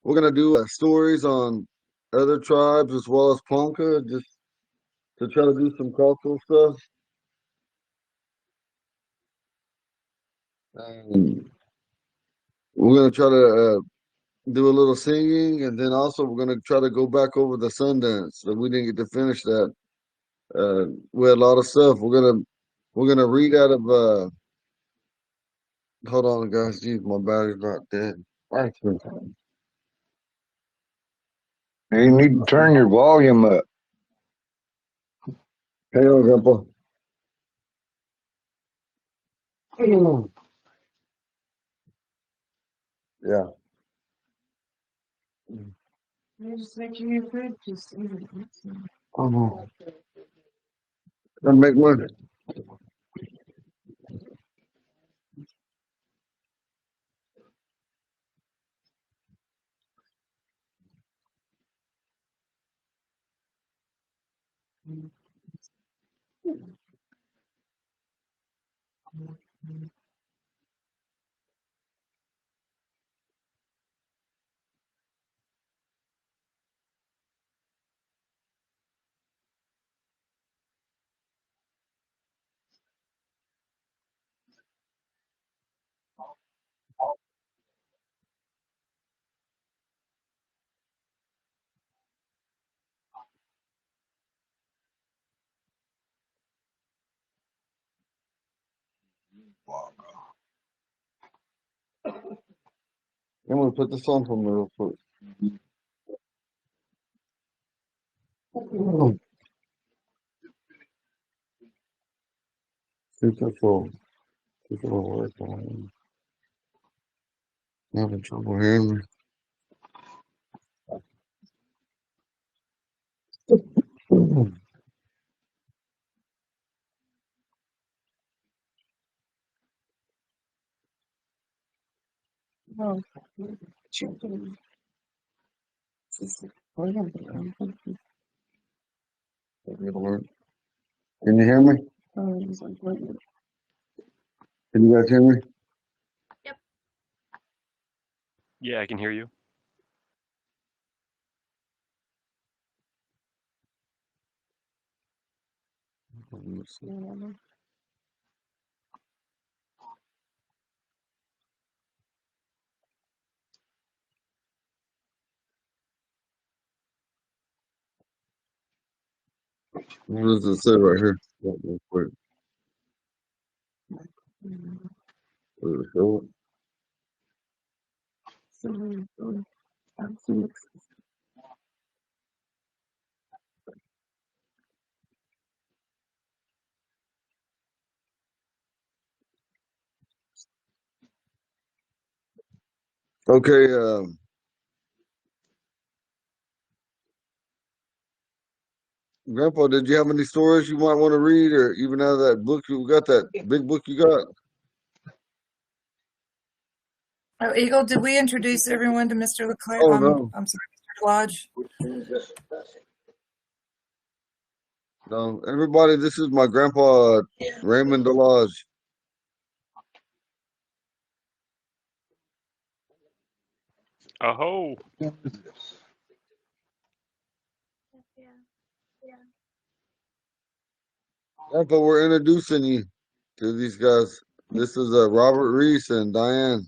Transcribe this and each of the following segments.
We're gonna do stories on other tribes as well as Ponca, just to try to do some cultural stuff. And we're gonna try to do a little singing, and then also we're gonna try to go back over the Sundance. But we didn't get to finish that. We had a lot of stuff. We're gonna read out of. Hold on, guys. Jeez, my battery's not dead. Thanks, man. You need to turn your volume up. Hang on, Grandpa. Yeah. You're just making your food just Oh, gonna make one. I'm gonna put this on for me real quick. Beautiful. Beautiful work. I'm having trouble hearing me. Oh, chicken. It'll work. Can you hear me? Can you guys hear me? Yeah, I can hear you. What does it say right here? Real quick. Does it show it? Okay, Grandpa, did you have any stories you might want to read, or even out of that book you got, that big book you got? Oh, Eagle, did we introduce everyone to Mr. Leclerc? Oh no, I'm sorry, Mr. Lodge. no, everybody, this is my grandpa, Raymond Delage. Oh, Grandpa, we're introducing you to these guys. This is Robert Reese and Diane.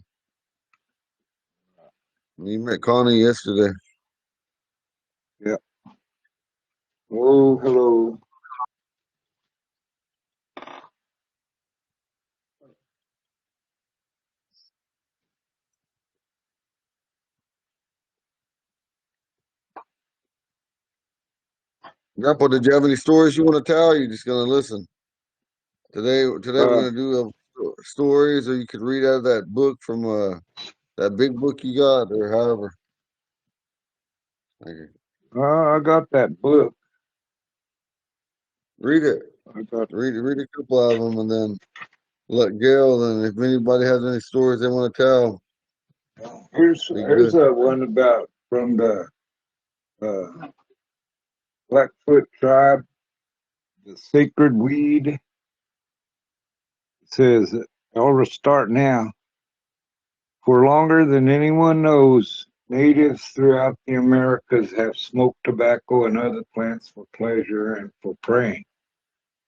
You met Connie yesterday. Yeah. Oh, hello. Grandpa, did you have any stories you want to tell? Or you just gonna listen? Today we're Uh, gonna do stories, or you could read out of that book from that big book you got, or however. Thank you. I got that book. Read it. I got. Read a couple of them, and then let Gail. And if anybody has any stories they want to tell, be Here's good. a one about from the uh, Blackfoot tribe, the sacred weed. It says, "I'll start now. For longer than anyone knows, Natives throughout the Americas have smoked tobacco and other plants for pleasure and for praying.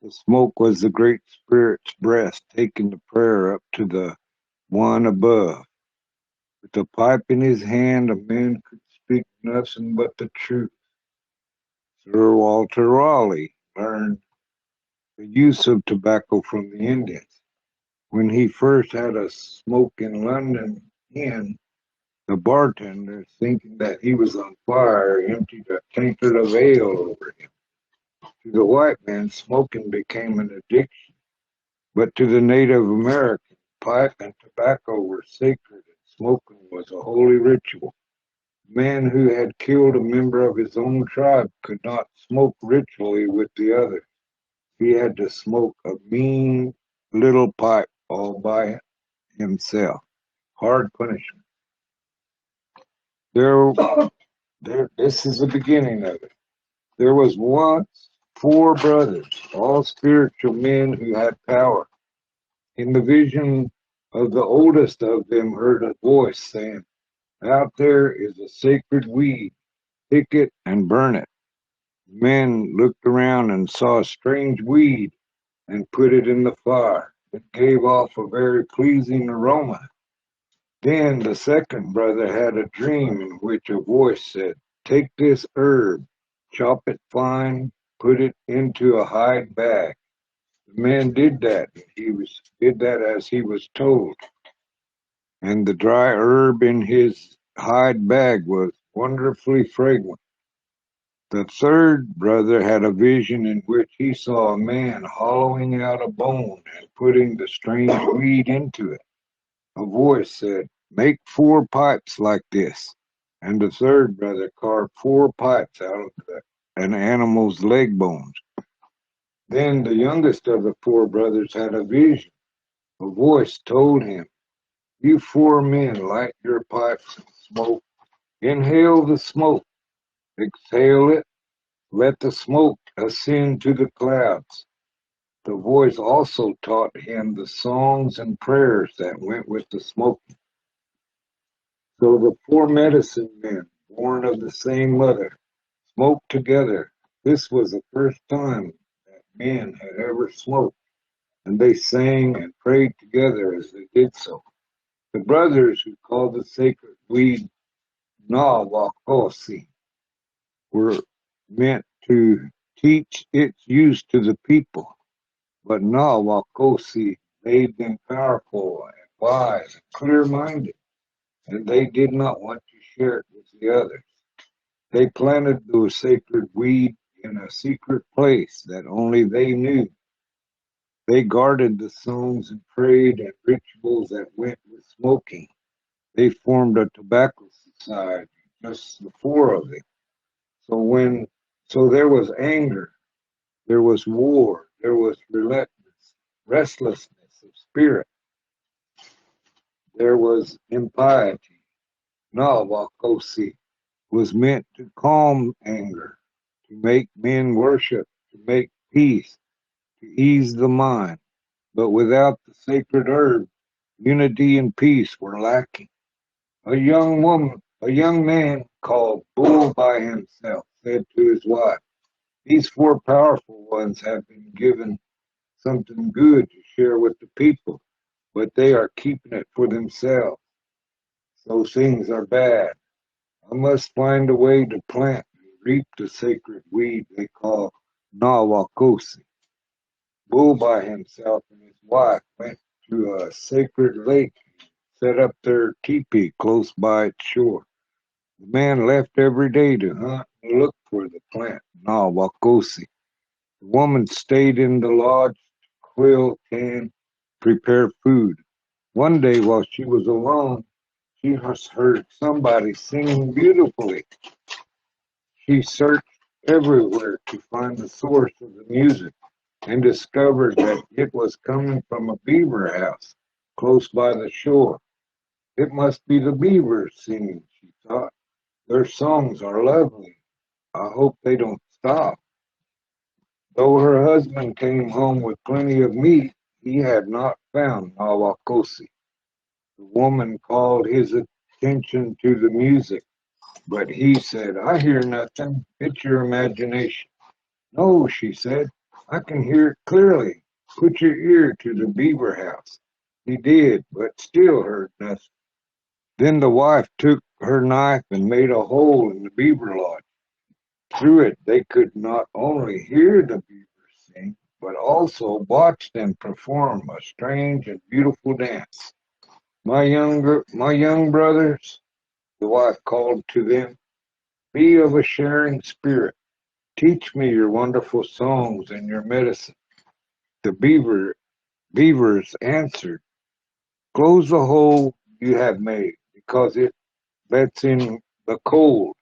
The smoke was the Great Spirit's breath taking the prayer up to the One above. With a pipe in his hand, a man could speak nothing but the truth. Sir Walter Raleigh learned the use of tobacco from the Indians. When he first had a smoke in London Inn, the bartender, thinking that he was on fire, emptied a tankard of ale over him. To the white man, smoking became an addiction, but to the Native American, pipe and tobacco were sacred, and smoking was a holy ritual. A man who had killed a member of his own tribe could not smoke ritually with the others. He had to smoke a mean little pipe all by himself. Hard punishment. There, this is the beginning of it. There was once 4 brothers, all spiritual men who had power. In the vision of the oldest of them heard a voice saying, "Out there is a sacred weed, pick it and burn it." Men looked around and saw a strange weed and put it in the fire. It gave off a very pleasing aroma. Then the second brother had a dream in which a voice said, "Take this herb, chop it fine, put it into a hide bag." The man did that. Did that as he was told. And the dry herb in his hide bag was wonderfully fragrant. The third brother had a vision in which he saw a man hollowing out a bone and putting the strange weed into it. A voice said, "Make 4 pipes like this." And the third brother carved 4 pipes out of an animal's leg bones. Then the youngest of the 4 brothers had a vision. A voice told him, "You 4 men, light your pipes and smoke. Inhale the smoke, exhale it, let the smoke ascend to the clouds." The voice also taught him the songs and prayers that went with the smoke. So the 4 medicine men, born of the same mother, smoked together. This was the first time that men had ever smoked, and they sang and prayed together as they did so. The brothers who called the sacred weed Nawakosi were meant to teach its use to the people, but Nawakosi made them powerful and wise and clear-minded, and they did not want to share it with the others. They planted the sacred weed in a secret place that only they knew. They guarded the songs and prayed and rituals that went with smoking. They formed a tobacco society, just the 4 of them. So there was anger, there was war, there was restlessness of spirit, there was impiety. Nawakosi was meant to calm anger, to make men worship, to make peace, to ease the mind. But without the sacred herb, unity and peace were lacking. A young man called Bull by himself said to his wife, "These 4 powerful ones have been given something good to share with the people, but they are keeping it for themselves. So things are bad. I must find a way to plant and reap the sacred weed they call Nawakosi." Bull by himself and his wife went to a sacred lake and set up their teepee close by its shore. The man left every day to hunt and look for the plant Nawakosi. The woman stayed in the lodge to quill, can, prepare food. One day while she was alone, she heard somebody singing beautifully. She searched everywhere to find the source of the music and discovered that it was coming from a beaver house close by the shore. It must be the beavers singing, she thought. Their songs are lovely. I hope they don't stop. Though her husband came home with plenty of meat, he had not found Nawakosi. The woman called his attention to the music But he said, I hear nothing. It's your imagination. No, she said, I can hear it clearly. Put your ear to the beaver house. He did, but still heard nothing. Then the wife took her knife and made a hole in the beaver lodge. Through it they could not only hear the beavers sing, but also watch them perform a strange and beautiful dance. My young brothers, the wife called to them, be of a sharing spirit. Teach me your wonderful songs and your medicine. The beavers answered, close the hole you have made, because it lets in the cold.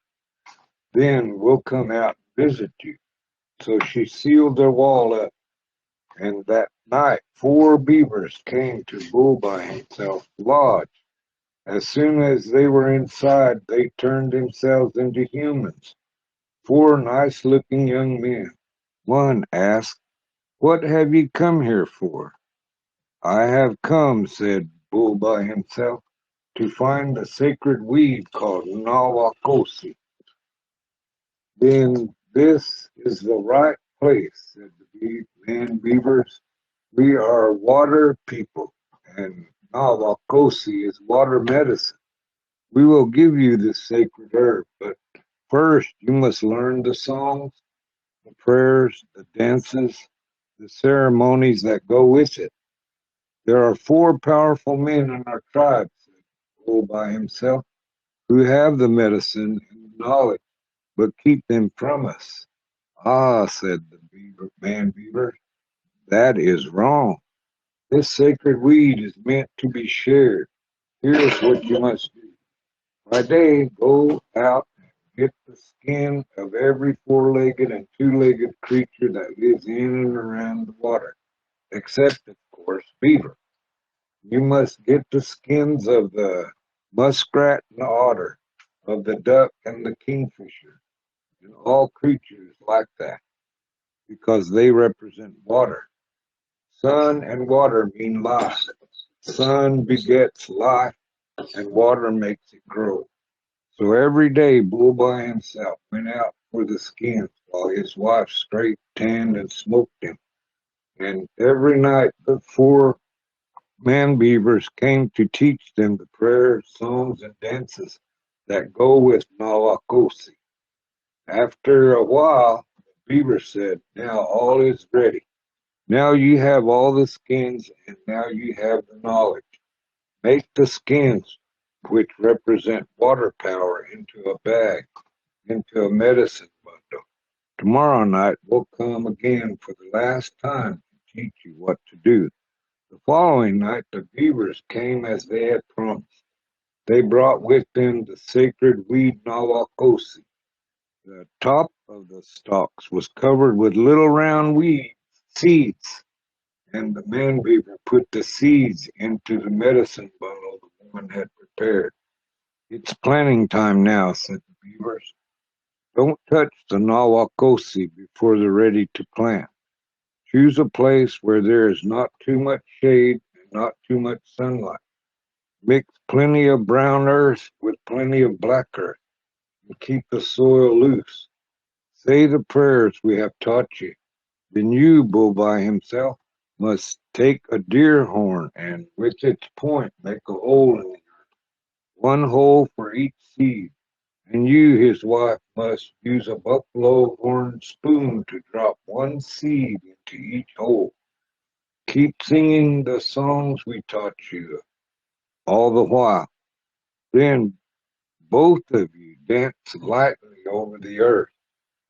Then we'll come out and visit you. So she sealed their wall up, and that night 4 beavers came to Bull by himself lodge. As soon as they were inside, they turned themselves into humans, 4 nice-looking young men. One asked, what have you come here for? I have come, said Bull by himself, to find the sacred weed called Nawakosi. Then this is the right place, said the man beavers. We are water people, and Nawakosi is water medicine. We will give you this sacred herb, but first you must learn the songs, the prayers, the dances, the ceremonies that go with it. There are 4 powerful men in our tribe, said Bull by himself, who have the medicine and the knowledge, but keep them from us. Ah, said the man beaver, that is wrong. This sacred weed is meant to be shared. Here's what you must do. By day, go out and get the skin of every 4-legged and 2-legged creature that lives in and around the water, except, of course, beaver. You must get the skins of the muskrat and the otter, of the duck and the kingfisher, and all creatures like that, because they represent water. Sun and water mean life. Sun begets life, and water makes it grow. So every day, Bull by himself went out for the skins, while his wife scraped, tanned, and smoked them. And every night, the 4 man beavers came to teach them the prayers, songs, and dances that go with Nawakosi. After a while, the beaver said, now all is ready. Now you have all the skins, and now you have the knowledge. Make the skins, which represent water power, into a bag, into a medicine bundle. Tomorrow night we'll come again for the last time to teach you what to do. The following night the beavers came as they had promised. They brought with them the sacred weed Nawakosi. The top of the stalks was covered with little round weed seeds, and the man beaver put the seeds into the medicine bundle the woman had prepared. It's planting time now, said the beavers. Don't touch the Nawakosi before they're ready to plant. Choose a place where there is not too much shade and not too much sunlight. Mix plenty of brown earth with plenty of black earth and keep the soil loose. Say the prayers we have taught you. Then you, Bull by himself, must take a deer horn and with its point make a hole in it, 1 hole for each seed. And you, his wife, must use a buffalo horn spoon to drop 1 seed into each hole. Keep singing the songs we taught you all the while. Then both of you dance lightly over the earth,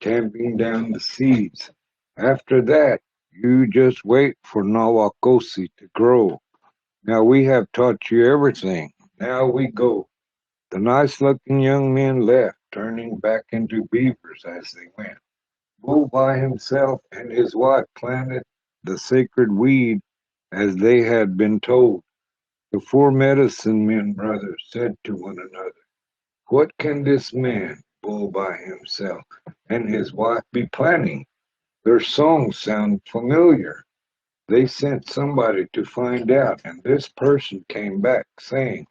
tamping down the seeds. After that, you just wait for Nawakosi to grow. Now we have taught you everything. Now we go. The nice-looking young men left, turning back into beavers as they went. Bull by himself and his wife planted the sacred weed as they had been told. The 4 medicine men brothers said to one another, what can this man, Bull by himself, and his wife be planning? Their songs sound familiar. They sent somebody to find out, and this person came back saying,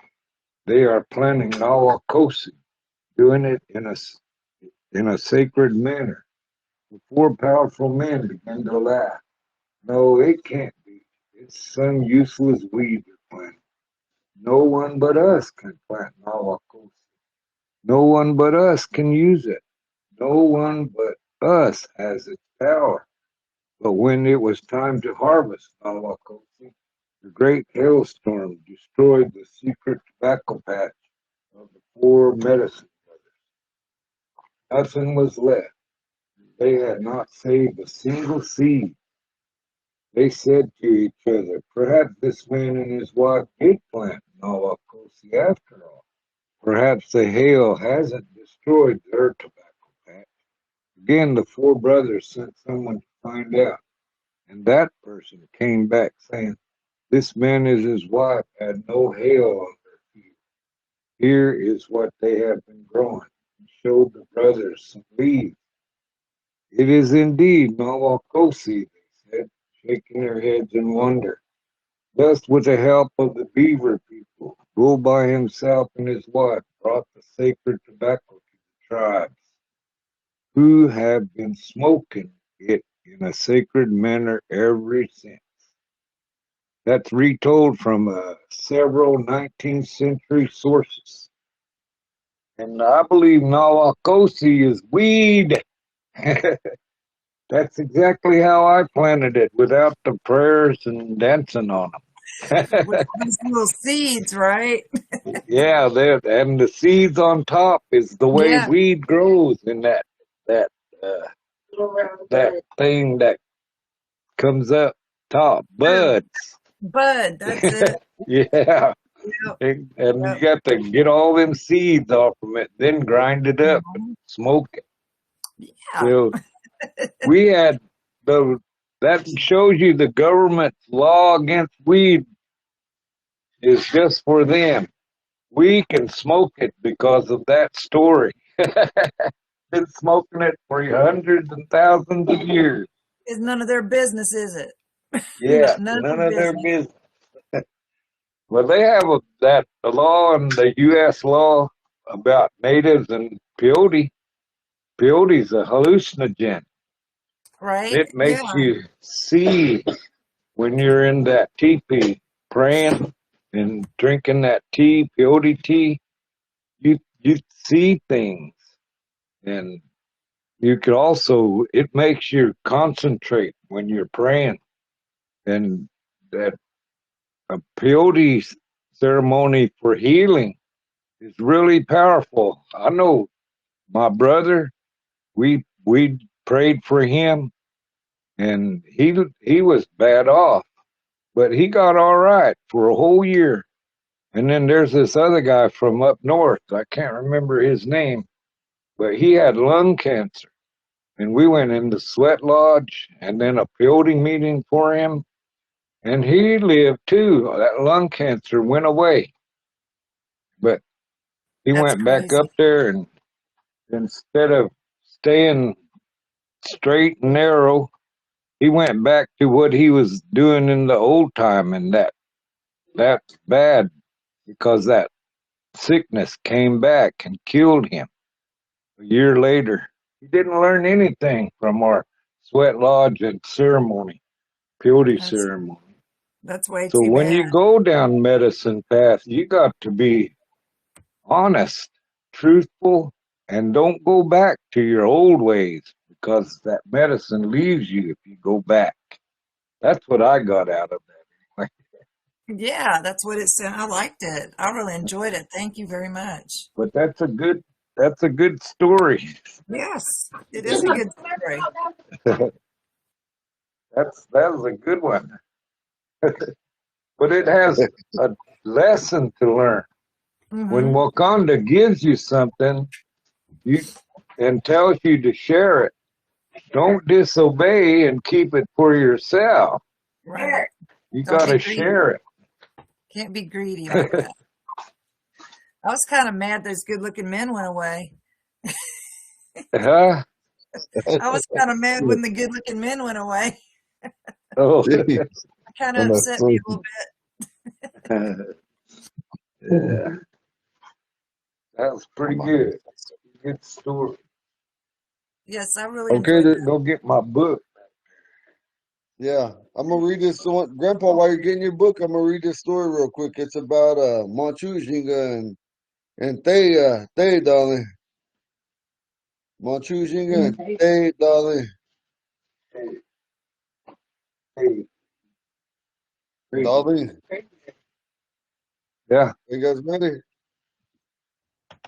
they are planning Nawakosi. doing it in a sacred manner. The four powerful men began to laugh. No, it can't be. It's some useless weed they're planting. No one but us can plant Nawakosi. No one but us can use it. No one but us has its power. But when it was time to harvest Nawakosi, the great hailstorm destroyed the secret tobacco patch of the four medicine brothers. Nothing was left. They had not saved a single seed. They said to each other, perhaps this man and his wife did plant Nawakosi after all. Perhaps the hail hasn't destroyed their tobacco patch. Again, the four brothers sent someone to find out, and that person came back saying, this man and his wife had no hail on their field. Here is what they have been growing. He showed the brothers some leaves. It is indeed Nawakosi, they said, shaking their heads in wonder. Thus, with the help of the beaver people, Bull by himself and his wife brought the sacred tobacco to the tribes, who have been smoking it in a sacred manner ever since. That's retold from several 19th century sources. And I believe Nawakosi is weed. That's exactly how I planted it without the prayers and dancing on them. With those little seeds, right? Yeah, and the seeds on top is the way Yeah, weed grows in that uh, that thing that comes up top, buds. bud, that's it. Yeah, Yep, and you yep. got to get all them seeds off from it, then grind it up and Mhm. smoke it. Yeah, So we had the that shows you the government's law against weed is just for them. We can smoke it because of that story. Been smoking it for hundreds and thousands of years. it's none of their business, is it? Yeah, None of none their of their business. business. Well, they have the law and the U.S. law about natives and peyote. Peyote's a hallucinogen. Right? It Yeah, makes you see when you're in that teepee praying and drinking that tea, peyote tea. You see things, and you could also it makes you concentrate when you're praying, and that a peyote ceremony for healing is really powerful. I know my brother, we prayed for him, and he was bad off, but he got all right for a whole year. And then there's this other guy from up north. I can't remember his name, but he had lung cancer. And we went in the sweat lodge and then a peyote meeting for him. And he lived too. That lung cancer went away. But he that's went back crazy. up there, and instead of staying straight and narrow, he went back to what he was doing in the old time. And that's bad because that sickness came back and killed him a year later. He didn't learn anything from our sweat lodge and ceremony, peyote That's ceremony. that's way So too when bad. you go down medicine path, you got to be honest, truthful, and don't go back to your old ways because that medicine leaves you if you go back. That's what I got out of that. Yeah, that's what it said. I liked it. I really enjoyed it. Thank you very much. But that's a good story. Yes, it is a good story. That was a good one. But it has a lesson to learn. When Hmm. Wakanda gives you something, you and tells you to share it, don't disobey and keep it for yourself. Right. You Don't got be to greedy. share Can't be greedy like it. that. I was kind of mad those good-looking men went away. Huh? I was kind of mad when the good-looking men went away. Oh, Kind of On that upset me phone. a little bit. yeah. That was pretty I'm- good. Good story. Yes, I really Okay, enjoyed that. Go get my book. yeah, I'm gonna read this one, Grandpa. While you're getting your book, I'm gonna read this story real quick. It's about Manchujinga and Thay, darling. Manchujinga and Thay, darling. Hey, hey, hey. Darling, Yeah. you guys ready?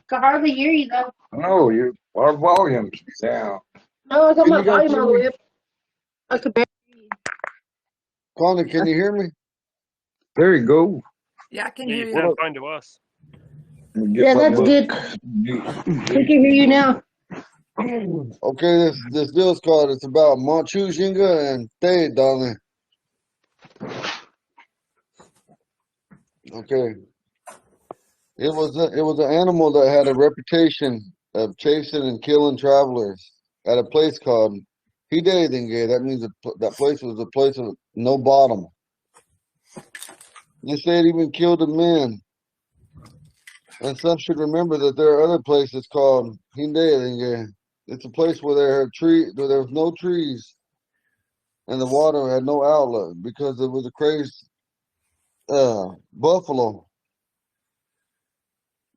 Can hardly hear you though. No, our volume's down. No, I got Can my you guys volume hear all the me? way up. I could barely hear you. Connie, can you hear me? There you go. Yeah, I can Yeah, hear you you. sound What? fine to us. Let me get Yeah, my that's book. good. We can hear you now. Okay, this deal's called. It's about Manchujinga and Thay, darling. Okay, it was an animal that had a reputation of chasing and killing travelers at a place called Hideyenge. That means that place was a place of no bottom. They say it even killed a man. And some should remember that there are other places called Hideyenge. It's a place where there was no trees and the water had no outlet because there was a crazed buffalo.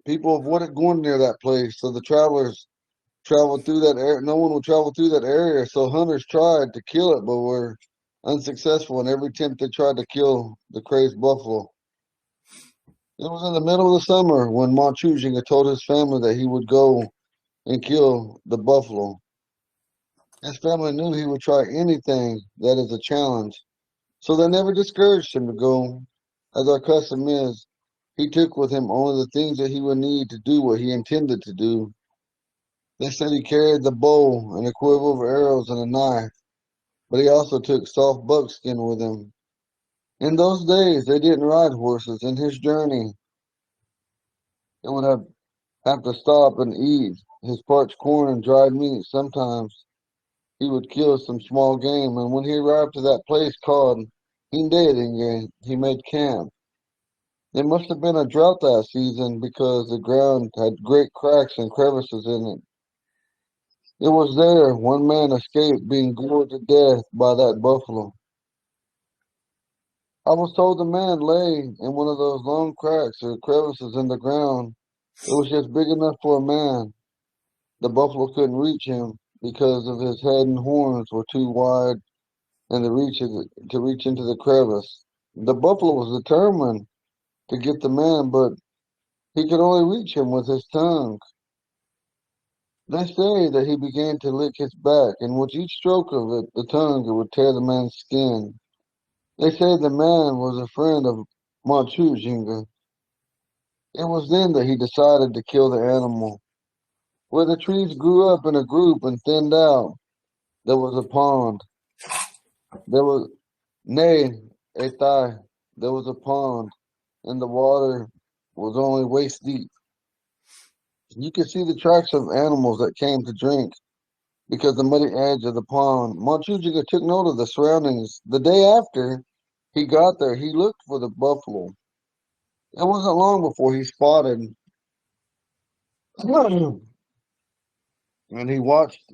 People avoided going near that place, so the travelers traveled through that area. No one would travel through that area, so hunters tried to kill it, but were unsuccessful in every attempt they tried to kill the crazed buffalo. It was in the middle of the summer when Manchujinga told his family that he would go and kill the buffalo. His family knew he would try anything that is a challenge, so they never discouraged him to go. As our custom is, he took with him only the things that he would need to do what he intended to do. They said he carried the bow and a quiver of arrows and a knife, but he also took soft buckskin with him. In those days, they didn't ride horses. In his journey, they would have to stop and eat his parched corn and dried meat. Sometimes he would kill some small game, and when he arrived to that place called Hindedinge, he made camp. It must have been a drought that season because the ground had great cracks and crevices in it. It was there one man escaped being gored to death by that buffalo. I was told the man lay in one of those long cracks or crevices in the ground. It was just big enough for a man. The buffalo couldn't reach him because of his head and horns were too wide and to reach into the crevice. The buffalo was determined to get the man, but he could only reach him with his tongue. They say that he began to lick his back, and with each stroke of it, the tongue, it would tear the man's skin. They say the man was a friend of Manchujinga. It was then that he decided to kill the animal. Where the trees grew up in a group and thinned out, there was a pond. There was, nay, a thigh. There was a pond, and the water was only waist deep. You could see the tracks of animals that came to drink because the muddy edge of the pond. Manchujiga took note of the surroundings. The day after he got there, he looked for the buffalo. It wasn't long before he spotted, and he watched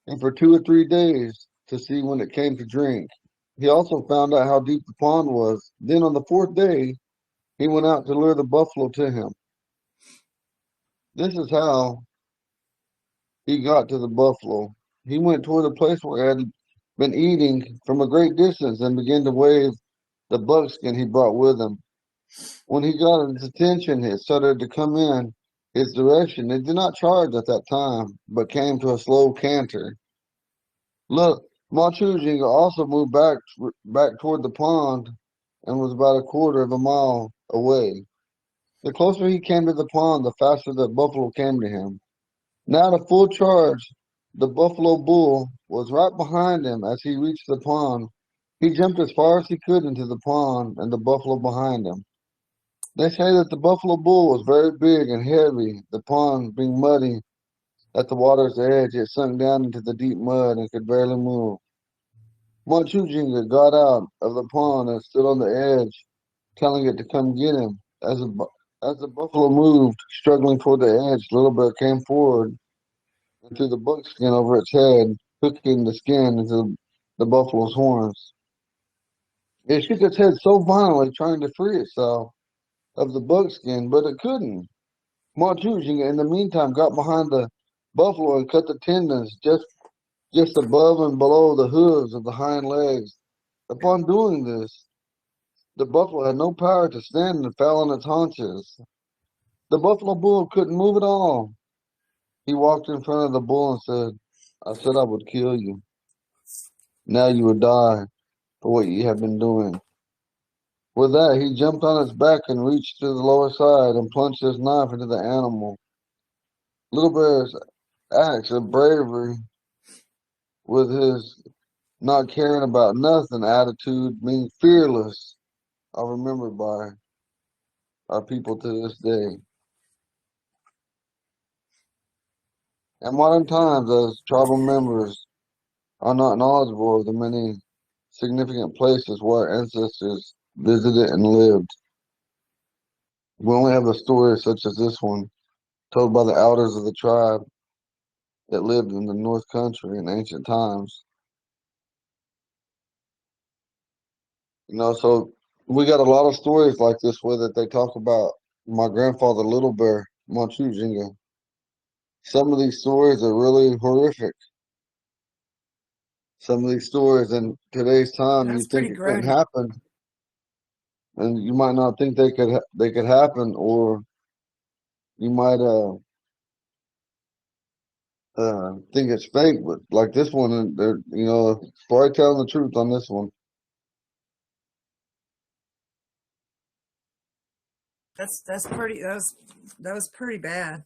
him for 2 or 3 days to see when it came to drink. He also found out how deep the pond was. Then on the fourth day, he went out to lure the buffalo to him. This is how he got to the buffalo. He went toward the place where it had been eating from a great distance and began to wave the buckskin he brought with him. When he got its attention, it started to come in his direction. It did not charge at that time, but came to a slow canter. Look, Malchusing also moved back toward the pond and was about a quarter of a mile away. The closer he came to the pond, the faster the buffalo came to him. Now at full charge, the buffalo bull was right behind him as he reached the pond. He jumped as far as he could into the pond and the buffalo behind him. They say that the buffalo bull was very big and heavy. The pond being muddy at the water's edge, it sunk down into the deep mud and could barely move. Munchujinga got out of the pond and stood on the edge, telling it to come get him. As the buffalo moved, struggling toward the edge, Little Bear came forward and threw the buckskin over its head, hooking the skin into the buffalo's horns. It shook its head so violently, trying to free itself of the buckskin, but it couldn't. Montujing, in the meantime, got behind the buffalo and cut the tendons just above and below the hooves of the hind legs. Upon doing this, the buffalo had no power to stand and fell on its haunches. The buffalo bull couldn't move at all. He walked in front of the bull and said, I said I would kill you. Now you would die for what you have been doing. With that, he jumped on its back and reached to the lower side and plunged his knife into the animal. Little Bear's acts of bravery with his not caring about nothing attitude, being fearless, are remembered by our people to this day. In modern times, as tribal members are not knowledgeable of the many significant places where our ancestors visited and lived, we only have a story such as this one, told by the elders of the tribe that lived in the North Country in ancient times. So we got a lot of stories like this where that they talk about my grandfather Little Bear, Montujinga. Some of these stories are really horrific. Some of these stories in today's time, you That's think pretty it couldn't grody. happen, and you might not think they could happen, or you might think it's fake. But like this one, they're probably telling the truth on this one. That's pretty. That was pretty bad.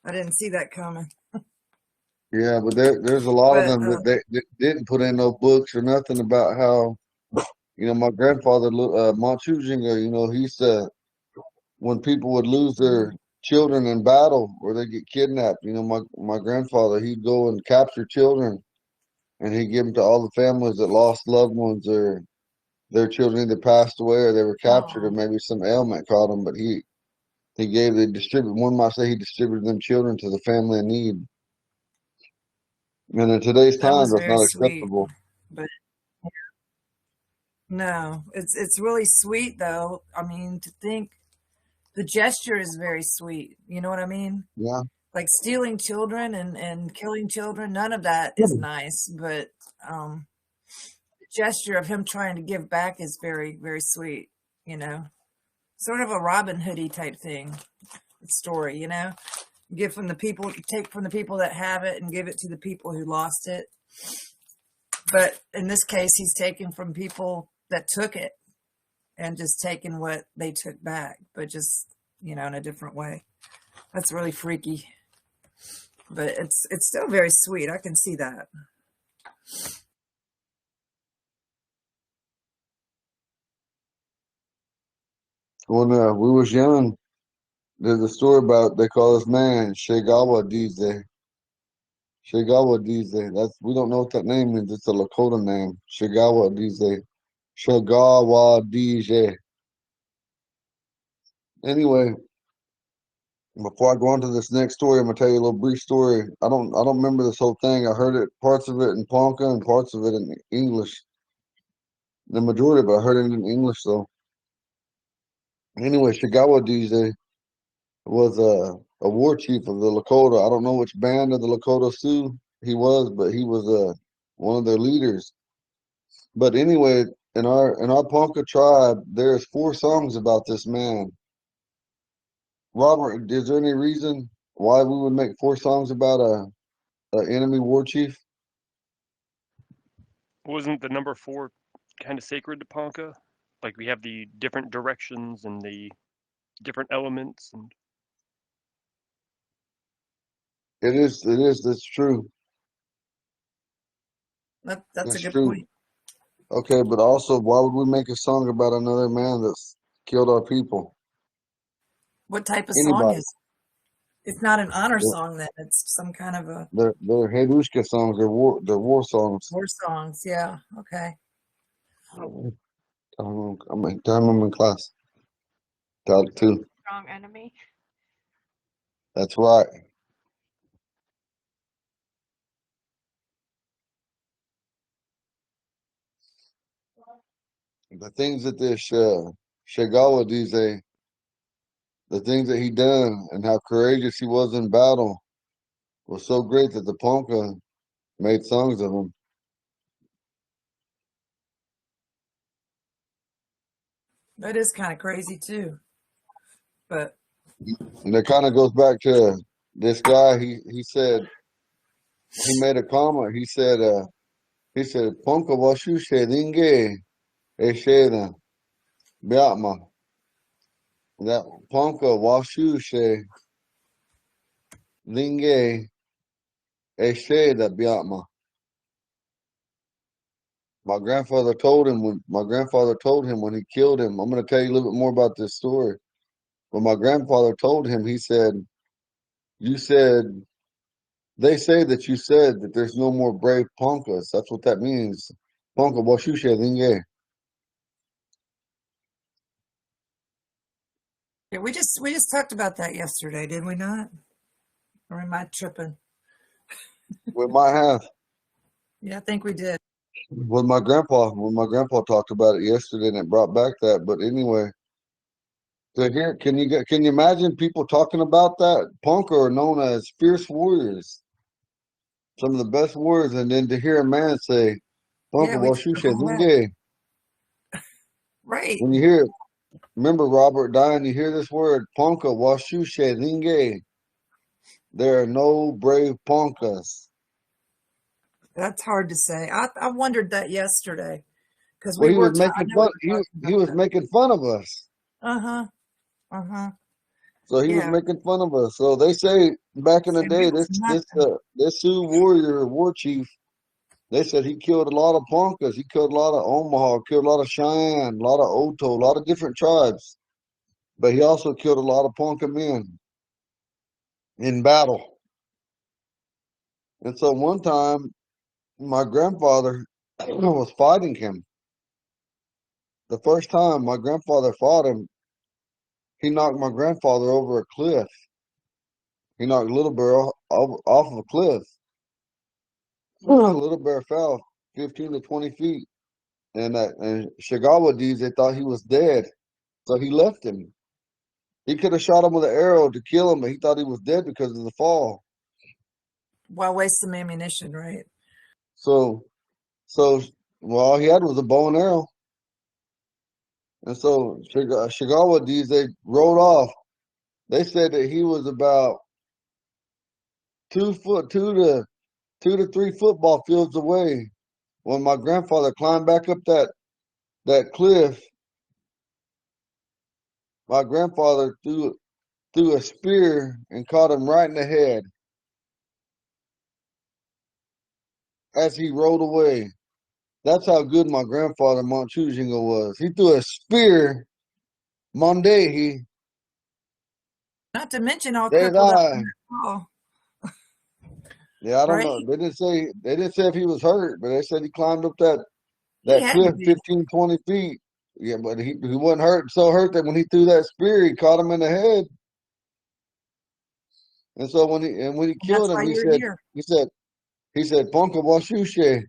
I didn't see that coming. Yeah, but there's a lot of But them that they didn't put in no books or nothing about how my grandfather Montujinga, he said when people would lose their children in battle or they get kidnapped, my grandfather, he'd go and capture children and he'd give them to all the families that lost loved ones or their children either passed away or they were captured or oh, maybe some ailment caught them. But one might say he distributed them children to the family in need. And in today's that time, was that's very not sweet. acceptable. But no, it's really sweet though. I mean, to think the gesture is very sweet. You know what I mean? Yeah. Like stealing children and killing children, none of that is nice. But the gesture of him trying to give back is very, very sweet. You know, sort of a Robin Hoodie type thing story. Give from the people, take from the people that have it and give it to the people who lost it. But in this case, he's taken from people that took it and just taken what they took back, but just, in a different way. That's really freaky. But it's still very sweet. I can see that. When we was young, there's a story about they call this man Shegawa Dize. Shegawa Dize. We don't know what that name means. It's a Lakota name. Shegawa Dize. Shegawa Dize. Anyway, before I go on to this next story, I'm gonna tell you a little brief story. I don't remember this whole thing. I heard it parts of it in Ponca and parts of it in English. The majority of it I heard it in English though. Anyway, Shegawa Dize was a war chief of the Lakota. I don't know which band of the Lakota Sioux he was, but he was one of their leaders. But anyway, in our Ponca tribe, there's 4 songs about this man. Robert, is there any reason why we would make 4 songs about a enemy war chief? Wasn't the number 4 kind of sacred to Ponca? Like we have the different directions and the different elements, and It is. That's true. That's a That's good true. point. Okay, but also, why would we make a song about another man that's killed our people? What type of song Anybody. is it? It's not an honor They're, song then. It's some kind of a they're Herushka songs. They're war songs. war songs. Yeah. Okay. I'm in class. Talk to. Strong enemy. That's right. The things that this Shigawa Dize, the things that he done and how courageous he was in battle was so great that the Ponca made songs of him. That is kind of crazy too. But And that kind of goes back to this guy. He said he made a comment. He said Ponca washu shedinge esheda biatma. That Ponca washu shedinge esheda biatma. My grandfather told him when he killed him. I'm going to tell you a little bit more about this story. When my grandfather told him, he said, "You said they say that you said that there's no more brave Ponkas. That's what that means. Ponka Washusha Linge." yeah, we just talked about that yesterday, did we not? Or am I tripping? We might have Yeah, I think we did. when my grandpa talked about it yesterday, and it brought back that. But anyway, so here, can you imagine people talking about that? Ponka are known as fierce warriors, some of the best warriors, and then to hear a man say Yeah, Ponka we took Washusha them all back. Linge. Right. When you hear it, remember Robert Dine, you hear this word Ponka Washusha Linge. There are no brave Ponkas. That's hard to say. I wondered that yesterday because Well, we he were was talking. I making know we fun. were talking He about was that. making fun of us. Uh-huh. Uh-huh. So he was Yeah. making fun of us. So they say back in the Said we day, was nothing. this Sioux warrior war chief, they said he killed a lot of Ponkas. He killed a lot of Omaha, killed a lot of Cheyenne, a lot of Oto, a lot of different tribes. But he also killed a lot of Ponca men in battle. And so one time, my grandfather was fighting him. The first time my grandfather fought him, he knocked my grandfather over a cliff. He knocked Little Bear off of a cliff. Little Bear fell 15 to 20 feet. And Shigawa D's, they thought he was dead. So he left him. He could have shot him with an arrow to kill him, but he thought he was dead because of the fall. Why waste some ammunition, right? So, so, well, all he had was a bow and arrow. And so Shigawa D's, they rode off. They said that he was about 2 to 3 football fields away when my grandfather climbed back up that cliff. My grandfather threw a spear and caught him right in the head as he rode away. That's how good my grandfather Montchujinga was. He threw a spear, Monday, Not to mention all they crippled up from die. that fall, Yeah, I don't right? know. They didn't say if he was hurt, but they said he climbed up that He that had to cliff be. 15, 20 feet. Yeah, but he wasn't hurt, so hurt that when he threw that spear, he caught him in the head. And so when he And that's killed him, why he you're said here. he said he said Ponka Washushe.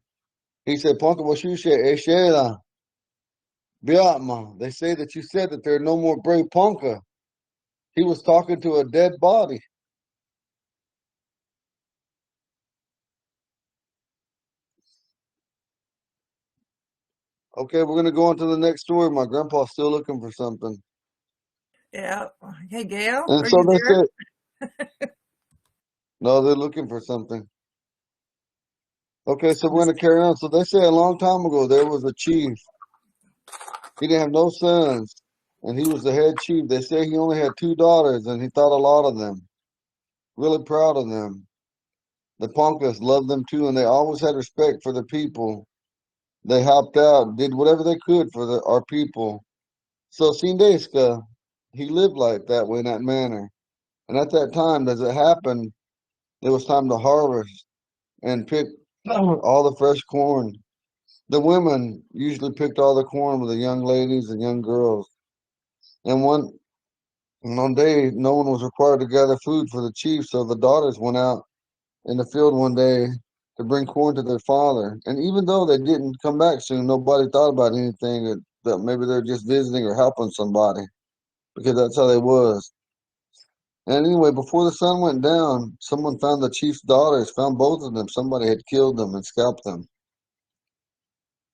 He said Ponka Washushe Eshela Biatma. They say that you said that there are no more brave Ponka. He was talking to a dead body. Okay, we're gonna go on to the next story. My grandpa's still looking for something. Yeah. Hey, Gail, And are so you they there? said, no, they're looking for something. Okay, so we're gonna carry on. So they say a long time ago there was a chief. He didn't have no sons, and he was the head chief. They say he only had 2 daughters, and he thought a lot of them. Really proud of them. The Ponkas loved them too, and they always had respect for the people. They helped out, did whatever they could for our people. So Sindeska, he lived like that way, in that manner. And at that time, as it happened, it was time to harvest and pick all the fresh corn. The women usually picked all the corn with the young ladies and young girls. And And one day, no one was required to gather food for the chief, so the daughters went out in the field one day to bring corn to their father. And even though they didn't come back soon, nobody thought about anything that maybe they're just visiting or helping somebody because that's how they was. And anyway, before the sun went down, someone found the chief's daughters, found both of them. Somebody had killed them and scalped them.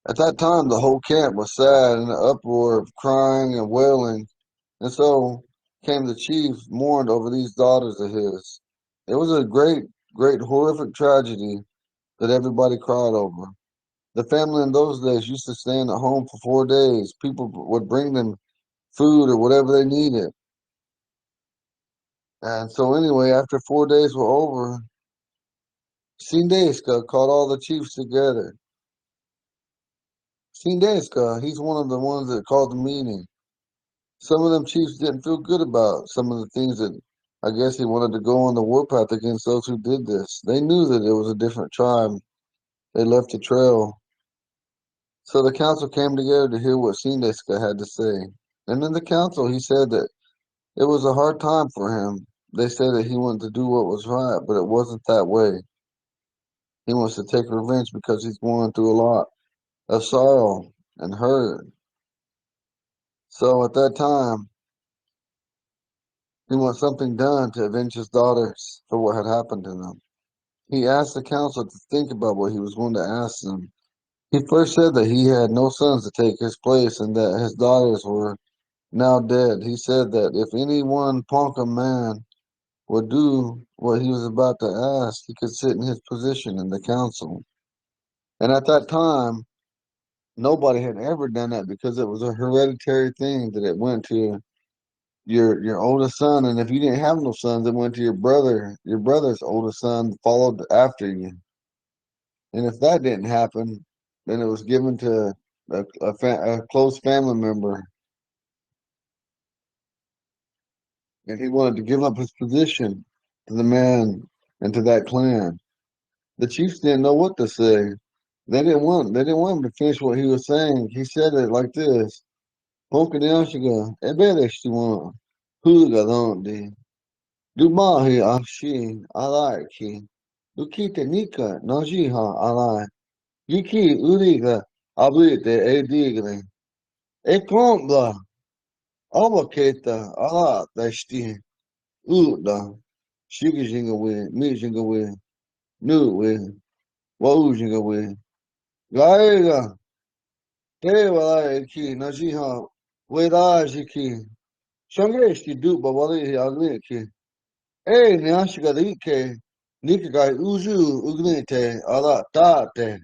At that time, the whole camp was sad in an uproar of crying and wailing. And so came the chief, mourned over these daughters of his. It was a great, great, horrific tragedy that everybody cried over. The family in those days used to stay in the home for 4 days. People would bring them food or whatever they needed. And so anyway, after 4 days were over, Sindeska called all the chiefs together. Sindeska, he's one of the ones that called the meeting. Some of them chiefs didn't feel good about some of the things that I guess he wanted to go on the warpath against those who did this. They knew that it was a different tribe. They left a trail. So the council came together to hear what Sindeska had to say. And in the council, he said that it was a hard time for him. They said that he wanted to do what was right, but it wasn't that way. He wants to take revenge because he's going through a lot of sorrow and hurt. So at that time, he wants something done to avenge his daughters for what had happened to them. He asked the council to think about what he was going to ask them. He first said that he had no sons to take his place and that his daughters were now dead. He said that if any one Ponca man would do what he was about to ask, he could sit in his position in the council. And at that time, nobody had ever done that because it was a hereditary thing that it went to your oldest son, and if you didn't have no sons, it went to your brother's oldest son followed after you. And if that didn't happen, then it was given to a close family member, and he wanted to give up his position to the man and to that clan. The chiefs didn't know what to say. They didn't want him to finish what he was saying. He said it like this. Ponca de Ashiga, Ebedeshtiwan, Hulaga Londi, Dumahi Ashi, Alaiki, Lukita Nika, Najiha Alai, Yuki Uriga, Abite Edigli, Ekombla, Awaketa, Ala, Dashti, Uda, Shigajingawe, Mijingawe, Nuwe, Waujingawe, Gaiga, Tewalaiki, Najiha, Wedajiki, Shangeshti Duba Wali Aliki, E Nyashgarike, Nikagai Uzu Ugnite, Ala Tate.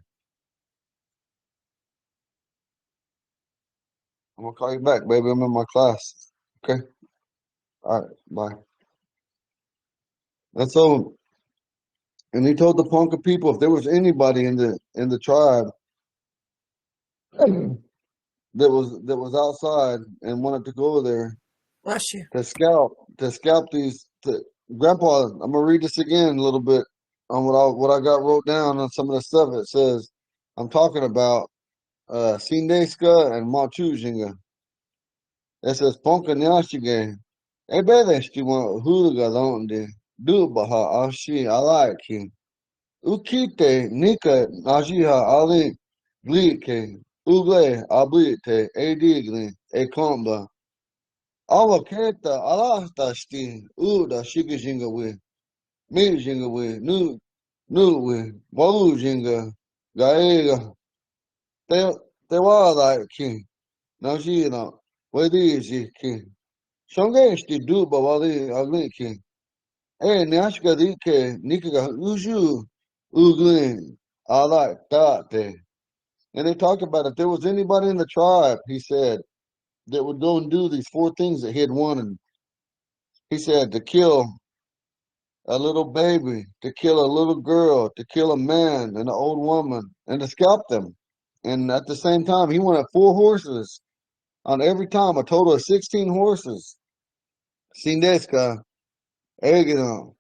I'm gonna call you back, baby. I'm in my class. Okay? All right, bye. And so, and he told the Ponca people if there was anybody in the tribe that was outside and wanted to go there Bless you. to scalp these. Grandpa, I'm gonna read this again a little bit on what I got wrote down on some of the stuff. It says I'm talking about Sindeska and Machujinga. It says Ponca Nyashige. Ebedeshtiwa Hulaga Londe. Dubaha Ashi Alaiki. Ukite Nika Najiha Ali Glike. Ugle Ablite Edigli Ekomba. Awaketa Alahtashti Uda Shikajingawe. Mijingawe. Nuwe. Walujinga. Gaega. Te wala king. Najina. Wediji king. Shongeshti duba wali agliki. Nyashka dike nikaga uju uglin. Ala tate. And they talked about if there was anybody in the tribe, he said, that would go and do these four things that he had wanted. He said to kill a little baby, to kill a little girl, to kill a man and an old woman, and to scalp them. And at the same time, he wanted 4 horses on every time, a total of 16 horses. Sindeska, Egenon.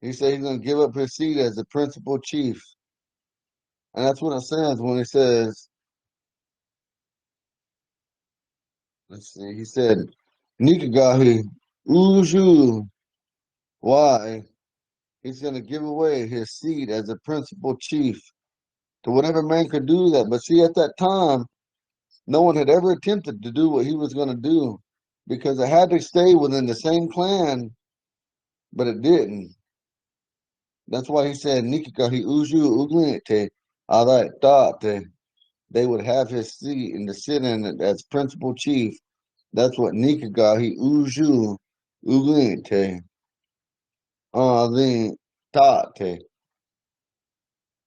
He said he's going to give up his seat as the principal chief. And that's what it says when he says, let's see, he said, Nikagahi, Uju. Why? He's going to give away his seat as a principal chief to whatever man could do that. But see, at that time, no one had ever attempted to do what he was going to do because it had to stay within the same clan, but it didn't. That's why he said, Nikikahi Uju Uglinte, Tate. They would have his seat and to sit in it as principal chief. That's what Nikagahi Uju Uglinte, Tate.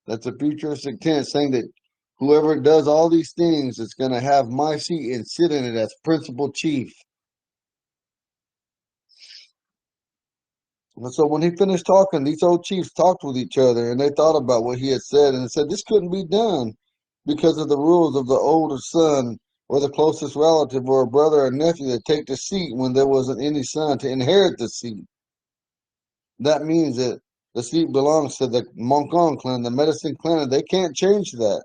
That's a futuristic tense saying that whoever does all these things is going to have my seat and sit in it as principal chief. And so when he finished talking, these old chiefs talked with each other and they thought about what he had said and said this couldn't be done because of the rules of the older son or the closest relative or a brother or nephew to take the seat when there wasn't any son to inherit the seat. That means that the seat belongs to the Moncon clan, the medicine clan, and they can't change that.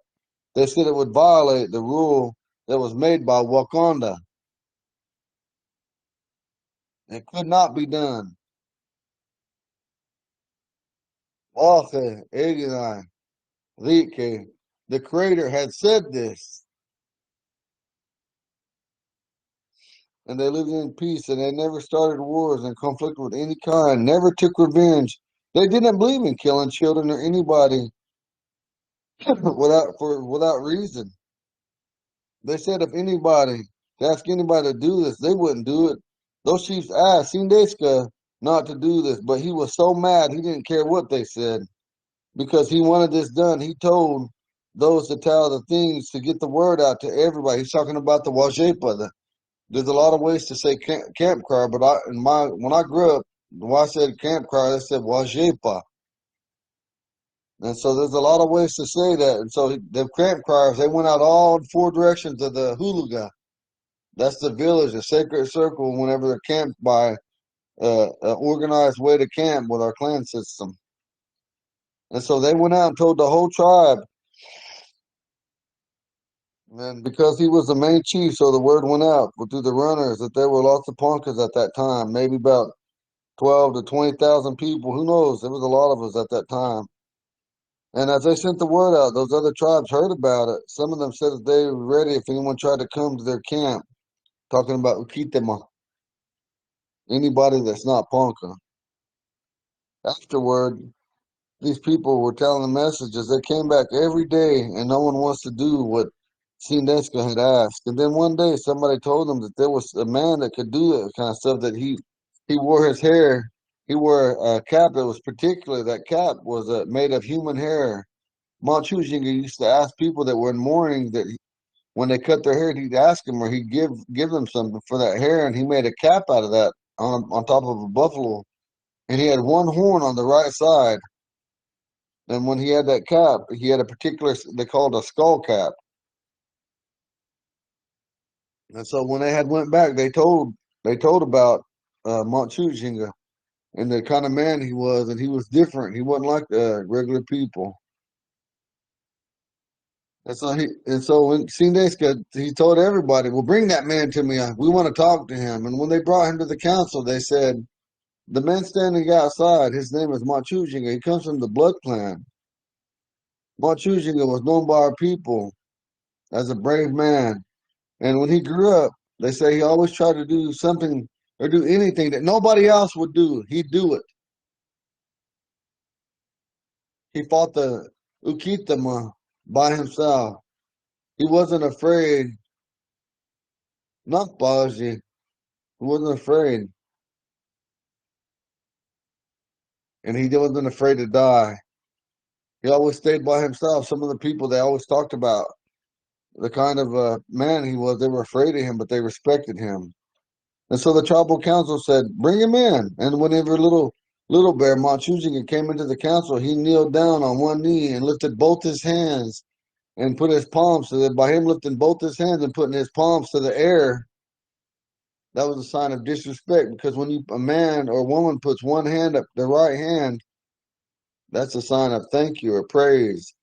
They said it would violate the rule that was made by Wakanda. It could not be done. Wache, Egenai, Rike, the Creator had said this, and they lived in peace, and they never started wars and conflict with any kind, never took revenge. They didn't believe in killing children or anybody without reason. They said if anybody to ask anybody to do this, they wouldn't do it. Those chiefs asked Sindeska not to do this, but he was so mad he didn't care what they said because he wanted this done. He told those to tell the things to get the word out to everybody. He's talking about the Wajepa. There's a lot of ways to say camp crier, but when I grew up, when I said camp crier, they said Wajepa. And so there's a lot of ways to say that. And so the camp criers, they went out all in four directions of the Huluga. That's the village, the sacred circle, whenever they're camped by an organized way to camp with our clan system. And so they went out and told the whole tribe. And because he was the main chief, so the word went out through the runners that there were lots of Poncas at that time, maybe about 12 to 20,000 people. Who knows? There was a lot of us at that time. And as they sent the word out, those other tribes heard about it. Some of them said that they were ready if anyone tried to come to their camp, talking about Ukitema, anybody that's not Ponca. Afterward, these people were telling the messages. They came back every day, and no one wants to do what Sindeska had asked. And then one day, somebody told them that there was a man that could do that kind of stuff. That he wore his hair. He wore a cap that was particular. That cap was made of human hair. Manchujinga used to ask people that were in mourning that when they cut their hair, he'd ask them or he'd give them something for that hair, and he made a cap out of that on top of a buffalo, and he had one horn on the right side. And when he had that cap, he had a particular, they called a skull cap. And so when they had went back, they told about Manchujinga and the kind of man he was, and he was different. He wasn't like regular people. And so when Sindeska, he told everybody, "Well, bring that man to me. We want to talk to him." And when they brought him to the council, they said, "The man standing outside, his name is Manchujinga. He comes from the blood clan. Manchujinga was known by our people as a brave man. And when he grew up, they say he always tried to do something or do anything that nobody else would do. He'd do it. He fought the Ukitama by himself. He wasn't afraid, not Baji. He wasn't afraid. And he wasn't afraid to die. He always stayed by himself. Some of the people they always talked about the kind of man he was, they were afraid of him, but they respected him. And so the tribal council said, "Bring him in." And whenever little bear Manchujinga came into the council, he kneeled down on one knee and lifted both his hands and put his palms to it. By him lifting both his hands and putting his palms to the air, that was a sign of disrespect. Because when a man or woman puts one hand up, the right hand, that's a sign of thank you or praise.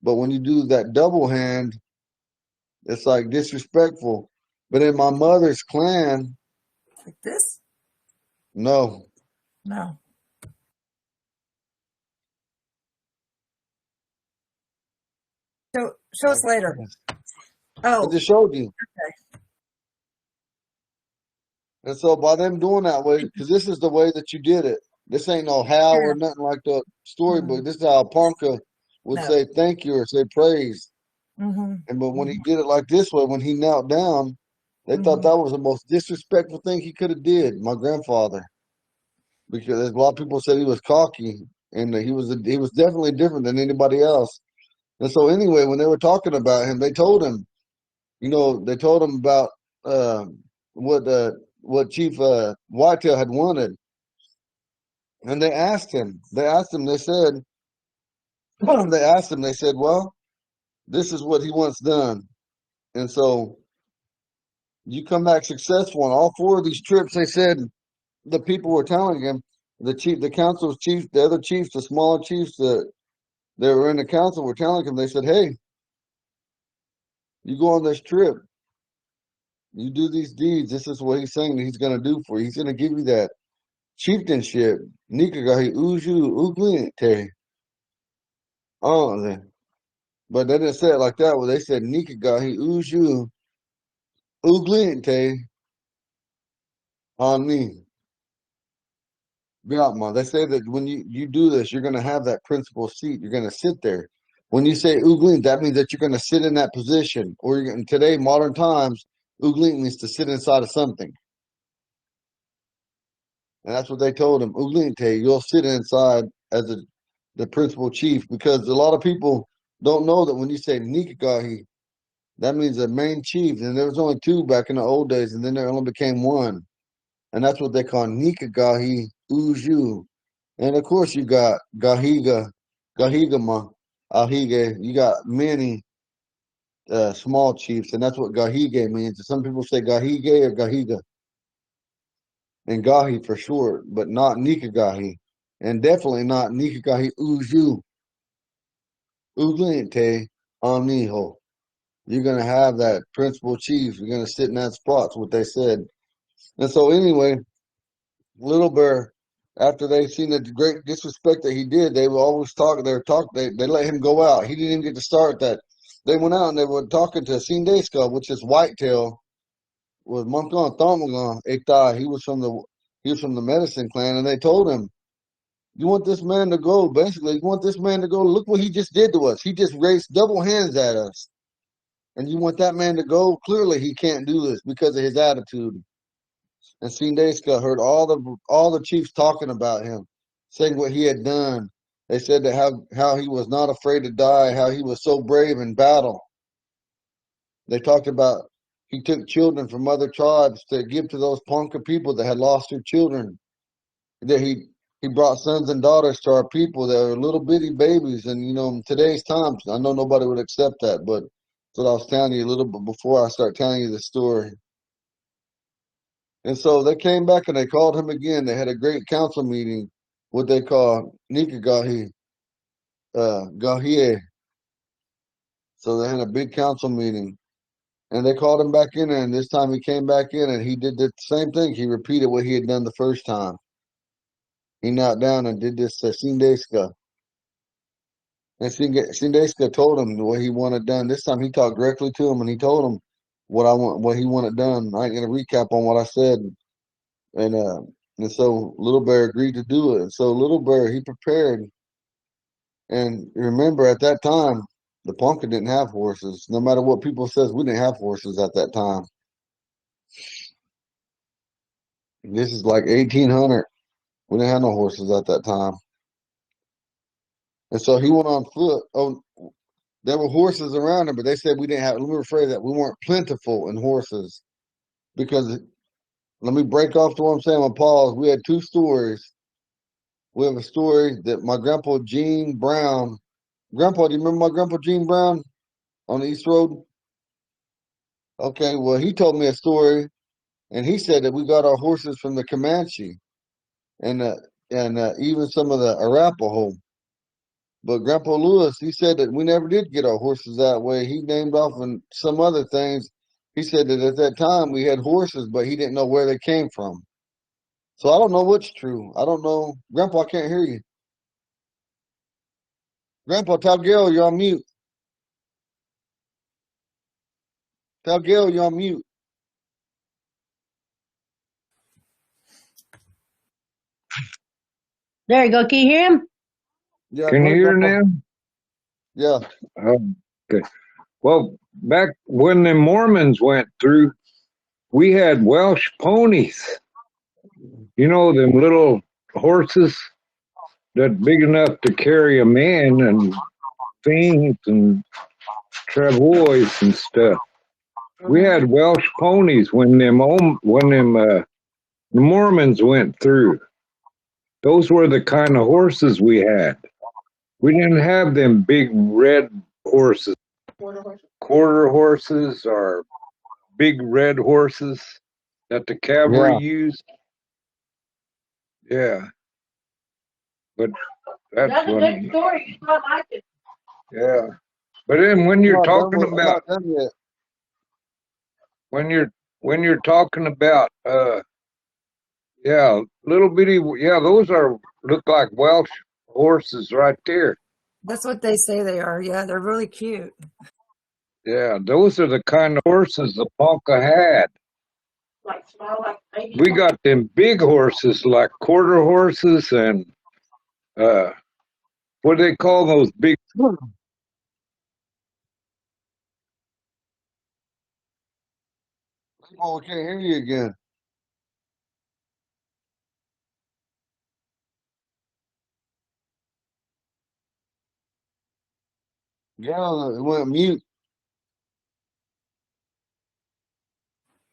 But when you do that double hand, it's like disrespectful. But in my mother's clan, Like this? No. No. Show us later. I Oh, just showed you. okay. And so by them doing that way, because this is the way that you did it. This ain't no how or nothing like the storybook. Mhm. This is how Ponca would No. say thank you or say praise. Mm-hmm. And but when he did it like this way, when he knelt down, they thought Mm-hmm. that was the most disrespectful thing he could have did. My grandfather, because a lot of people said he was cocky, and that he was definitely different than anybody else. And so anyway, when they were talking about him, they told him, they told him about uh, what what Chief Whitetail had wanted, and they asked him. They asked him. They said, they asked him. They said, well, this is what he wants done, and so you come back successful on all four of these trips. They said the people were telling him, the chief, the council's chief, the other chiefs, the smaller chiefs that were in the council were telling him. They said, hey, you go on this trip, you do these deeds. This is what he's saying that he's going to do for you. He's going to give you that chieftainship. Nikagahi Uju Uglinte. Oh, but they didn't say it like that. Well, they said Nikagahi Uju Uglinte on me. Yeah, they say that when you do this, you're going to have that principal seat. You're going to sit there. When you say Uglint, that means that you're going to sit in that position. Or today, modern times, Uglint means to sit inside of something. And that's what they told him. Uglinte, you'll sit inside as the principal chief, because a lot of people don't know that when you say Nikagahi, that means the main chief. And there was only two back in the old days, and then there only became one. And that's what they call Nikagahi Uju. And of course, you got Gahigama, Ahige. You got many small chiefs, and that's what Gahige means. Some people say Gahige or Gahiga, and Gahi for short, but not Nikagahi, and definitely not Nikagahi Uju, Uglinte Amiho. You're gonna have that principal chief. You're gonna sit in that spot's what they said. And so anyway, Little Bear, after they seen the great disrespect that he did, they were always talking. They let him go out. He didn't even get to start that. They went out and they were talking to Sindesca, which is Whitetail, was Monkan Thamagon Ekta. He was from the medicine clan, and they told him, you want this man to go, basically, you want this man to go. Look what he just did to us. He just raised double hands at us. And you want that man to go? Clearly he can't do this because of his attitude. And Sindesca heard all the chiefs talking about him, saying what he had done. They said that how he was not afraid to die, how he was so brave in battle. They talked about he took children from other tribes to give to those Ponca people that had lost their children. That he brought sons and daughters to our people that were little bitty babies. And in today's times, I know nobody would accept that, but that's what I was telling you a little bit before I start telling you the story. And so they came back and they called him again. They had a great council meeting, what they call Nikagahi, Gahie. So they had a big council meeting. And they called him back in there, and this time he came back in and he did the same thing. He repeated what he had done the first time. He knelt down and did this to Sindeska. And Sindeska told him what he wanted done. This time he talked directly to him and he told him what he wanted done. I ain't gonna recap on what I said. And uh and so Little Bear agreed to do it. And so Little Bear, he prepared. And remember, at that time, the Ponca didn't have horses. No matter what people says, we didn't have horses at that time. This is like 1800. We didn't have no horses at that time. And so he went on foot. Oh, there were horses around him, but they said we didn't have, let me rephrase that, we weren't plentiful in horses. Because, let me break off to what I'm saying with Paul. We had two stories. We have a story that my grandpa Gene Brown, Grandpa, do you remember my grandpa Gene Brown on the East Road? Okay, well, he told me a story, and he said that we got our horses from the Comanche and even some of the Arapaho. But Grandpa Lewis, he said that we never did get our horses that way. He named off and some other things. He said that at that time we had horses, but he didn't know where they came from. So I don't know what's true. I don't know. Grandpa, I can't hear you. Grandpa, tell Gail you're on mute. Tell Gail you're on mute. There you go. Can you hear him? Yeah, Can go you ahead, hear Grandpa. now? Yeah. Okay. Well, back when the Mormons went through, we had Welsh ponies. You know, them little horses that big enough to carry a man and things and travois and stuff. We had Welsh ponies when the Mormons went through. Those were the kind of horses we had. We didn't have them big red horses, quarter horses or big red horses that the cavalry Yeah. used. Yeah, but that's That's a funny. good story. I like it. Yeah, but then when I'm you're not done talking with I'm about not done yet. when you're talking about yeah, little bitty, yeah, those are look like Welsh horses right there. That's what they say they are. Yeah, they're really cute. Yeah, those are the kind of horses the Ponca had. Like small, like baby. We got them big horses like quarter horses and uh what do they call those big? Oh, we can't hear you again. Yeah, it went mute.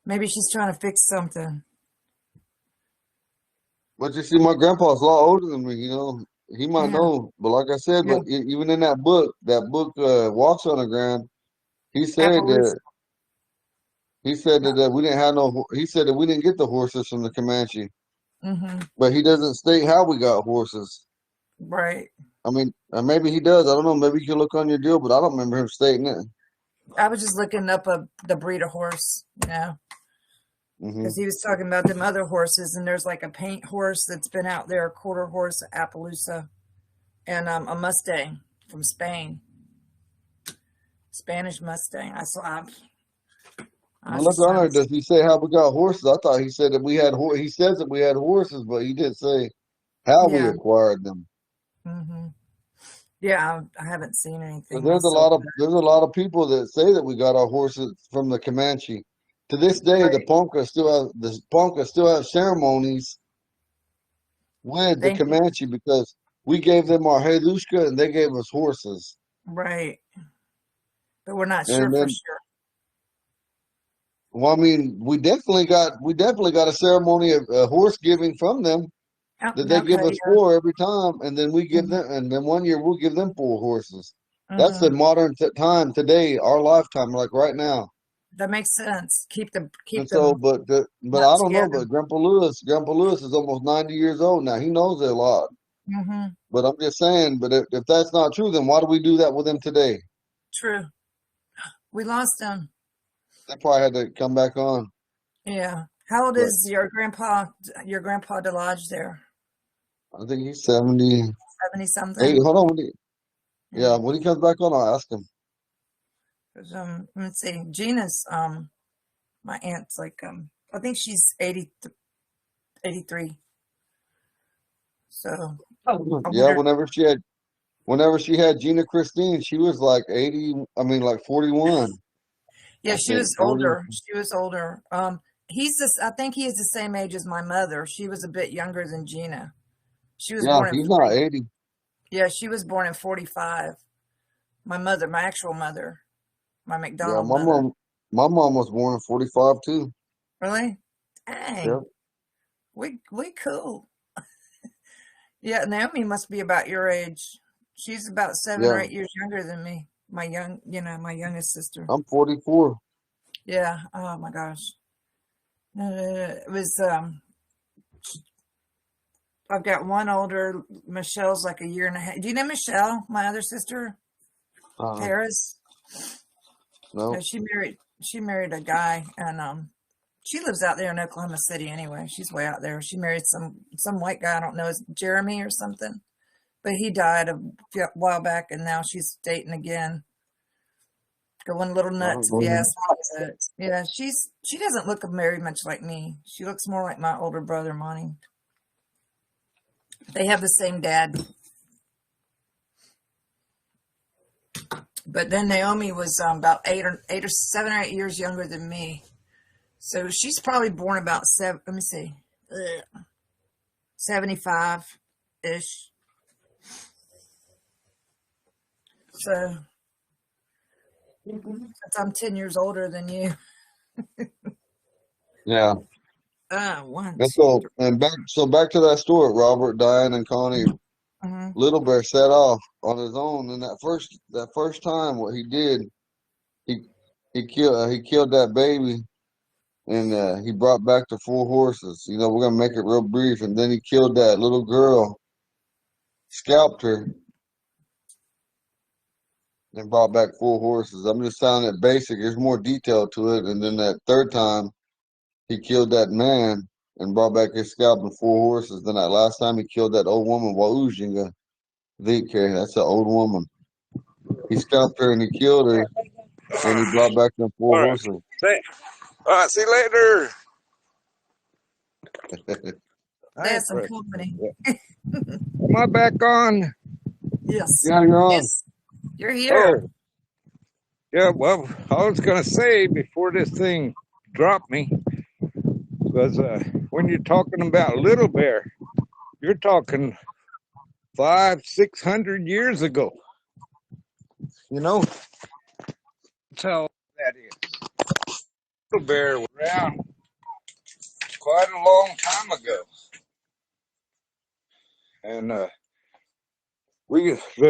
Maybe she's trying to fix something. But you see, my grandpa's a lot older than me, you know. He might Yeah. know, but like I said, Yeah. but even in that book, Walks on the Ground, he said Appaloosa. that we didn't have no. He said that we didn't get the horses from the Comanche, Mm-hmm. but he doesn't state how we got horses. Right. I mean, maybe he does. I don't know. Maybe you can look on your deal, but I don't remember him stating it. I was just looking up the breed of horse, Hmm. because he was talking about them other horses, and there's like a paint horse that's been out there, a quarter horse, Appaloosa, and a Mustang from Spain, Spanish Mustang. I Well, was look just on trying there. to. Does he say how we got horses? I thought he said that we had. He says that we had horses, but he didn't say how we Yeah. acquired them. Mm-hmm. Yeah, I haven't seen But anything myself. there's a lot of people that say that we got our horses from the Comanche. To this day, Right. the Ponca still have ceremonies with the Thank you. Comanche because we gave them our Helushka and they gave us horses. Right. But we're not sure And for then, sure. well, I mean, we definitely got a ceremony of horse giving from them Oh, that they give okay. us four every time, and then we give Yeah. them, and then one year we'll give them four horses. That's the Mm-hmm. modern time today, our lifetime, like right now. That makes sense. Keep And so, them but not I don't know. together. But Grandpa Lewis is almost 90 years old now. He knows a lot. Mm-hmm. But I'm just saying. But if that's not true, then why do we do that with him today? True. We lost him. That probably had to come back on. Yeah. How old But is your grandpa? Your grandpa Delage there? I think he's 78. 70 something. Hold on. Yeah. Yeah, when he comes back on, I'll ask him. 'Cause, let's see. Gina's my aunt's like I think she's 83. So I Yeah, wonder. whenever she had Gina Christine, she was like 80. I mean, like 41. Yeah, I she think was 40. older. She was older. He's this. I think he is the same age as my mother. She was a bit younger than Gina. She was Yeah, born in he's not 40. 80. Yeah, she was born in 45. My mother, my actual mother, my Yeah, McDonald mother. my mom was born in 45 too. Really? Yeah. Dang. We cool. Yeah, Naomi must be about your age. She's about 7 or 8 years younger than me. My youngest sister. I'm 44. Yeah. Oh my gosh. It was I've got one older. Michelle's like a year and a half. Do you know Michelle, my other sister, Uh, Paris? no. No, she married a guy, and She lives out there in Oklahoma City anyway. She's way out there. She married some white guy. I don't know, is Jeremy or something. But he died a while back, and now she's dating again. Going a little nuts, if you ask me. But yeah, she doesn't look very much like me. She looks more like my older brother, Monty. They have the same dad. But then Naomi was about 7 or 8 years younger than me. So she's probably born about 75-ish. So since I'm 10 years older than you. Yeah. One, Let's two, go. three. And back to that story. Robert, Diane, and Connie. Mhm. Little Bear set off on his own, and that first time, what he did, he killed that baby, and he brought back the 4 horses. We're gonna make it real brief, and then he killed that little girl, scalped her, and brought back 4 horses. I'm just telling it basic. There's more detail to it, and then that third time, he killed that man and brought back his scalp and 4 horses. Then that last time, he killed that old woman, Waujinga. That's the old woman. He scalped her and he killed her, and he brought back them 4 horses. All right, see you later. They had some company. Am I back on? Yes. Yeah, you're on. Yes. You're here. Oh, yeah. Well, I was gonna say before this thing dropped me was when you're talking about Little Bear, you're talking 500-600 years ago. That's how that is. Little Bear was around quite a long time ago, and the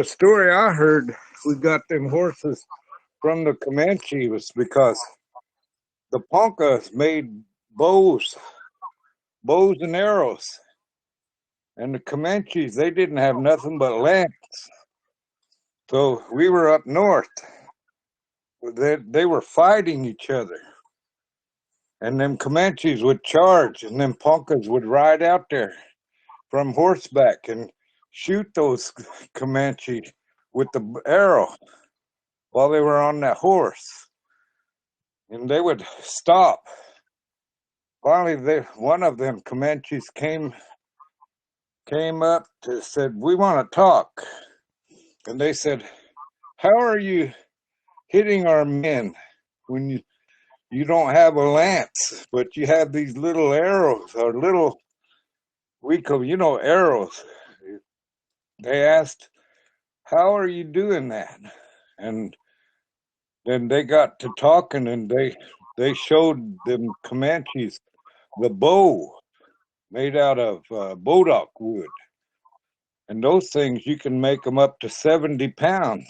story I heard, we got them horses from the Comanche was because the Ponca made bows and arrows, and the Comanches, they didn't have nothing but lance. So we were up north. They were fighting each other, and them Comanches would charge, and them Poncas would ride out there from horseback and shoot those Comanche with the arrow while they were on that horse, and they would stop. Finally, one of them Comanches came up to said, "We want to talk," and they said, "How are you hitting our men when you don't have a lance, but you have these little arrows or little, we call arrows?" They asked, "How are you doing that?" And then they got to talking, and they showed them Comanches the bow made out of bodock wood, and those things you can make them up to 70 pounds.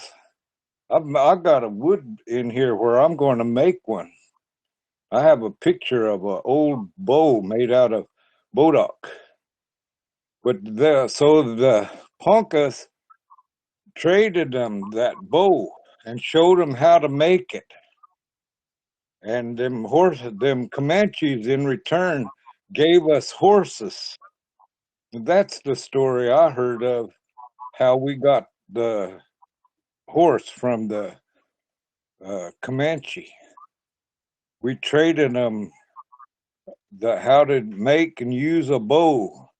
I've got a wood in here where I'm going to make one. I have a picture of an old bow made out of bodock. But so the Poncas traded them that bow and showed them how to make it. And them Comanches in return gave us horses. That's the story I heard of how we got the horse from the Comanche. We traded them how to make and use a bow,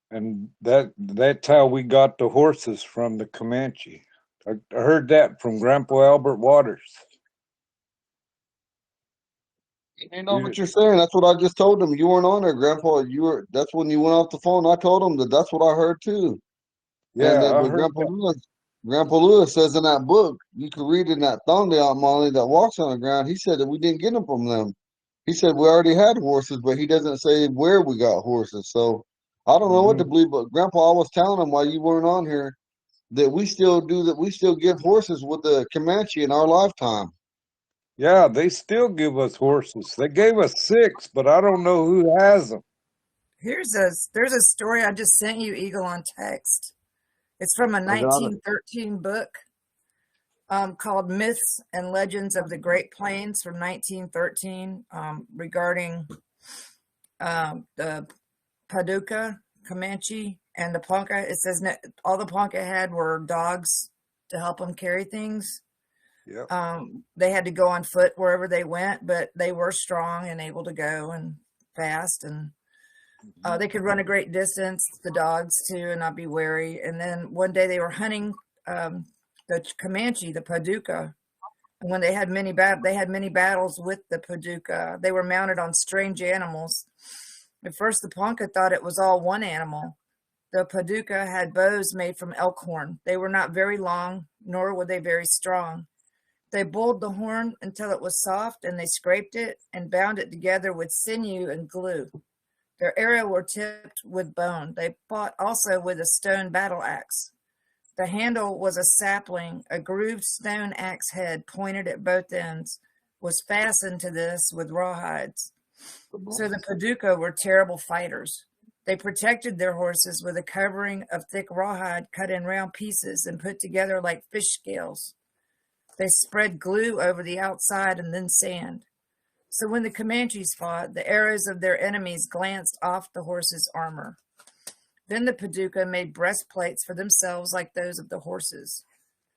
and that's how we got the horses from the Comanche. I heard that from Grandpa Albert Waters. You know what you're saying? That's what I just told him. You weren't on there, Grandpa. That's when you went off the phone. I told him that's what I heard too. Yeah, And I but heard Grandpa Lewis says in that book, you can read in that thumbnail, Molly, that walks on the ground. He said that we didn't get them from them. He said we already had horses, but he doesn't say where we got horses. So I don't know what to believe. But Grandpa, I was telling him while you weren't on here that we still do that. We still give horses with the Comanche in our lifetime. Yeah, they still give us horses. They gave us 6, but I don't know who has them. There's a story I just sent you, Eagle, on text. It's from a I got it. 1913 book. called Myths and Legends of the Great Plains from 1913, regarding the Paducah, Comanche, and the Ponca. It says all the Ponca had were dogs to help them carry things. Yep. They had to go on foot wherever they went, but they were strong and able to go and fast, and they could run a great distance, the dogs too, and not be wary. And then one day they were hunting the Comanche, the Paducah. And when they had many battles with the Paducah. They were mounted on strange animals. At first, the Ponca thought it was all one animal. The Paducah had bows made from elk horn. They were not very long, nor were they very strong. They boiled the horn until it was soft, and they scraped it and bound it together with sinew and glue. Their arrows were tipped with bone. They fought also with a stone battle axe. The handle was a sapling. A grooved stone axe head pointed at both ends was fastened to this with rawhides. So the Paducah were terrible fighters. They protected their horses with a covering of thick rawhide cut in round pieces and put together like fish scales. They spread glue over the outside and then sand. So when the Comanches fought, the arrows of their enemies glanced off the horses' armor. Then the Paducah made breastplates for themselves like those of the horses.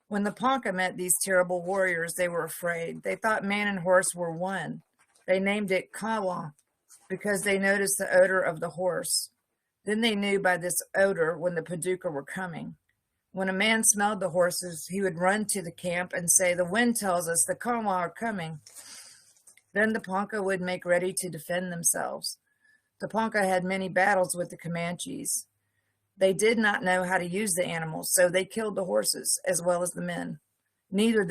When the Ponca met these terrible warriors, they were afraid. They thought man and horse were one. They named it Kawa because they noticed the odor of the horse. Then they knew by this odor when the Paducah were coming. When a man smelled the horses, he would run to the camp and say, "The wind tells us the Kawa are coming." Then the Ponca would make ready to defend themselves. The Ponca had many battles with the Comanches. They did not know how to use the animals, so they killed the horses as well as the men. Neither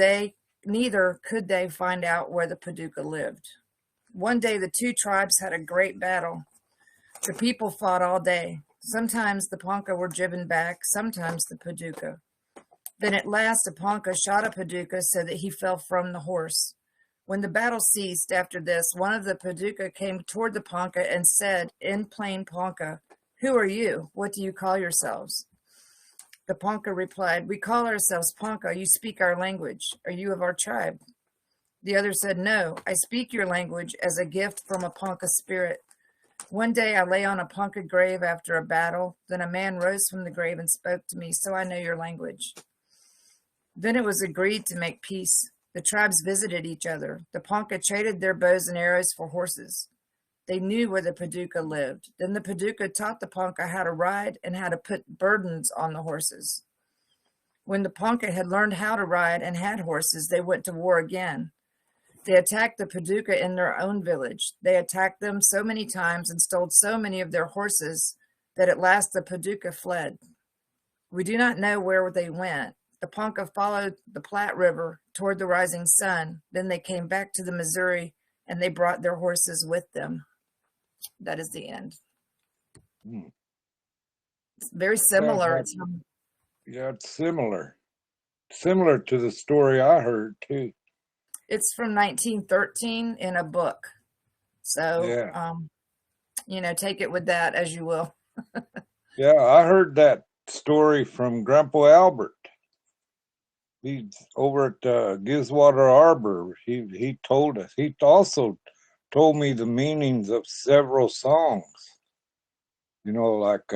could they find out where the Paducah lived. One day the two tribes had a great battle. The people fought all day. Sometimes the Ponca were driven back, sometimes the Paducah. Then at last a Ponca shot a Paducah so that he fell from the horse. When the battle ceased after this, one of the Paducah came toward the Ponca and said in plain Ponca, "Who are you? What do you call yourselves?" The Ponca replied, "We call ourselves Ponca. You speak our language. Are you of our tribe?" The other said, "No, I speak your language as a gift from a Ponca spirit. One day I lay on a Ponca grave after a battle. Then a man rose from the grave and spoke to me, so I know your language." Then it was agreed to make peace. The tribes visited each other. The Ponca traded their bows and arrows for horses. They knew where the Paducah lived. Then the Paducah taught the Ponca how to ride and how to put burdens on the horses. When the Ponca had learned how to ride and had horses, they went to war again. They attacked the Paducah in their own village. They attacked them so many times and stole so many of their horses that at last the Paducah fled. We do not know where they went. The Ponca followed the Platte River toward the rising sun. Then they came back to the Missouri, and they brought their horses with them. That is the end. It's very similar. Yeah, it's similar. Similar to the story I heard, too. It's from 1913 in a book. So, Yeah. Take it with that as you will. Yeah, I heard that story from Grandpa Albert. He's over at Giswater Arbor. He told us. He also told me the meanings of several songs. Like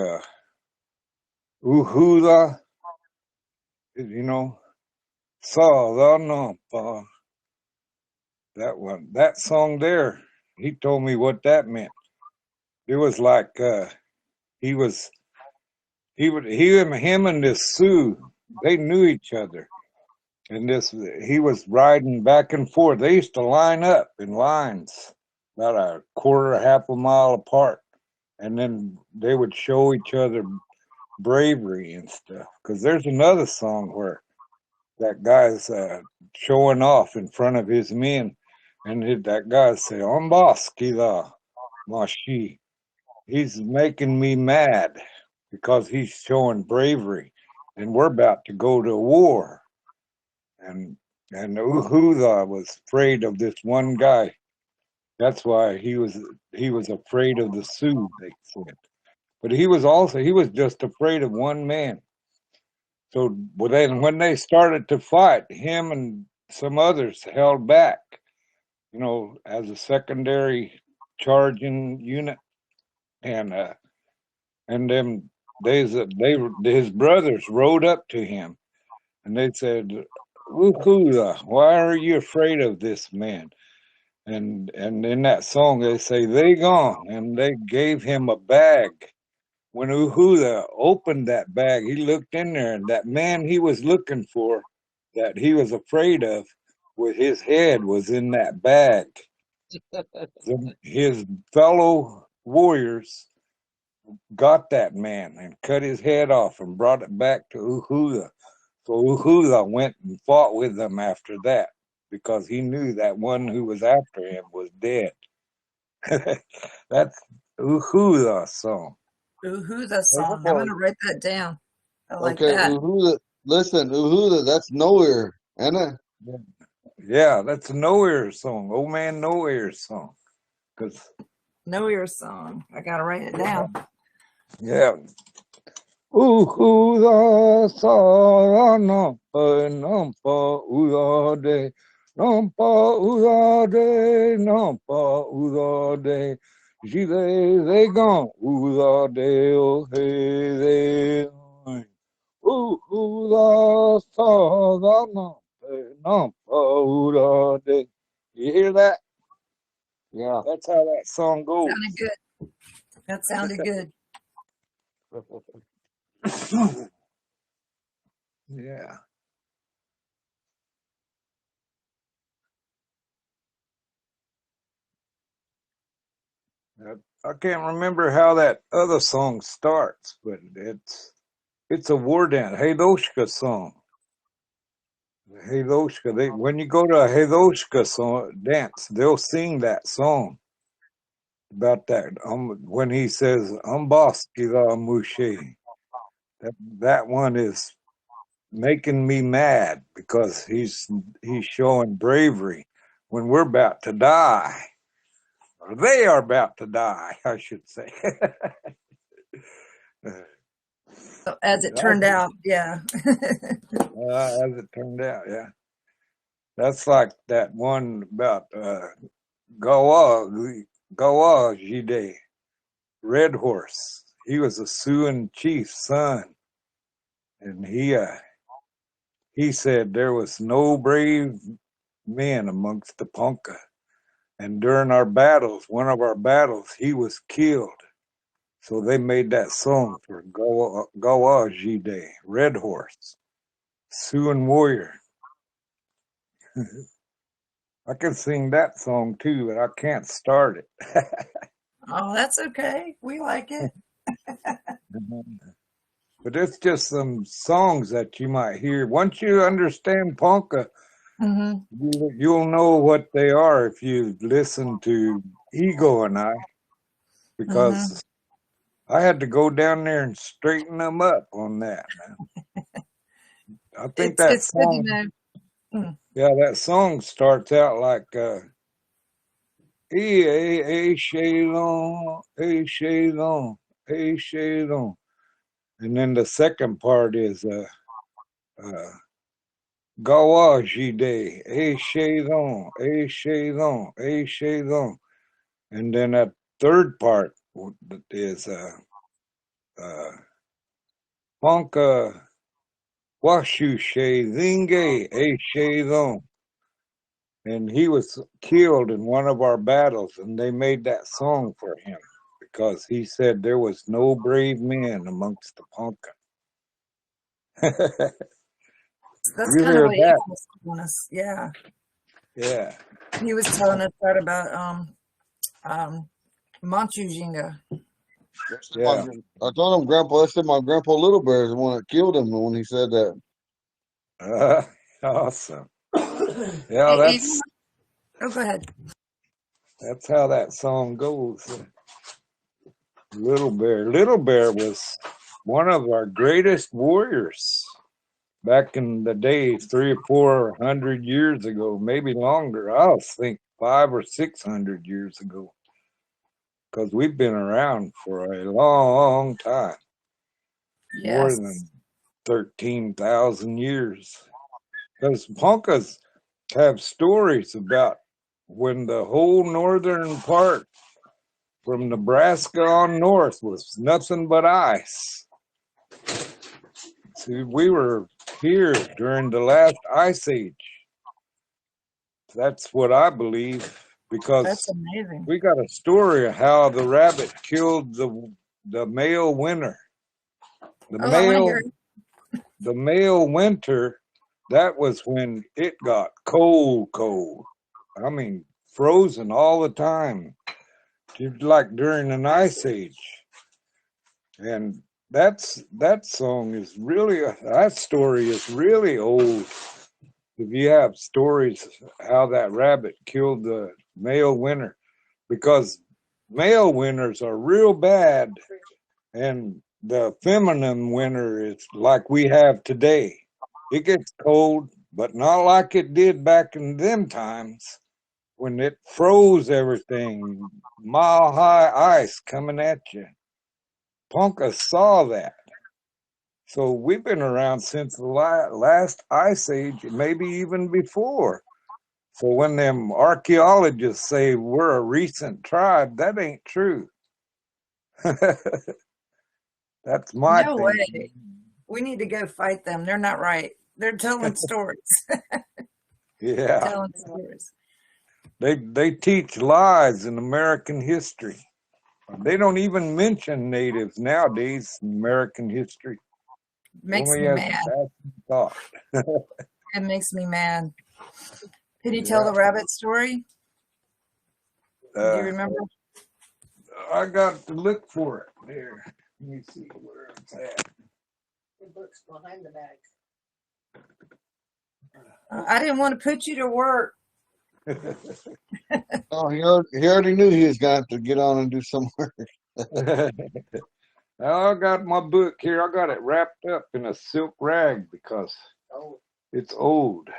Uhula, Salanapa. That one, that song there. He told me what that meant. It was like him and this Sioux, they knew each other. And he was riding back and forth. They used to line up in lines about a quarter, half a mile apart. And then they would show each other bravery and stuff. Because there's another song where that guy's showing off in front of his men. And that guy say, "Ombaskila Mashi." He's making me mad because he's showing bravery. And we're about to go to war. And Uhudha was afraid of this one guy. That's why he was afraid of the Sioux, they said. But he was just afraid of one man. So well, then when they started to fight, him and some others held back, as a secondary charging unit, and then his brothers rode up to him and they said, "Wukuda, why are you afraid of this man?" And in that song they say they gone, and they gave him a bag. When Uhuda opened that bag, he looked in there, and that man he was looking for, that he was afraid of, with his head was in that bag. His fellow warriors got that man and cut his head off and brought it back to Uhuda. So Uhuda went and fought with them after that because he knew that one who was after him was dead. That's Uhuda's song. Uhuda song. I'm gonna write that down. I like Okay, that. Uhuda. Listen, Uhuda, that's nowhere, ain't it? Yeah, that's a Nowhere song. Old Man Nowhere song. Cause Know your song. I gotta write it down. yeah. Uhuda sa nampa nampa udade nampa udade jile they gone udade oh hey they Uhuda sa nampa udade. You hear that? Yeah. That's how that song goes. Sounded good. That sounded good. Yeah. I can't remember how that other song starts, but it's a war dance, Hadoshka song. Hadoshka. When you go to a Hadoshka song dance, they'll sing that song about that. When he says Ambaskila Mushe, that one is making me mad because he's showing bravery when we're about to die. Or they are about to die, I should say. As it turned out, yeah. As it turned out, yeah. That's like that one about Gawa Jide, Red Horse. He was a Sioux chief's son, and he said there was no brave men amongst the Ponca. And during our battles, one of our battles, he was killed. So they made that song for Gawa Jide, Red Horse, Sioux warrior. I can sing that song too, but I can't start it. Oh, that's okay. We like it. But it's just some songs that you might hear. Once you understand Ponca, Hmm. you'll know what they are if you listen to Ego and I, Hmm. because I had to go down there and straighten them up on that. I think that It's good to song, know. Mm. yeah, that song starts out like a Shalom, a Shalom, a Shalom. And then the second part is uh, Gawajide, a Shalom, a Shalom, a Shalom. And then that third part is Ponca Washu She Zinge, a Shalom. And he was killed in one of our battles, and they made that song for him because he said there was no brave men amongst the Ponca. That's You kind of hear what that? Eagle was telling us. Yeah. Yeah. He was telling us that about Manchujinga. Yeah. I told him, Grandpa. I said my Grandpa Little Bear is the one that killed him when he said that. Awesome. Yeah, Hey, Eagle. Oh, go ahead. that's how that song goes. Little Bear. Little Bear was one of our greatest warriors back in the day, 300 or 400 years ago, maybe longer. I was think 500 or 600 years ago, because we've been around for a long time, more Yes. than 13,000 years. Because Poncas have stories about when the whole northern part from Nebraska on north was nothing but ice. See, we were here during the last ice age. That's what I believe, because That's amazing. we got a story of how the rabbit killed the male winter. The Oh, I want to hear it. male winter, that was when it got cold. I mean, frozen all the time, just like during an ice age. And that song is really, that story is really old. If you have stories how that rabbit killed the male winter, because male winters are real bad, and the feminine winter is like we have today. It gets cold, but not like it did back in them times when it froze everything, mile high ice coming at you. Ponca saw that. So we've been around since the last ice age, maybe even before. So when them archaeologists say we're a recent tribe, that ain't true. That's my No thing. way. We need to go fight them. They're not right. They're telling stories. Yeah, Telling stories. they teach lies in American history. They don't even mention natives nowadays in American history. Makes Only me as mad. a passing thought. It makes me mad. Can you Yeah. tell the rabbit story? Do you remember? I got to look for it there. Let me see where it's at. The book's behind the bag. I didn't want to put you to work. Oh, he already knew he was going to have to get on and do some work. I got my book here. I got it wrapped up in a silk rag because it's old.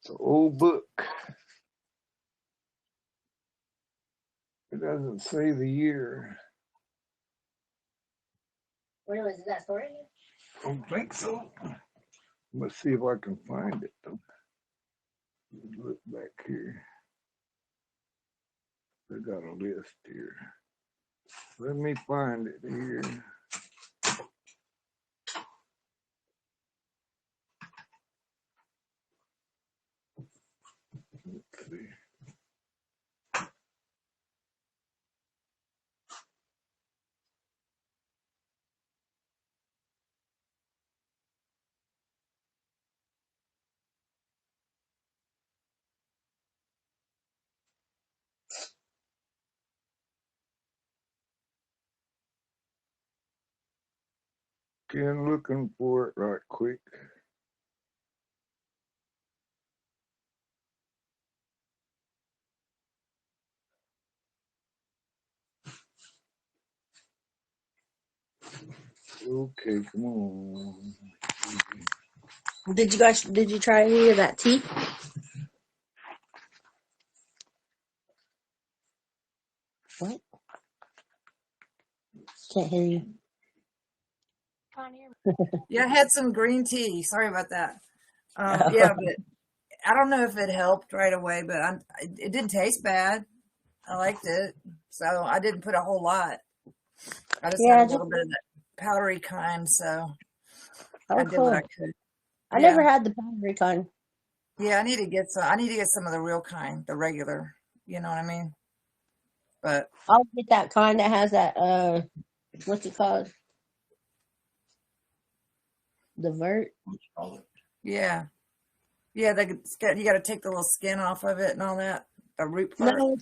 It's an old book. It doesn't say the year. Really, is that story? I don't think so. Let's see if I can find it though. Look back here. I got a list here. Let me find it here. Let's see. Again, looking for it right quick. Okay, come on. Did you try any of that tea? What? Can't hear you. Yeah, I had some green tea. Sorry about that. Yeah, but I don't know if it helped right away, but it didn't taste bad. I liked it. So I didn't put a whole lot. I just had Yeah, a little bit of that powdery kind, so I did what I cool. could. I Yeah. never had the powdery kind. Yeah, I need to get some of the real kind, the regular. You know what I mean? But I'll get that kind that has that what's it called? The vert. yeah, yeah, you got to take the little skin off of it and all that, the root part. No,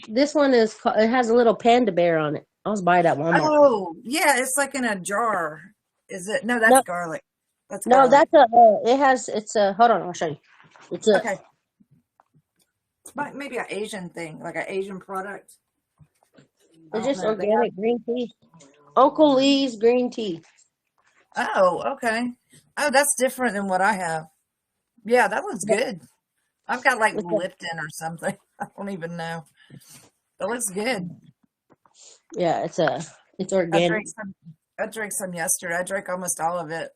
this one is. It has a little panda bear on it. I was buying it at Walmart. Oh, yeah, it's like in a jar. Is it? No, that's No, garlic. That's no, garlic. that's it has. It's a. Hold on, I'll show you. It's a. Okay. It's maybe an Asian thing, like an Asian product. It's I just don't know. organic green tea. Uncle Lee's green tea. Oh, okay. Oh, that's different than what I have. Yeah, that looks good. I've got like Lipton or something. I don't even know. That looks good. Yeah, it's I organic. drank some. I drank some yesterday. I drank almost all of it.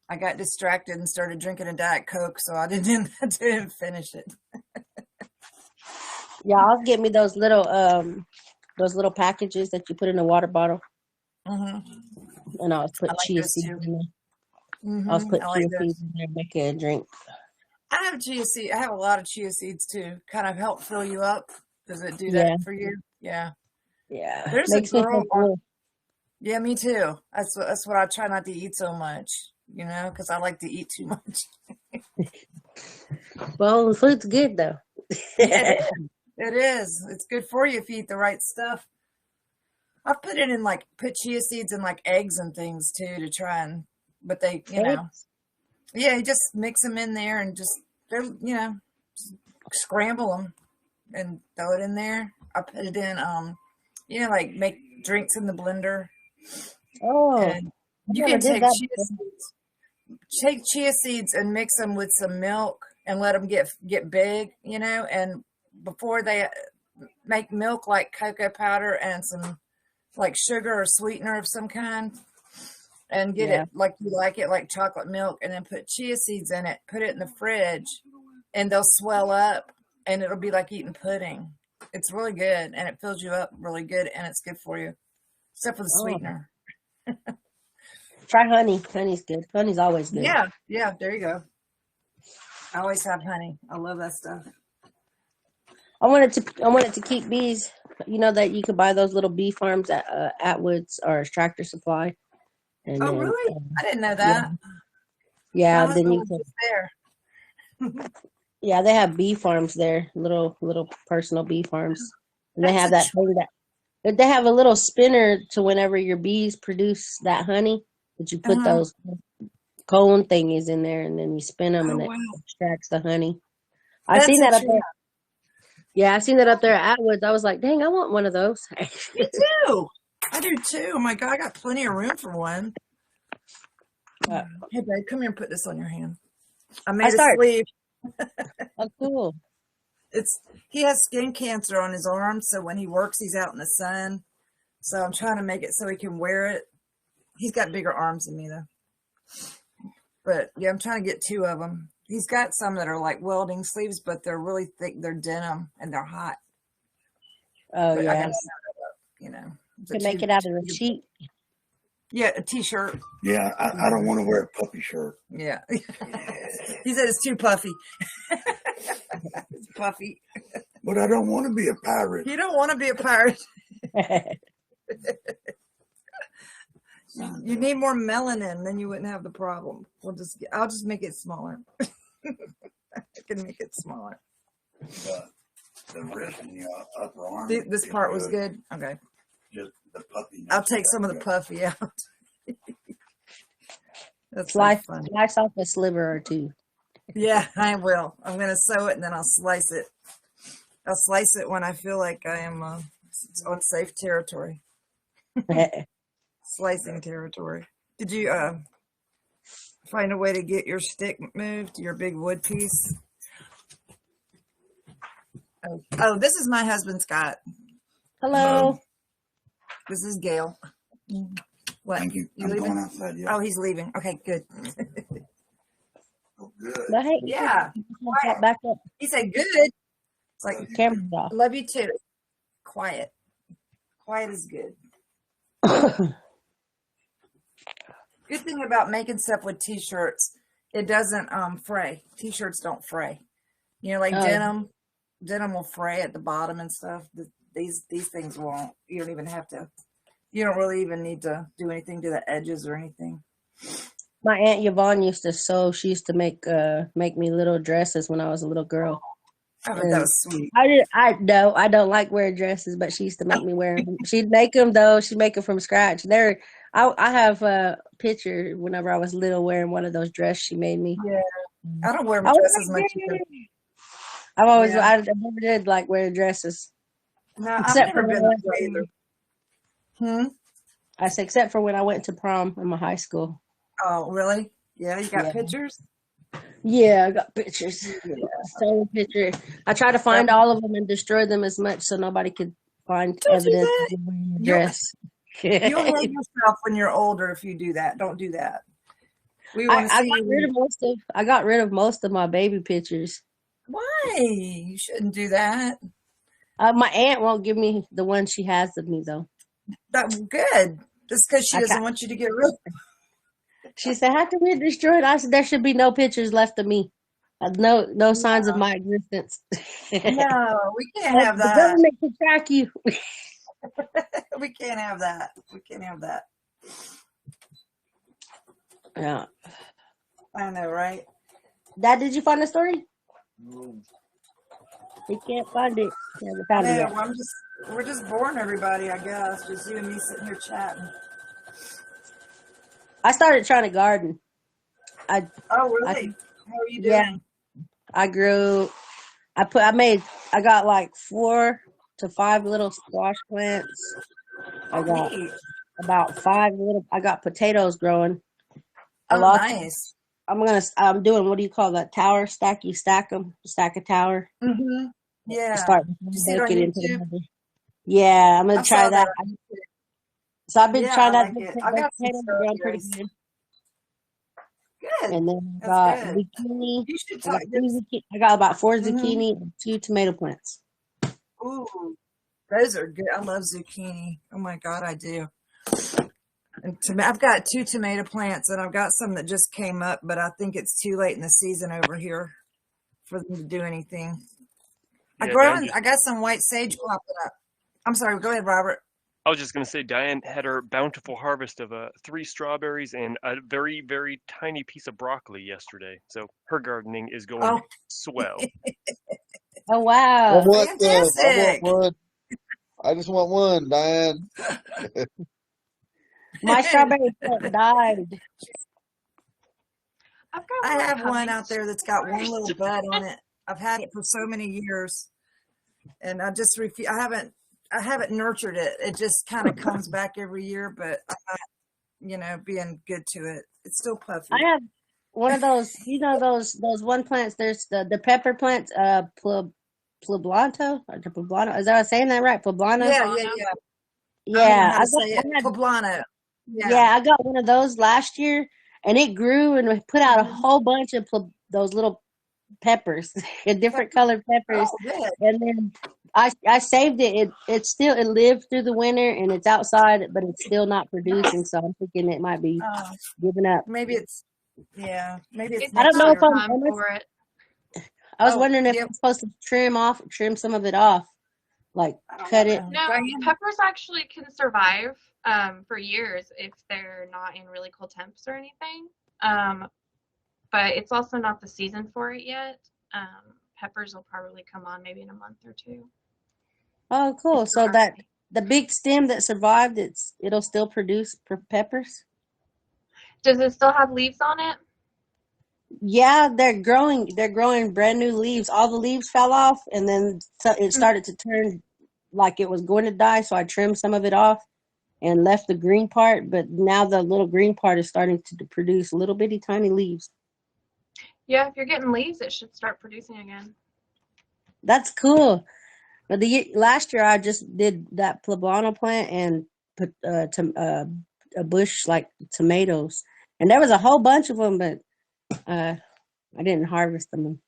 I got distracted and started drinking a Diet Coke, so I didn't finish it. Yeah, I'll get me those little packages that you put in a water bottle, Hmm and I'll I put like chia those seeds too. in there. I'll put I like chia those. seeds in there, make it a drink. I have chia seed. I have a lot of chia seeds too. Kind of help fill you up. Does it do that Yeah, for you? Yeah. yeah. There's a Makes me girl feel on. full. Yeah, me too. That's what I try not to eat so much. Because I like to eat too much. Well, the food's good though. Yeah, it is. It is. It's good for you if you eat the right stuff. I put it in put chia seeds in eggs and things too to try but they, Eggs? yeah, you just mix them in there and they're, just scramble them and throw it in there. I put it in, make drinks in the blender Oh, and I you never can did that before. take chia seeds and mix them with some milk and let them get big, and before they make milk like cocoa powder and some sugar or sweetener of some kind and get Yeah. it like you like it, like chocolate milk, and then put chia seeds in it, put it in the fridge, and they'll swell up and it'll be like eating pudding. It's really good and it fills you up really good and it's good for you, except for the Oh, sweetener. try honey. Honey's good. Honey's always good. Yeah, there you go. I always have honey. I love that stuff. I wanted to keep bees. You know that you could buy those little bee farms at Atwoods or Tractor Supply, and Oh, then really? I didn't know yeah, that. My yeah. Then husband you was can, just there. yeah, they have bee farms there, little personal bee farms, and they That's have a that thing that they have a little spinner to whenever your bees produce that honey that you put uh-huh. those cone thingies in there, and then you spin them, Oh, and it wow. extracts the honey. I That's seen a that up trip. there. Yeah, I seen that up there at Atwoods. I was like, dang, I want one of those. Me too. I do too. Oh my God, I got plenty of room for one. Uh, Hey, babe, come here and put this on your hand. I I made a start. sleeve. Oh, cool. He has skin cancer on his arm, so when he works, he's out in the sun. So I'm trying to make it so he can wear it. He's got bigger arms than me though. But yeah, I'm trying to get 2 of them. He's got some that are like welding sleeves, but they're really thick. They're denim and they're hot. Oh But I yeah, gotta sew it up. can make it out of the sheet. Yeah, a t-shirt. Yeah, I don't want to wear a puppy shirt. Yeah. He said it's too puffy. It's puffy. But I don't want to be a pirate. You don't want to be a pirate. You need more melanin, then you wouldn't have the problem. I'll just make it smaller. I can make it smaller. The wrist and the upper arm. This is part was good. Okay. Just the puppy. I'll take some of the puffy out. That's so Slice funny. off a sliver or two. Yeah, I will. I'm going to sew it and then I'll slice it. I'll slice it when I feel like I am on safe territory. Slicing territory. Did you find a way to get your stick moved, your big wood piece? Oh, this is my husband, Scott. Hello. This is Gail. What? Thank you. I'm leaving? going outside. Yeah. Oh, he's leaving. Okay, good. Oh, good. But hey, Yeah. pop back up. He said good. It's like, Camera's off. I love you too. Quiet. Quiet is good. Good thing about making stuff with t-shirts, it doesn't fray. T-shirts don't fray. Like Oh. denim will fray at the bottom and stuff. These things won't. You don't even have to. You don't really even need to do anything to the edges or anything. My Aunt Yvonne used to sew. She used to make me little dresses when I was a little girl. I thought that was sweet. I don't like wearing dresses, but she used to make me wear them. She'd make them though. She'd make them from scratch. I have a picture whenever I was little wearing one of those dresses she made me. Yeah, I don't wear I was dresses like, much either. I've always Yeah. I never did like wearing dresses. No, I've Except never for been when I that way either. I said, except for when I went to prom in my high school. Oh, really? Yeah, you got Yeah. pictures? Yeah, I got pictures. Yeah. Same picture. I try to find all of them and destroy them as much so nobody could find Don't do evidence that. of wearing a You'll, dress. you'll hate yourself when you're older if you do that. Don't do that. We want to I see got rid you. of most of my baby pictures. Why? You shouldn't do that. My aunt won't give me the one she has of me though. That's good. Just because she I doesn't ca want you to get rid of She said, "How can we destroy it?" I said, "There should be no pictures left of me. No signs of No, my existence. no, we can't have The that. government can track you." We can't have that. We can't have that. Yeah. I know, right? Dad, did you find the story? He can't find it. He hasn't found it No, yet. we're just boring everybody, I guess. Just you and me sitting here chatting. I started trying to garden. I, Oh, I, really? How are you yeah. doing? I grew. I got like 4 to 5 little squash plants. I Oh, got neat. about 5 little. I got potatoes growing. A Oh, lot. nice. I'm doing, what do you call that? Tower stack. You stack them. Stack a tower. Mm-hmm. Yeah. Start with Did you one see it on bucket into YouTube? another. Yeah, I'm I gonna try saw that that. on YouTube. So I've been Yeah, I trying that. like it. I Those got some potatoes are growing pretty strawberries. good. Good. And then I That's got good. zucchini. You should I got talk. 3 zucchini. I got about 4 Mm-hmm. zucchini and 2 tomato plants. Ooh, those are good. I love zucchini. Oh my God, I do. And I've got 2 tomato plants, and I've got some that just came up, but I think it's too late in the season over here for them to do anything. Yeah, Diane I got some white sage popping up. I'm sorry. Go ahead, Robert. I was just going to say, Diane had her bountiful harvest of 3 strawberries and a very, very tiny piece of broccoli yesterday. So her gardening is going Oh, swell. Oh wow! I want fantastic. one. I just want one, Diane. My strawberry plant died. I've got I one have one coming. out there that's got one little bud on it. I've had it for so many years, and I just refuse. I haven't nurtured it. It just kind of comes back every year, but I'm not, being good to it. It's still I puffy. have one of those. You know those one plants. There's the pepper plants. Poblano or poblano. Is that saying that right? Poblano. Yeah, Poblano. I don't know Yeah, how to say it. I had. Poblano. Yeah, Yeah. I got one of those last year, and it grew and put out a whole bunch of those little peppers, different colored peppers, Oh, good. and then I saved it. It lived through the winter, and it's outside, but it's still not producing. So I'm thinking it might be Oh, giving up. maybe it's It's I don't next know about if year. time for it. I was Oh, wondering if yep. I'm supposed to trim some of it off, like I don't cut it. know. No, Diane? peppers actually can survive for years if they're not in really cold temps or anything. But it's also not the season for it yet. Peppers will probably come on maybe in a month or 2. Oh, It's cool. still So that early. the big stem that survived, it'll still produce peppers. Does it still have leaves on it? Yeah, they're growing. They're growing brand new leaves. All the leaves fell off, and then it started to turn like it was going to die. So I trimmed some of it off and left the green part. But now the little green part is starting to produce little bitty tiny leaves. Yeah, if you're getting leaves, it should start producing again. That's cool. But last year I just did that poblano plant and put a bush like tomatoes, and there was a whole bunch of them, but I didn't harvest them.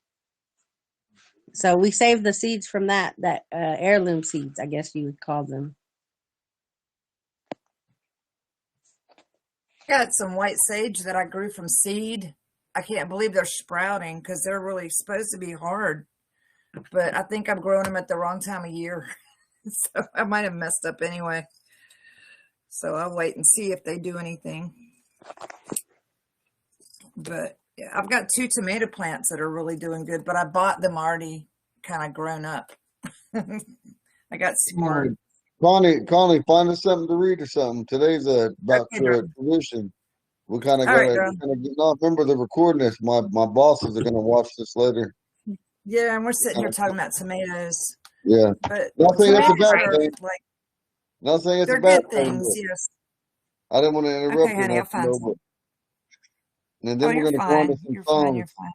So we saved the seeds from that heirloom seeds, I guess you would call them. Got some white sage that I grew from seed. I can't believe they're sprouting because they're really supposed to be hard. But I think I'm growing them at the wrong time of year. So I might have messed up anyway. So I'll wait and see if they do anything. But yeah, I've got 2 tomato plants that are really doing good, but I bought them already kind of grown up. I got smart. Connie, find us something to read or something. Today's about Okay, darling. tradition. We kind of All right, gotta darling. remember the recording this. My bosses are gonna watch this later. Yeah, and we're sitting here talking about tomatoes. Yeah, But not saying it's a tomatoes bad are thing. like, Not saying it's a they're bad good thing, things, but yes. I didn't want to interrupt Okay, you, honey, I'll find some. and Oh, then we're you're gonna go on to fine. some You're fine. You're songs.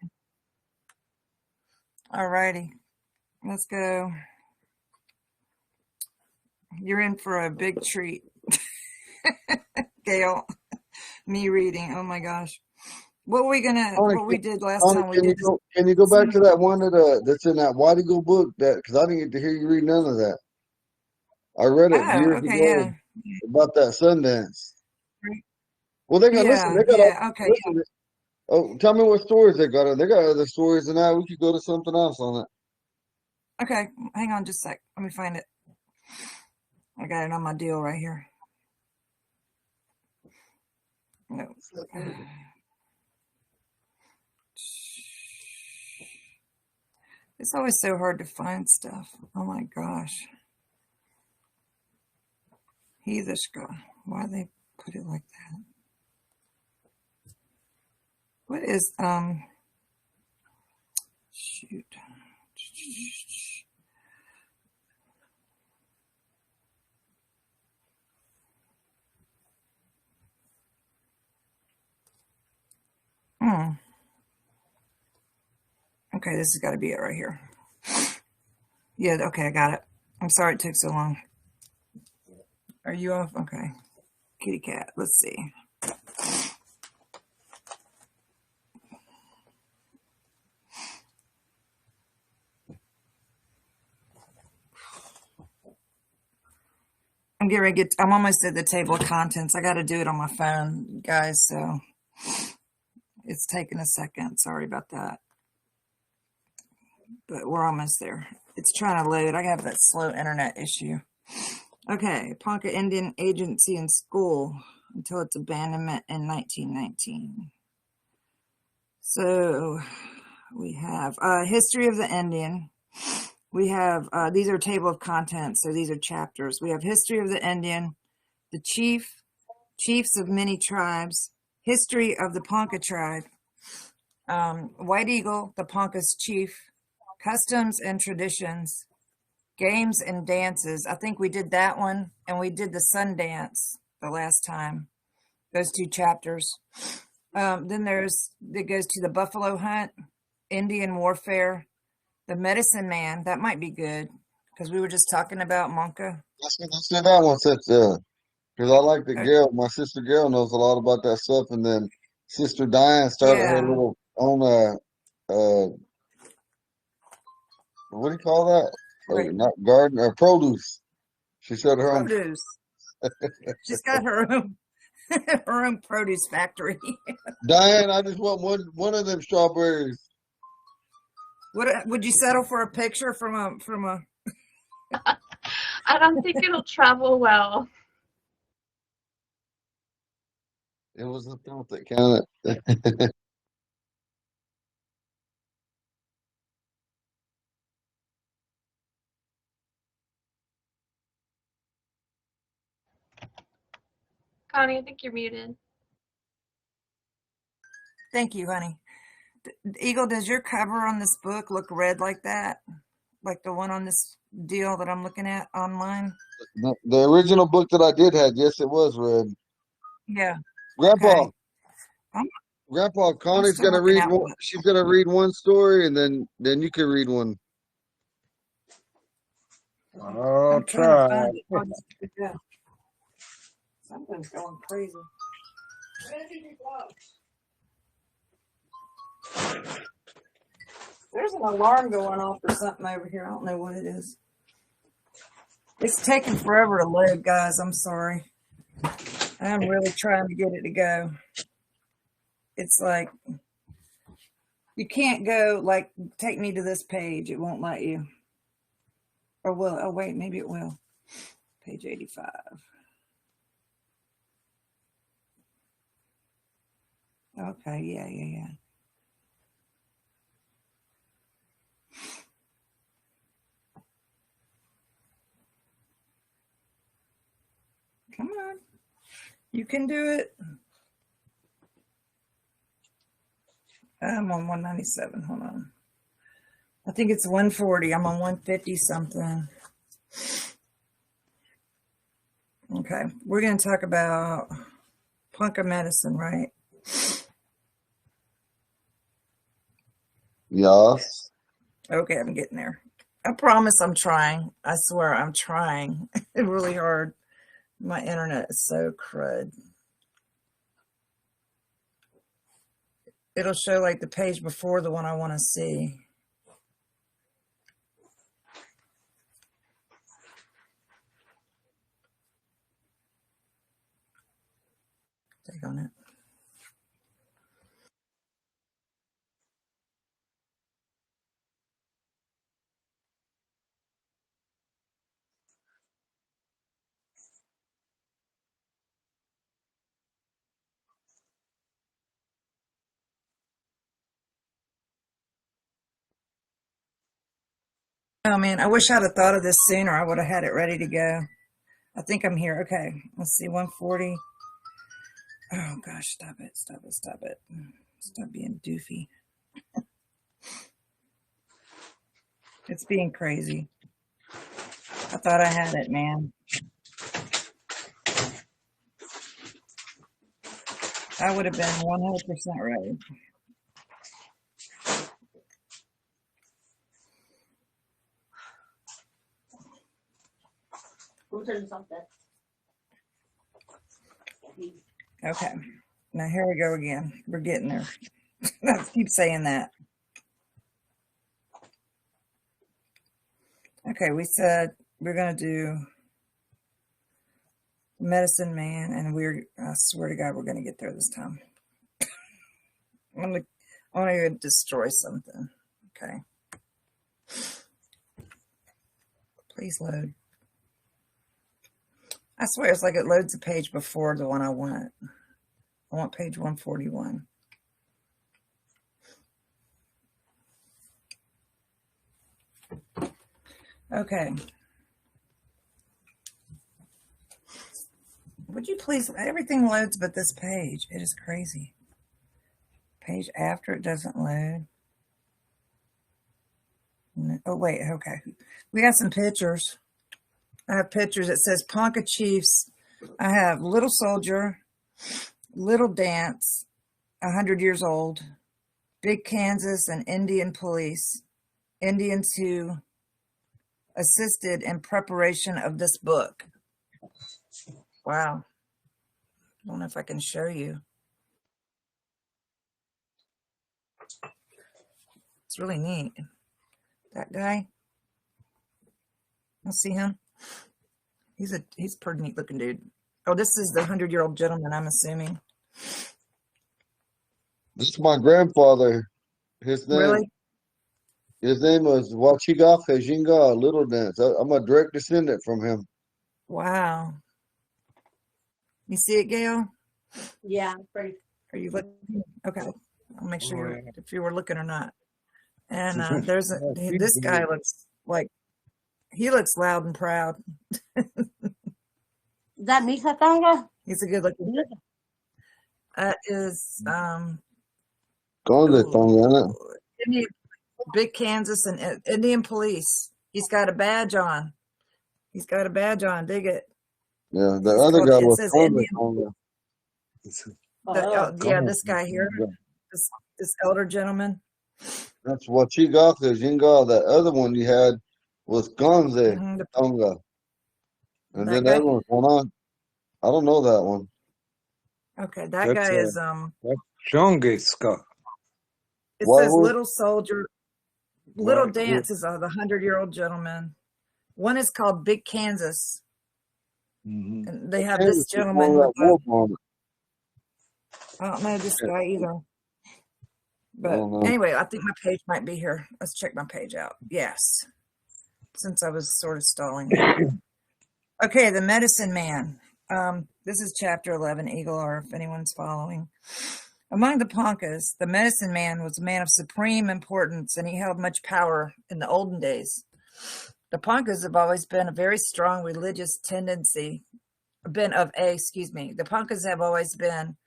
fine. All righty. Let's go. You're in for a big treat, Gail. Me reading. Oh my gosh. What we did last Connie, time, we did this. can you go back to that one that's in that White Eagle book because I didn't get to hear you read none of that. I read it Oh, years okay, ago yeah. about that Sundance. Well, they got listen. Yeah, They got all, yeah, okay. listen. Oh, tell me what stories they got. They got other stories than that. We could go to something else on it. Okay, hang on just a sec. Let me find it. I got it on my deal right here. No. It's always so hard to find stuff. Oh my gosh. Heathishka. Why they put it like that? What is shoot. Hmm. Okay, this has got to be it right here. Yeah, okay, I got it. I'm sorry it took so long. Are you off? Okay. Kitty cat. Let's see. I'm almost at the table of contents. I got to do it on my phone, guys, so it's taking a second. Sorry about that. But we're almost there. It's trying to load. I have that slow internet issue. Okay, Ponca Indian Agency and School until its abandonment in 1919. So we have History of the Indian. We have, these are table of contents, so these are chapters. We have History of the Indian, the Chiefs of Many Tribes, History of the Ponca Tribe, White Eagle, the Ponca's Chief, Customs and Traditions, Games and Dances. I think we did that one, and we did the Sun Dance the last time, those two chapters. Then it goes to the Buffalo Hunt, Indian Warfare, the Medicine Man. That might be good, because we were just talking about Monka. Let's do that one since because I like that Gail, my sister Gail knows a lot about that stuff, and then Sister Diane started her Yeah. little own what do you call that? Right. Not garden or produce. She said her own. Produce. She's got her own her own produce factory. Diane, I just want one of them strawberries. What would you settle for a picture from a I don't think it'll travel well. It was the thought that counted. Connie, I think you're muted. Thank you, honey. Eagle, does your cover on this book look red like that? Like the one on this deal that I'm looking at online? The original book that I did had, yes, it was red. Yeah. Grandpa, Okay. Grandpa, Connie's still gonna looking read at one. what- She's gonna read one story, and then you can read one. I'll I'm trying to try. find it. Oh, yeah. Something's going crazy. There's an alarm going off or something over here. I don't know what it is. It's taking forever to load, guys. I'm sorry. I'm really trying to get it to go. It's like you can't go like take me to this page. It won't let you. Or will? Oh wait, maybe it will. Page 85. Okay, yeah. Come on. You can do it. I'm on 197. Hold on. I think it's 140. I'm on 150 something. Okay. We're going to talk about Ponca medicine, right? Yes. Okay, I'm getting there. I promise I'm trying. I swear I'm trying really hard. My internet is so crud. It'll show like the page before the one I want to see. Take on it. Oh man, I wish I'd have thought of this sooner. I would have had it ready to go. I think I'm here. Okay, let's see, 140. Oh gosh, stop it, stop it, stop it. Stop being doofy. It's being crazy. I thought I had it, man. I would have been 100% right. Who turned something? Okay, now here we go again. We're getting there. I keep saying that. Okay, we said we're going to do Medicine Man, and I swear to God, we're going to get there this time. I'm going to destroy something. Okay. Please load. I swear it's like it loads a page before the one I want. I want page 141. Okay. Would you please, everything loads but this page. It is crazy. Page after it doesn't load. Oh, wait, okay. We got some pictures. I have pictures. It says Ponca Chiefs. I have Little Soldier, Little Dance, 100 years old, Big Kansas, and Indian police. Indians who assisted in preparation of this book. Wow. I don't know if I can show you. It's really neat. That guy. I'll see him. He's a pretty neat looking dude. Oh, this is the 100-year-old gentleman, I'm assuming. This is my grandfather. His name Really? was Wachiga Kajinga Little Dance. I'm a direct descendant from him. Wow. You see it, Gail? Yeah, pretty. Are you looking? Okay. I'll make sure Oh, if you were looking or not. And Yeah, this guy looks like, he looks loud and proud. Is that Misa Tonga? He's a good looking. That is Conde Tonga. Indian, Big Kansas and Indian police. He's got a badge on. He's got a badge on. Dig it. Yeah, the He's other called- guy it was says Conde Indian. Tonga. Yeah, this guy here, this elder gentleman. That's Wachiga Kajinga. That other one you had was Gonze Mhm, Tonga. And that then guy. that one's going on. I don't know that one. Okay, that That's guy is Chongiska. it Why says would- Little Soldier. Little Right. Dance is the 100-year-old gentleman. One is called Big Kansas. Mhm. And they have Kansas this is gentleman one of with that wolf on it. I don't know this guy either. I But don't know. anyway, I think my page might be here. Let's check my page out. Yes. Since I was sort of stalling. Okay, the Medicine Man. This is chapter 11, Eagle R, if anyone's following. Among the Poncas, the Medicine Man was a man of supreme importance, and he held much power in the olden days. The Poncas have always been a very strong religious tendency. The Poncas have always been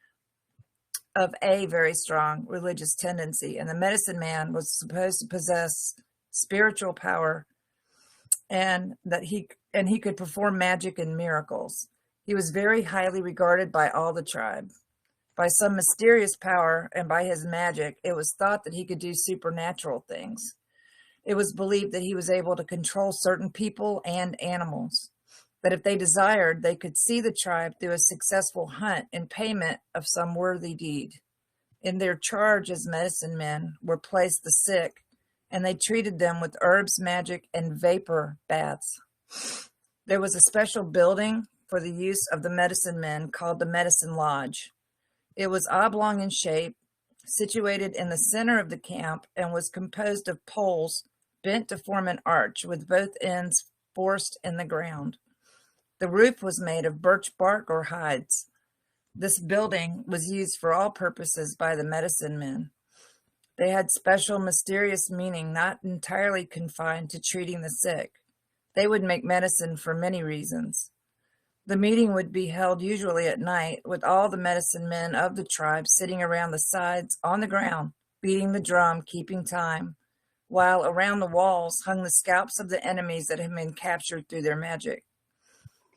of a very strong religious tendency, and the Medicine Man was supposed to possess spiritual power, and that he could perform magic and miracles. He was very highly regarded by all the tribe. By some mysterious power and by his magic, it was thought that he could do supernatural things. It was believed that he was able to control certain people and animals, that if they desired, they could see the tribe through a successful hunt in payment of some worthy deed. In their charge as medicine men were placed the sick, and they treated them with herbs, magic, and vapor baths. There was a special building for the use of the medicine men called the Medicine Lodge. It was oblong in shape, situated in the center of the camp, and was composed of poles bent to form an arch with both ends forced in the ground. The roof was made of birch bark or hides. This building was used for all purposes by the medicine men. They had special mysterious meaning, not entirely confined to treating the sick. They would make medicine for many reasons. The meeting would be held usually at night, with all the medicine men of the tribe sitting around the sides on the ground, beating the drum, keeping time, while around the walls hung the scalps of the enemies that had been captured through their magic.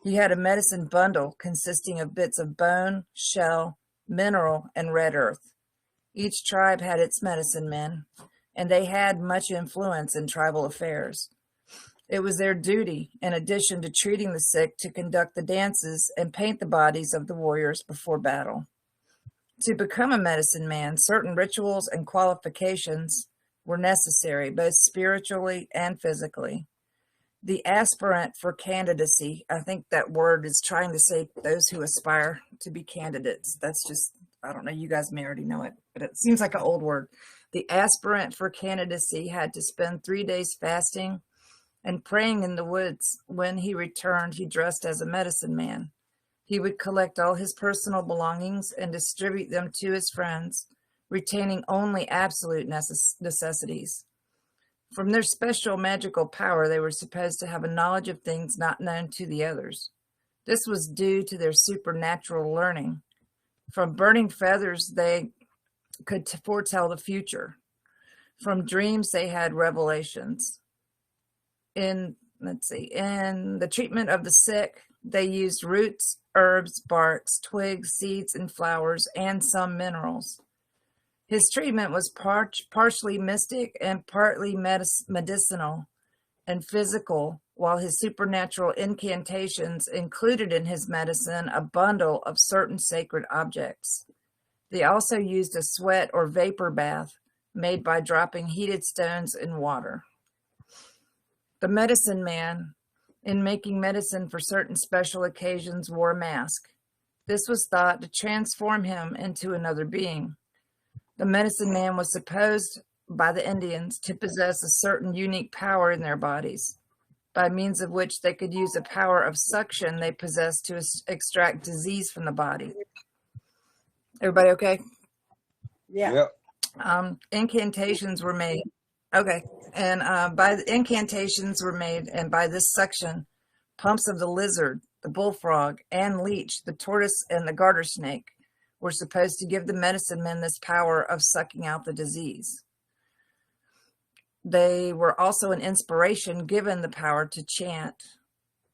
He had a medicine bundle consisting of bits of bone, shell, mineral, and red earth. Each tribe had its medicine men, and they had much influence in tribal affairs. It was their duty, in addition to treating the sick, to conduct the dances and paint the bodies of the warriors before battle. To become a medicine man, certain rituals and qualifications were necessary, both spiritually and physically. The aspirant for candidacy, I think that word is trying to say those who aspire to be candidates. That's just, I don't know, you guys may already know it, but it seems like an old word. The aspirant for candidacy had to spend 3 days fasting and praying in the woods. When he returned, he dressed as a medicine man. He would collect all his personal belongings and distribute them to his friends, retaining only absolute necessities. From their special magical power, they were supposed to have a knowledge of things not known to the others. This was due to their supernatural learning. From burning feathers, they could foretell the future. From dreams, they had revelations. In the treatment of the sick, they used roots, herbs, barks, twigs, seeds, and flowers, and some minerals. His treatment was partially mystic and partly medicinal and physical, while his supernatural incantations included in his medicine a bundle of certain sacred objects. They also used a sweat or vapor bath made by dropping heated stones in water. The medicine man, in making medicine for certain special occasions, wore a mask. This was thought to transform him into another being. The medicine man was supposed by the Indians to possess a certain unique power in their bodies, by means of which they could use a power of suction they possessed to extract disease from the body. Everybody okay? Yeah. Yep. Incantations were made. Okay. And incantations were made, and by this suction, pumps of the lizard, the bullfrog, and leech, the tortoise, and the garter snake, were supposed to give the medicine men this power of sucking out the disease. They were also an inspiration given the power to chant,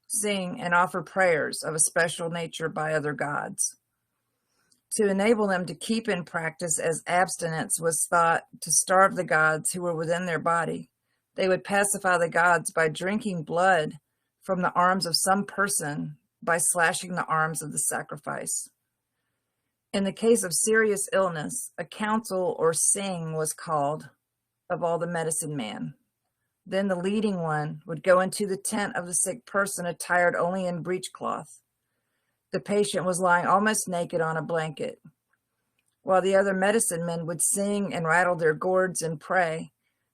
sing, and offer prayers of a special nature by other gods. To enable them to keep in practice, as abstinence was thought to starve the gods who were within their body, they would pacify the gods by drinking blood from the arms of some person by slashing the arms of the sacrifice. In the case of serious illness, a council or sing was called of all the medicine men. Then the leading one would go into the tent of the sick person attired only in breechcloth. The patient was lying almost naked on a blanket. While the other medicine men would sing and rattle their gourds and pray,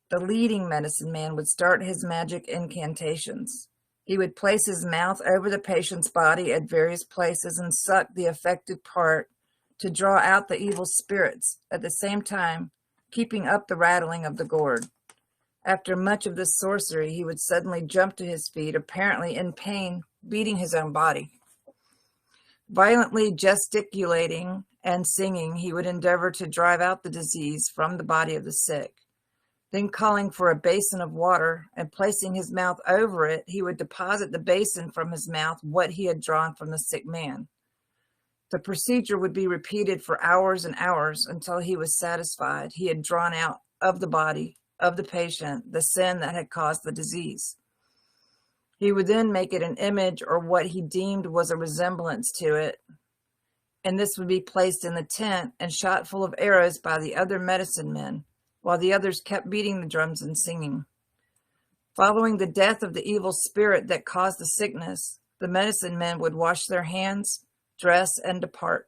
the leading medicine man would start his magic incantations. He would place his mouth over the patient's body at various places and suck the affected part to draw out the evil spirits, at the same time keeping up the rattling of the gourd. After much of this sorcery, he would suddenly jump to his feet, apparently in pain, beating his own body. Violently gesticulating and singing, he would endeavor to drive out the disease from the body of the sick. Then, calling for a basin of water and placing his mouth over it, he would deposit the basin from his mouth what he had drawn from the sick man. The procedure would be repeated for hours and hours until he was satisfied he had drawn out of the body of the patient the sin that had caused the disease. He would then make it an image or what he deemed was a resemblance to it, and this would be placed in the tent and shot full of arrows by the other medicine men, while the others kept beating the drums and singing. Following the death of the evil spirit that caused the sickness, the medicine men would wash their hands, dress, and depart.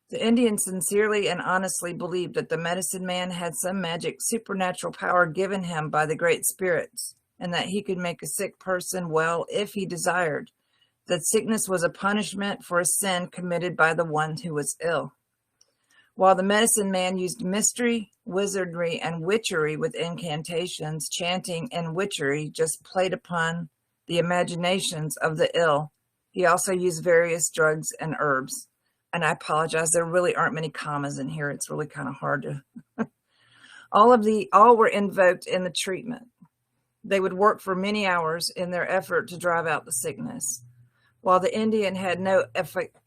The Indian sincerely and honestly believed that the medicine man had some magic supernatural power given him by the great spirits, and that he could make a sick person well if he desired, that sickness was a punishment for a sin committed by the one who was ill. While the medicine man used mystery, wizardry, and witchery with incantations, chanting, and witchery just played upon the imaginations of the ill, he also used various drugs and herbs. And I apologize, there really aren't many commas in here. It's really kind of hard to... all were invoked in the treatment. They would work for many hours in their effort to drive out the sickness. While the Indian had no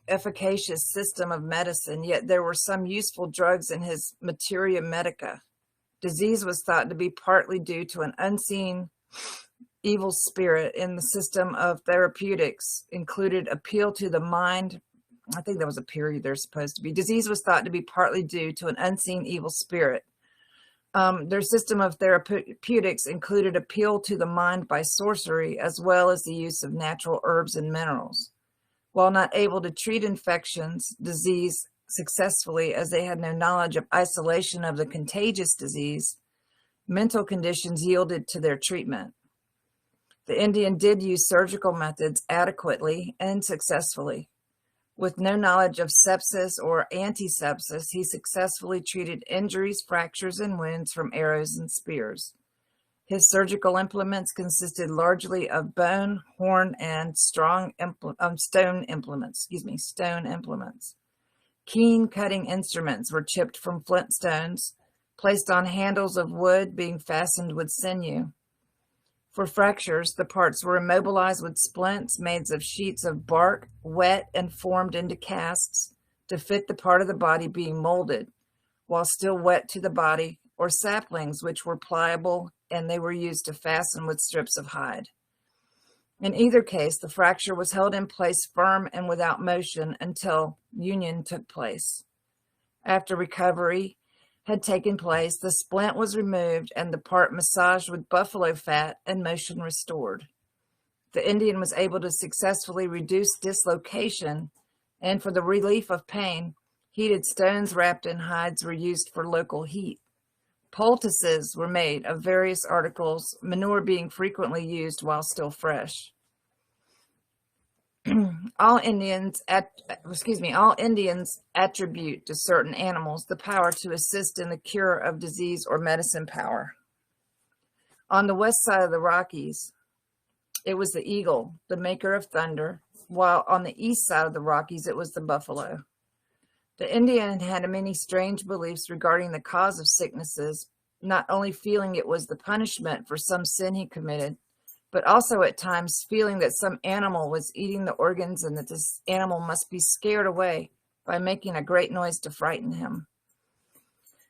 efficacious system of medicine, yet there were some useful drugs in his materia medica. Disease was thought to be partly due to an unseen evil spirit in the system of therapeutics, included appeal to the mind. I think there was a period there's supposed to be. Disease was thought to be partly due to an unseen evil spirit. Their system of therapeutics included appeal to the mind by sorcery, as well as the use of natural herbs and minerals. While not able to treat infections, disease successfully, as they had no knowledge of isolation of the contagious disease, mental conditions yielded to their treatment. The Indian did use surgical methods adequately and successfully. With no knowledge of sepsis or antisepsis, he successfully treated injuries, fractures, and wounds from arrows and spears. His surgical implements consisted largely of bone, horn, and stone implements. Keen cutting instruments were chipped from flint stones, placed on handles of wood being fastened with sinew. For fractures, the parts were immobilized with splints made of sheets of bark, wet and formed into casts to fit the part of the body being molded, while still wet to the body, or saplings which were pliable, and they were used to fasten with strips of hide. In either case, the fracture was held in place firm and without motion until union took place. After recovery had taken place, the splint was removed and the part massaged with buffalo fat and motion restored. The Indian was able to successfully reduce dislocation, and for the relief of pain, heated stones wrapped in hides were used for local heat. Poultices were made of various articles, manure being frequently used while still fresh. All Indians attribute to certain animals the power to assist in the cure of disease or medicine power. On the west side of the Rockies, it was the eagle, the maker of thunder, while on the east side of the Rockies, it was the buffalo. The Indian had many strange beliefs regarding the cause of sicknesses, not only feeling it was the punishment for some sin he committed, but also at times feeling that some animal was eating the organs and that this animal must be scared away by making a great noise to frighten him.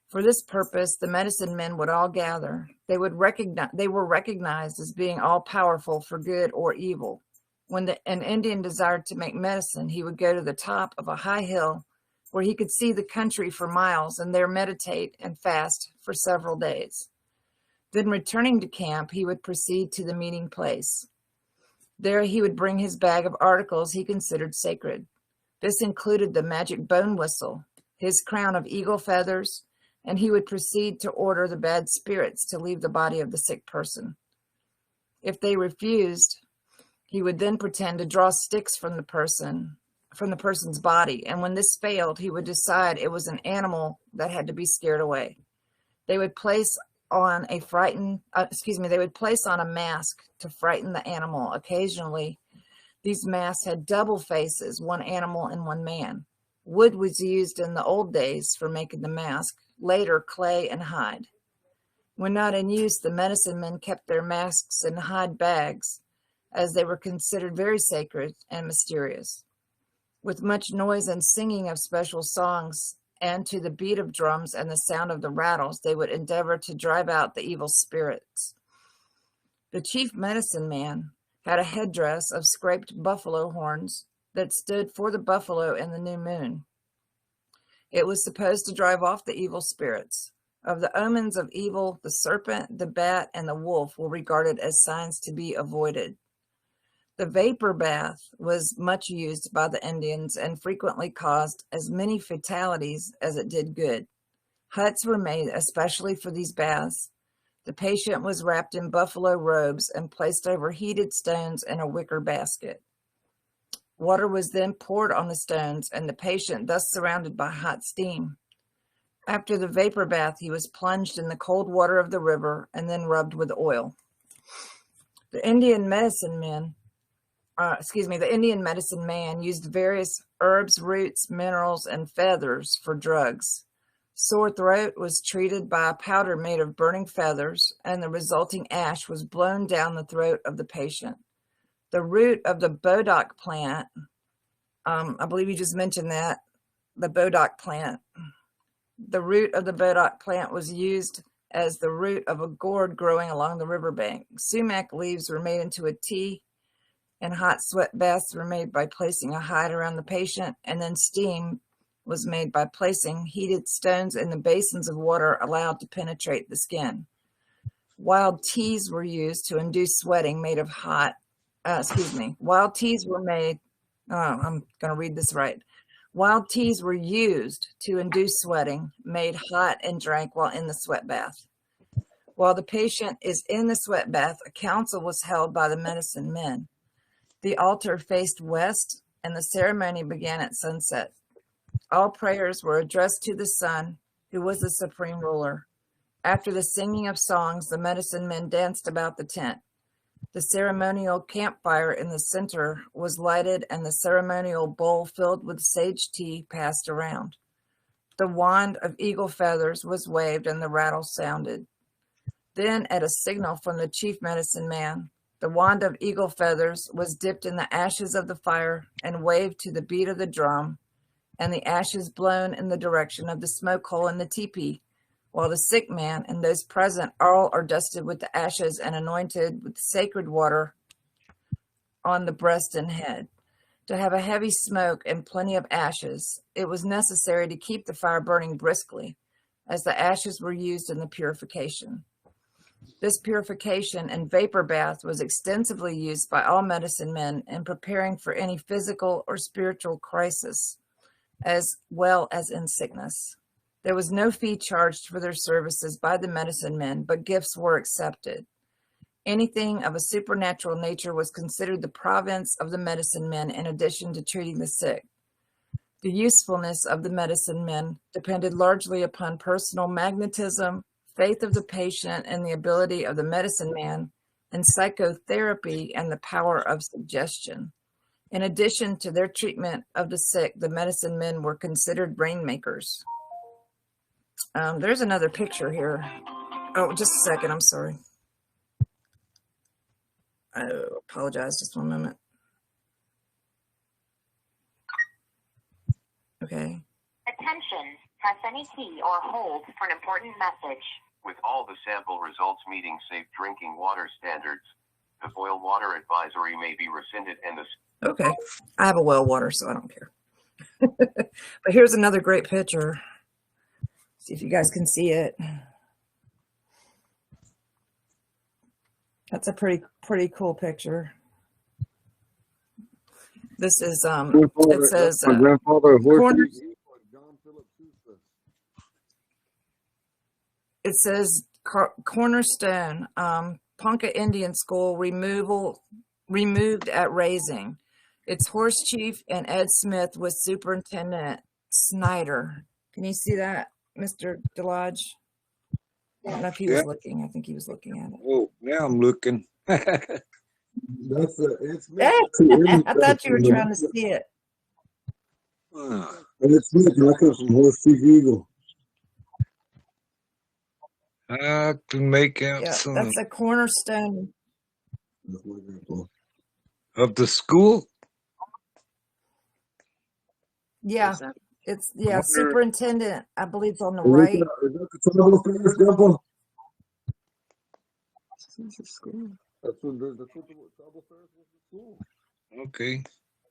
For this purpose, the medicine men would all gather. They were recognized as being all powerful for good or evil. When an Indian desired to make medicine, he would go to the top of a high hill where he could see the country for miles and there meditate and fast for several days. Then returning to camp, he would proceed to the meeting place. There he would bring his bag of articles he considered sacred. This included the magic bone whistle, his crown of eagle feathers, and he would proceed to order the bad spirits to leave the body of the sick person. If they refused, he would then pretend to draw sticks from the person's body, and when this failed, he would decide it was an animal that had to be scared away. They would place on a mask to frighten the animal. Occasionally, these masks had double faces, one animal and one man. Wood was used in the old days for making the mask, later clay and hide. When not in use, the medicine men kept their masks in hide bags, as they were considered very sacred and mysterious. With much noise and singing of special songs and to the beat of drums and the sound of the rattles, they would endeavor to drive out the evil spirits. The chief medicine man had a headdress of scraped buffalo horns that stood for the buffalo and the new moon. It was supposed to drive off the evil spirits. Of the omens of evil, the serpent, the bat, and the wolf were regarded as signs to be avoided. The vapor bath was much used by the Indians and frequently caused as many fatalities as it did good. Huts were made especially for these baths. The patient was wrapped in buffalo robes and placed over heated stones in a wicker basket. Water was then poured on the stones, and the patient, thus surrounded by hot steam. After the vapor bath, he was plunged in the cold water of the river and then rubbed with oil. The Indian medicine man used various herbs, roots, minerals, and feathers for drugs. Sore throat was treated by a powder made of burning feathers, and the resulting ash was blown down the throat of the patient. The root of the bodock plant, I believe you just mentioned that, the bodock plant. The root of the bodock plant was used as the root of a gourd growing along the riverbank. Sumac leaves were made into a tea, and hot sweat baths were made by placing a hide around the patient, and then steam was made by placing heated stones in the basins of water allowed to penetrate the skin. Wild teas were used to induce sweating made of hot, wild teas were made, I'm going to read this right. Wild teas were used to induce sweating, made hot and drank while in the sweat bath. While the patient is in the sweat bath, a council was held by the medicine men. The altar faced west, and the ceremony began at sunset. All prayers were addressed to the sun, who was the supreme ruler. After the singing of songs, the medicine men danced about the tent. The ceremonial campfire in the center was lighted, and the ceremonial bowl filled with sage tea passed around. The wand of eagle feathers was waved, and the rattle sounded. Then, at a signal from the chief medicine man, the wand of eagle feathers was dipped in the ashes of the fire and waved to the beat of the drum, and the ashes blown in the direction of the smoke hole in the teepee, while the sick man and those present all are dusted with the ashes and anointed with sacred water on the breast and head. To have a heavy smoke and plenty of ashes, it was necessary to keep the fire burning briskly, as the ashes were used in the purification. This purification and vapor bath was extensively used by all medicine men in preparing for any physical or spiritual crisis, as well as in sickness. There was no fee charged for their services by the medicine men, but gifts were accepted. Anything of a supernatural nature was considered the province of the medicine men in addition to treating the sick. The usefulness of the medicine men depended largely upon personal magnetism, faith of the patient, and the ability of the medicine man, and psychotherapy and the power of suggestion. In addition to their treatment of the sick, the medicine men were considered rainmakers. There's another picture here. Oh, just a second. I'm sorry. I apologize. Just one moment. Okay. Attention. Press any key or hold for an important message. With all the sample results meeting safe drinking water standards, the boil water advisory may be rescinded and the... Okay. I have a well water, so I don't care. But here's another great picture. See if you guys can see it. That's a pretty cool picture. This is it says it says Cornerstone, Ponca Indian School removed at raising. Its horse chief and Ed Smith was Superintendent Snyder. Can you see that, Mr. DeLodge? I don't know if he was looking. I think he was looking at it. Oh, now I'm looking. That's Ed Smith. I thought you were trying to see it. Ed Smith, I come from Horse Chief Eagle. I can make out some That's a cornerstone of the school. Yeah, It's I wonder, superintendent. I believe it's on the Is right. that the tribal fairs, Grandpa? That's what the tribal fairs was at school. okay.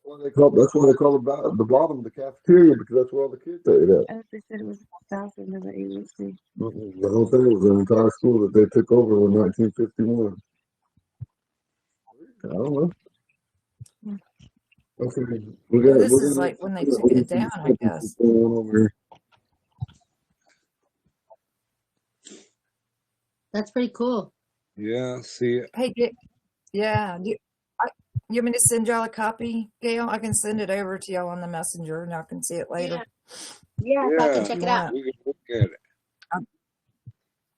That's why they call the bottom the cafeteria, because that's where all the kids ate at. They said it was south of the agency. The whole thing was an entire school that they took over in 1951. I don't know. Okay, Well, this we're is gonna like when they took it down, I guess. going on over here. That's pretty cool. Yeah, see it. Hey, yeah. You want me to send y'all a copy, Gail? I can send it over to y'all on the messenger, and y'all can see it later. Yeah, if I can Yeah, check You it out. want? we can look at it.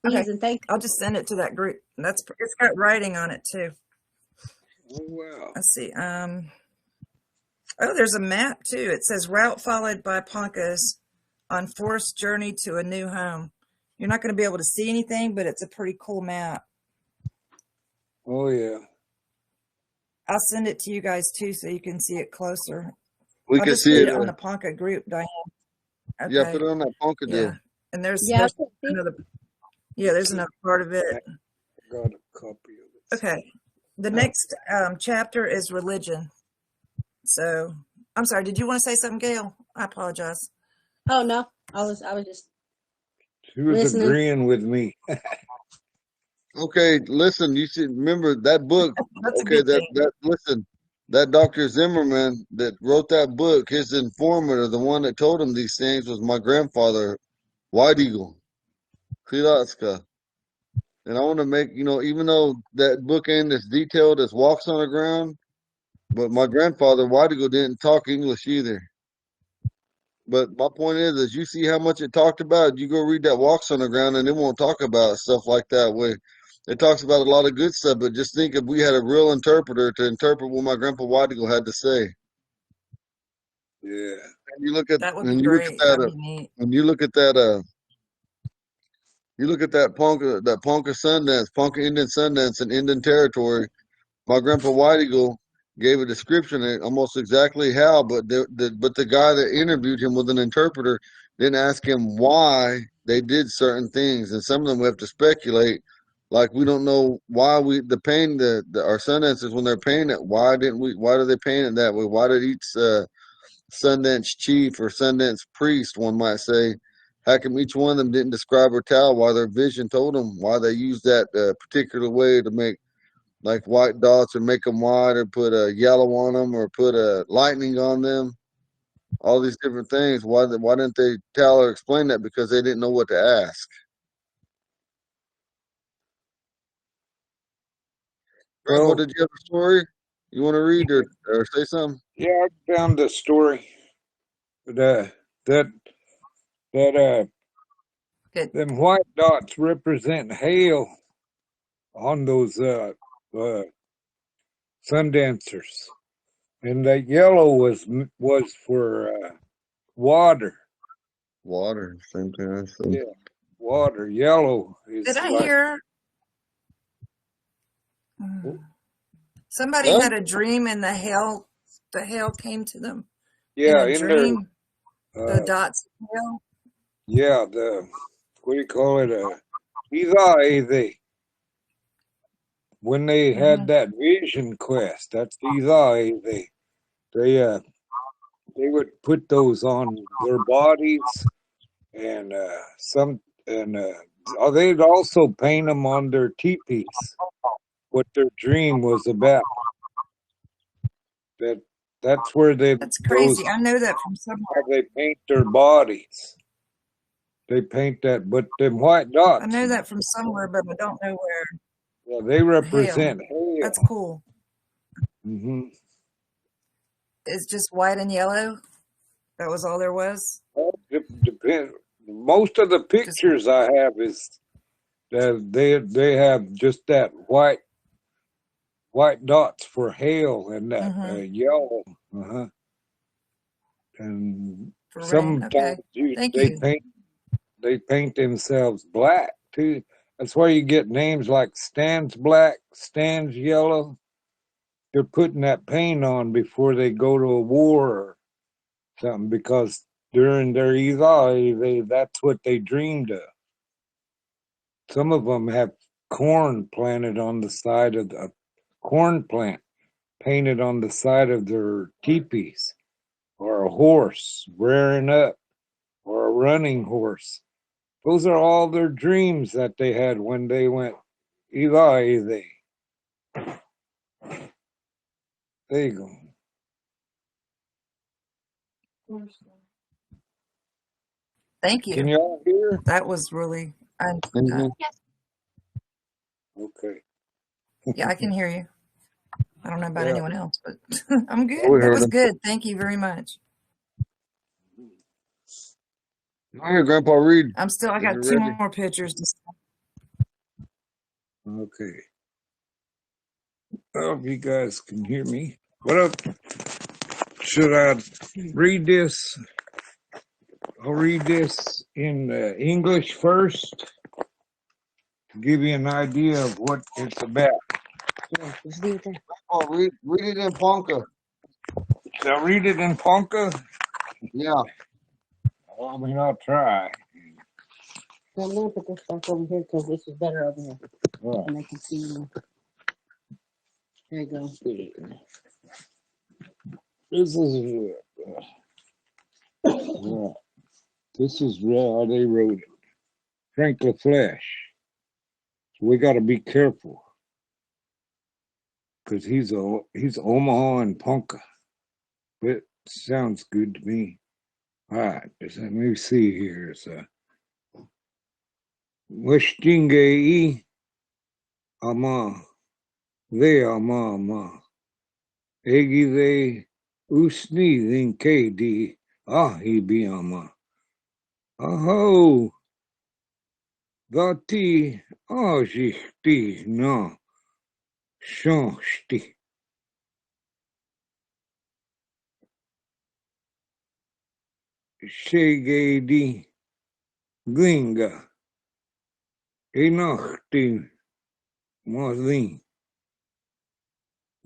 Okay, Please and thank I'll just send it to that group. It's got writing on it too. Oh, wow. Let's see. Oh, there's a map too. It says route followed by Ponca's on forced journey to a new home. You're not going to be able to see anything, but it's a pretty cool map. Oh, yeah. I'll send it to you guys too, so you can see it closer. We I'll can just see put it. it on the Ponca group, Diane. Yeah, Okay. put it on that Ponca Yeah. deal. And there's Yeah, another. Yeah, there's another part of it. I got a copy of it. Okay. The next chapter is religion. So, I'm sorry. Did you want to say something, Gail? I apologize. Oh no, I was just She was listening. agreeing with me. Okay, listen, you should remember that book. That's a Okay, good thing. listen, that Dr. Zimmerman that wrote that book, his informant, or the one that told him these things, was my grandfather, White Eagle, Klilatska. And I want to make, even though that book ain't as detailed as Walks on the Ground, but my grandfather, White Eagle, didn't talk English either. But my point is you see how much it talked about. You go read that Walks on the Ground, and it won't talk about stuff like that. Where it talks about a lot of good stuff, but just think if we had a real interpreter to interpret what my grandpa White Eagle had to say. Yeah. And you look at That would be and you look at great. that. That'd be neat. When you look at that. You look at that Ponca Sundance, Ponca Indian Sundance in Indian Territory. My grandpa White Eagle gave a description of almost exactly how, but the guy that interviewed him with an interpreter didn't ask him why they did certain things, and some of them we have to speculate. Like we don't know why our Sundances when they're painting it. Why do they paint it that way? Why did each Sundance chief or Sundance priest, one might say, how come each one of them didn't describe or tell why their vision told them why they used that particular way to make like white dots or make them white or put a yellow on them or put a lightning on them? All these different things. Why didn't they tell or explain that? Because they didn't know what to ask. Grandpa, Well, did you have a story you want to read or say something? yeah, I found the story. But, that Good. them white dots represent hail on those Sundancers, and that yellow was for water. Water, same thing I said. Yeah, water. Yellow Did is I like hear somebody Huh? had a dream and the hail came to them in yeah a in their dream? The dots of hail. yeah the what do you call it Izae, when they had that vision quest. That's Izae. They would put those on their bodies and they'd also paint them on their teepees. What their dream was about. That's where That's those crazy. I know that from somewhere. how they paint their bodies. They paint that, but them white I dots, know that from somewhere, but I don't know where. well, they represent hail. That's cool. Mm-hmm. It's just white and yellow. That was all there was. Depend. Most of the pictures I have is that they have just that white dots for hail and that yellow. Uh-huh. And For rain. sometimes Okay. Thank you. they paint themselves black too. That's why you get names like Stan's black, Stan's yellow. They're putting that paint on before they go to a war or something because during their Eli, that's what they dreamed of. Some of them have corn planted on the side of the corn plant painted on the side of their teepees, or a horse rearing up, or a running horse. Those are all their dreams that they had when they went Eli. There you go. Thank you. Can y'all hear? That was really, Mhm. Yes. Okay. yeah, I can hear you. I don't know about Yeah. anyone else, but I'm We good. That heard was him. good. Thank you very much. All right, Grandpa, read I if got you're 2 ready. more pictures. Okay. I hope you guys can hear me. What up? Should I read this? I'll read this in English first to give you an idea of what it's about. Yeah, just leave it there. Oh, read it in Ponca. Should I read it in Ponca? Yeah. Well, I mean, I'll try. So I'm gonna put this back over here because this is better over here, Right. and they can see you. There you go. This is this is how they wrote it. Frank LaFlesh. So we got to be careful because he's Omaha and Ponca. It sounds good to me. All right, let me see here. It's Westingei ama they ama egi they usni linke di ahi biama aho vati ajihti na shonshti shegedi glinga enachti mazin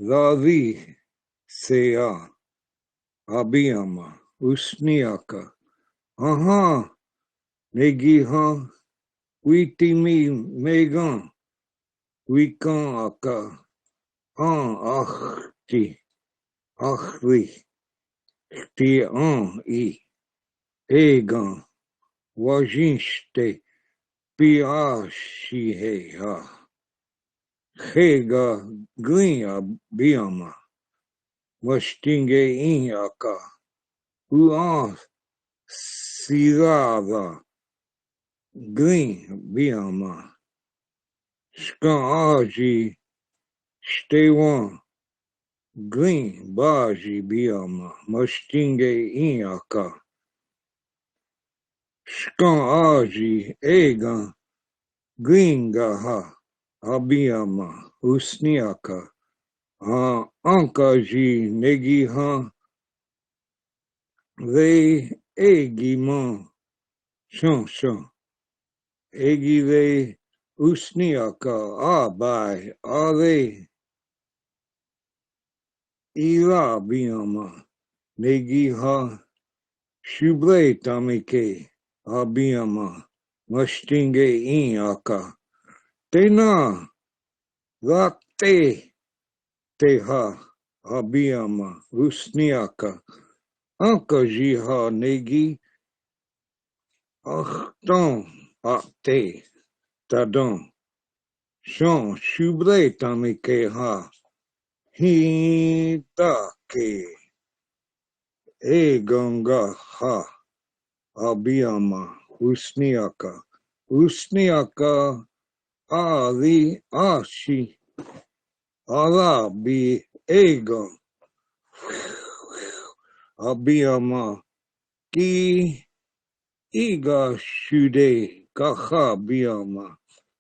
Zavi sea abiama usniaka aha negiha witimi megan wikan aka achti achri ti i egan wajinste piashiheha hega glinha biama wastinge inhaka uan sirava glin biama skan aji stewan glin baji biama mastinge inhaka skan aji egan glingaha abiama usniaka ankaji negiha ve egimon shon egive usniaka abai ave ila biama negiha shuble tamike abiama mastinge inaka tena late teha abiama usniaka ankajiha negi achton ate tadon shon shuble tamike ha hitake eganga ha abiama usniaka ali ashi ala bi egon abiama ki iga shude kaha biama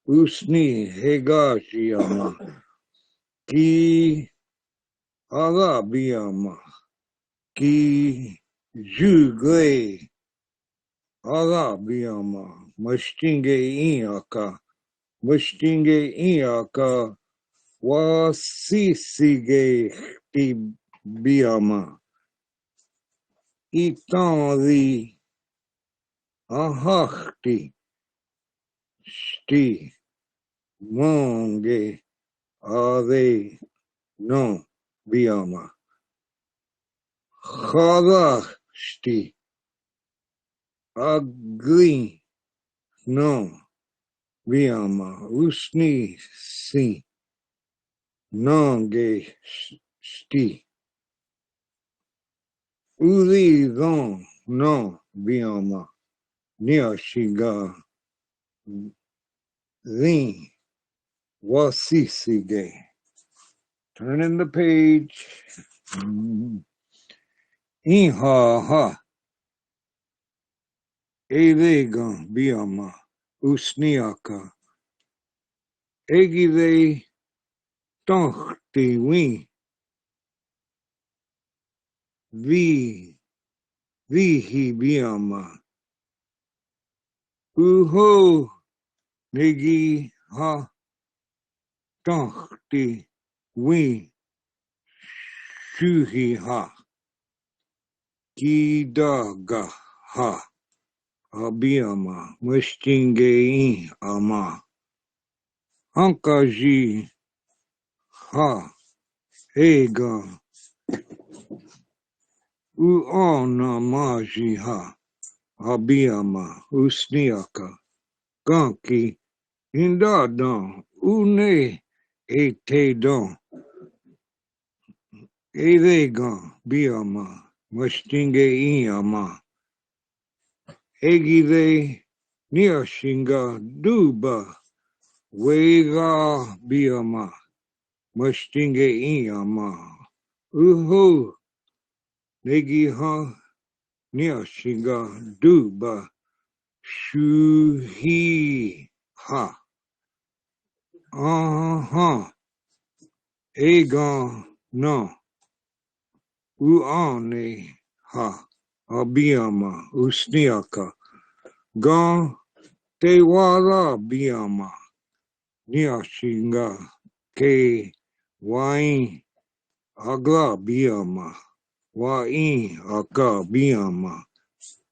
usni hegashiyama ki ala biama ki jugle ala biama mastinge inaka wasisige biama Itali ahakti sti monge ave no biama. Khavashti agli no biama. Usni si nonge sti. Uli don no biama. Niashiga zin wasisige. Turning the page. Iha ha. Elega biama. Usniaka. Egile tohti win. Vi. Vihi biama. Uho. Negi ha. Tohti win. Shuhi ha. Kidaga ha. Abiama. Mustinge ama. Hankaji ha. Ega. Uona maji ha. Abiama. Usniaka. Ganki. Indadon. Une. Ete don. Evegan. Biama. Mustinge ama. Egile. Niashinga. Duba. Wega biama. Mustinge ama. Uho. Negiha. Niashinga. Duba. Shuhi ha. Egon no. Uane ha. Abiama. Usniaka. Gon te wala biama. Niashinga. Ke wain agla biama. Wain aga biama.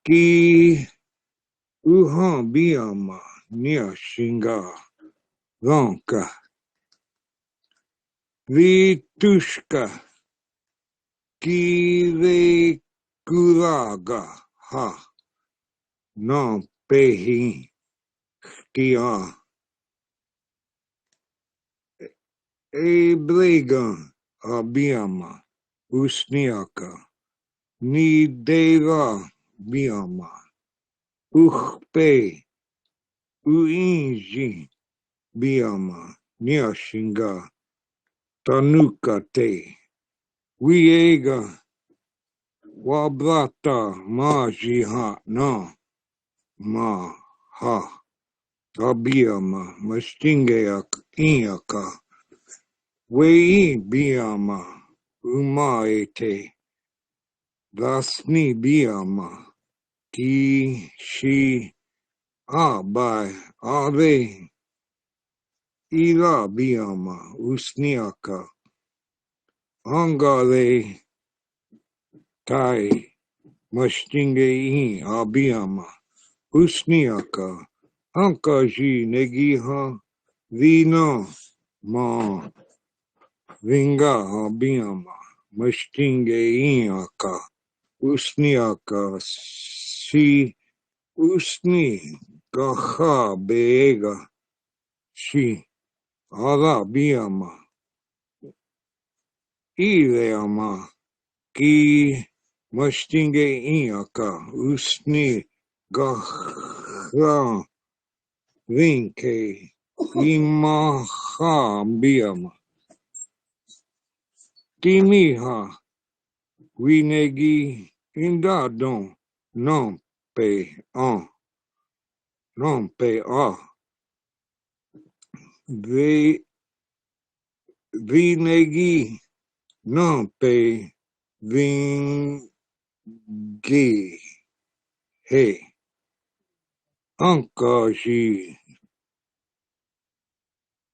Ki uhan biama. Niashinga. Gonka. Vitushka. Kile kulaga ha. Non pehi. Kia. Eblegan. Abiama. Usniaka. Ni deva biama. Uchpe. Uinji biama. Niashinga. Tanuka te. Wiega. Wablata maji ha no. Ma ha. Abiama. Mastingeak iaka. Wei biama. Umaete. Vasni biama. Ki shi abai ave. Ila biama. Usniaka. Angale tai. Mastinge abiama. Usniaka. Ankaji negiha. Vino. Ma. Vinga abiama. Mastinge iaka. Usniaka. Si. Usni. Gaha beega. Si. Ala biama. Ileama. Ki. Mastinge iaka. Usni. Gaha. Vinke. Imaha biama. Timiha. Winegi. Indadon. Non pe an. Non pe a. Vinegi. Non pe. Vingi. He. Ankaji.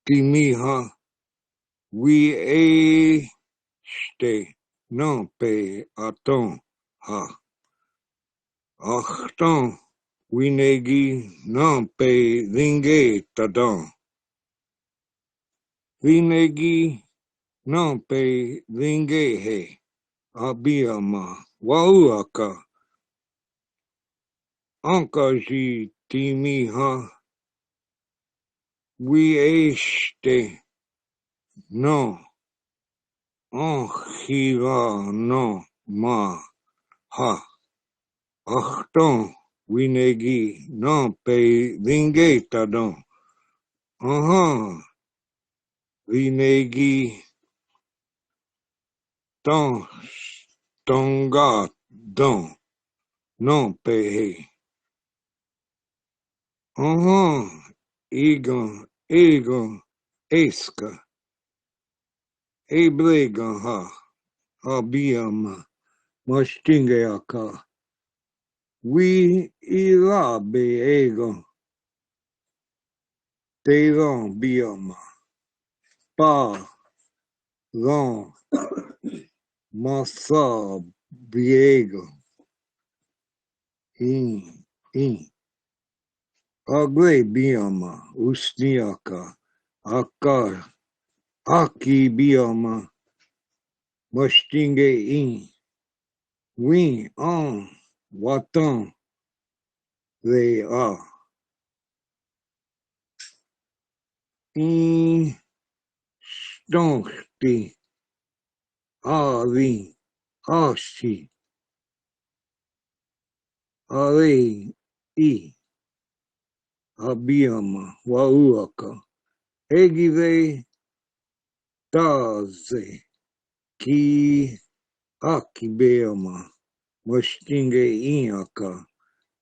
Timiha. We a. Ste. Non pe aton. Ha. Achtung, winegi nampe zinge tadon. Winegi nampe zinge he. Abiyama wauaka. Ankaji timiha. Wieste no. Anhiva no ma ha. Achtung, winegi nampe zinge tadon. Vinegi don donga don non pehe. Egon egon eska eblegon ha abiama mastingeaka. We ilabe egon devon biama pa lon masa biego in agwe biama usniaka aka aki biama mastinge in win on watan they are in stonsti avi ashi ale I abiama wauaka egive taze ki akibeama mastinge inaka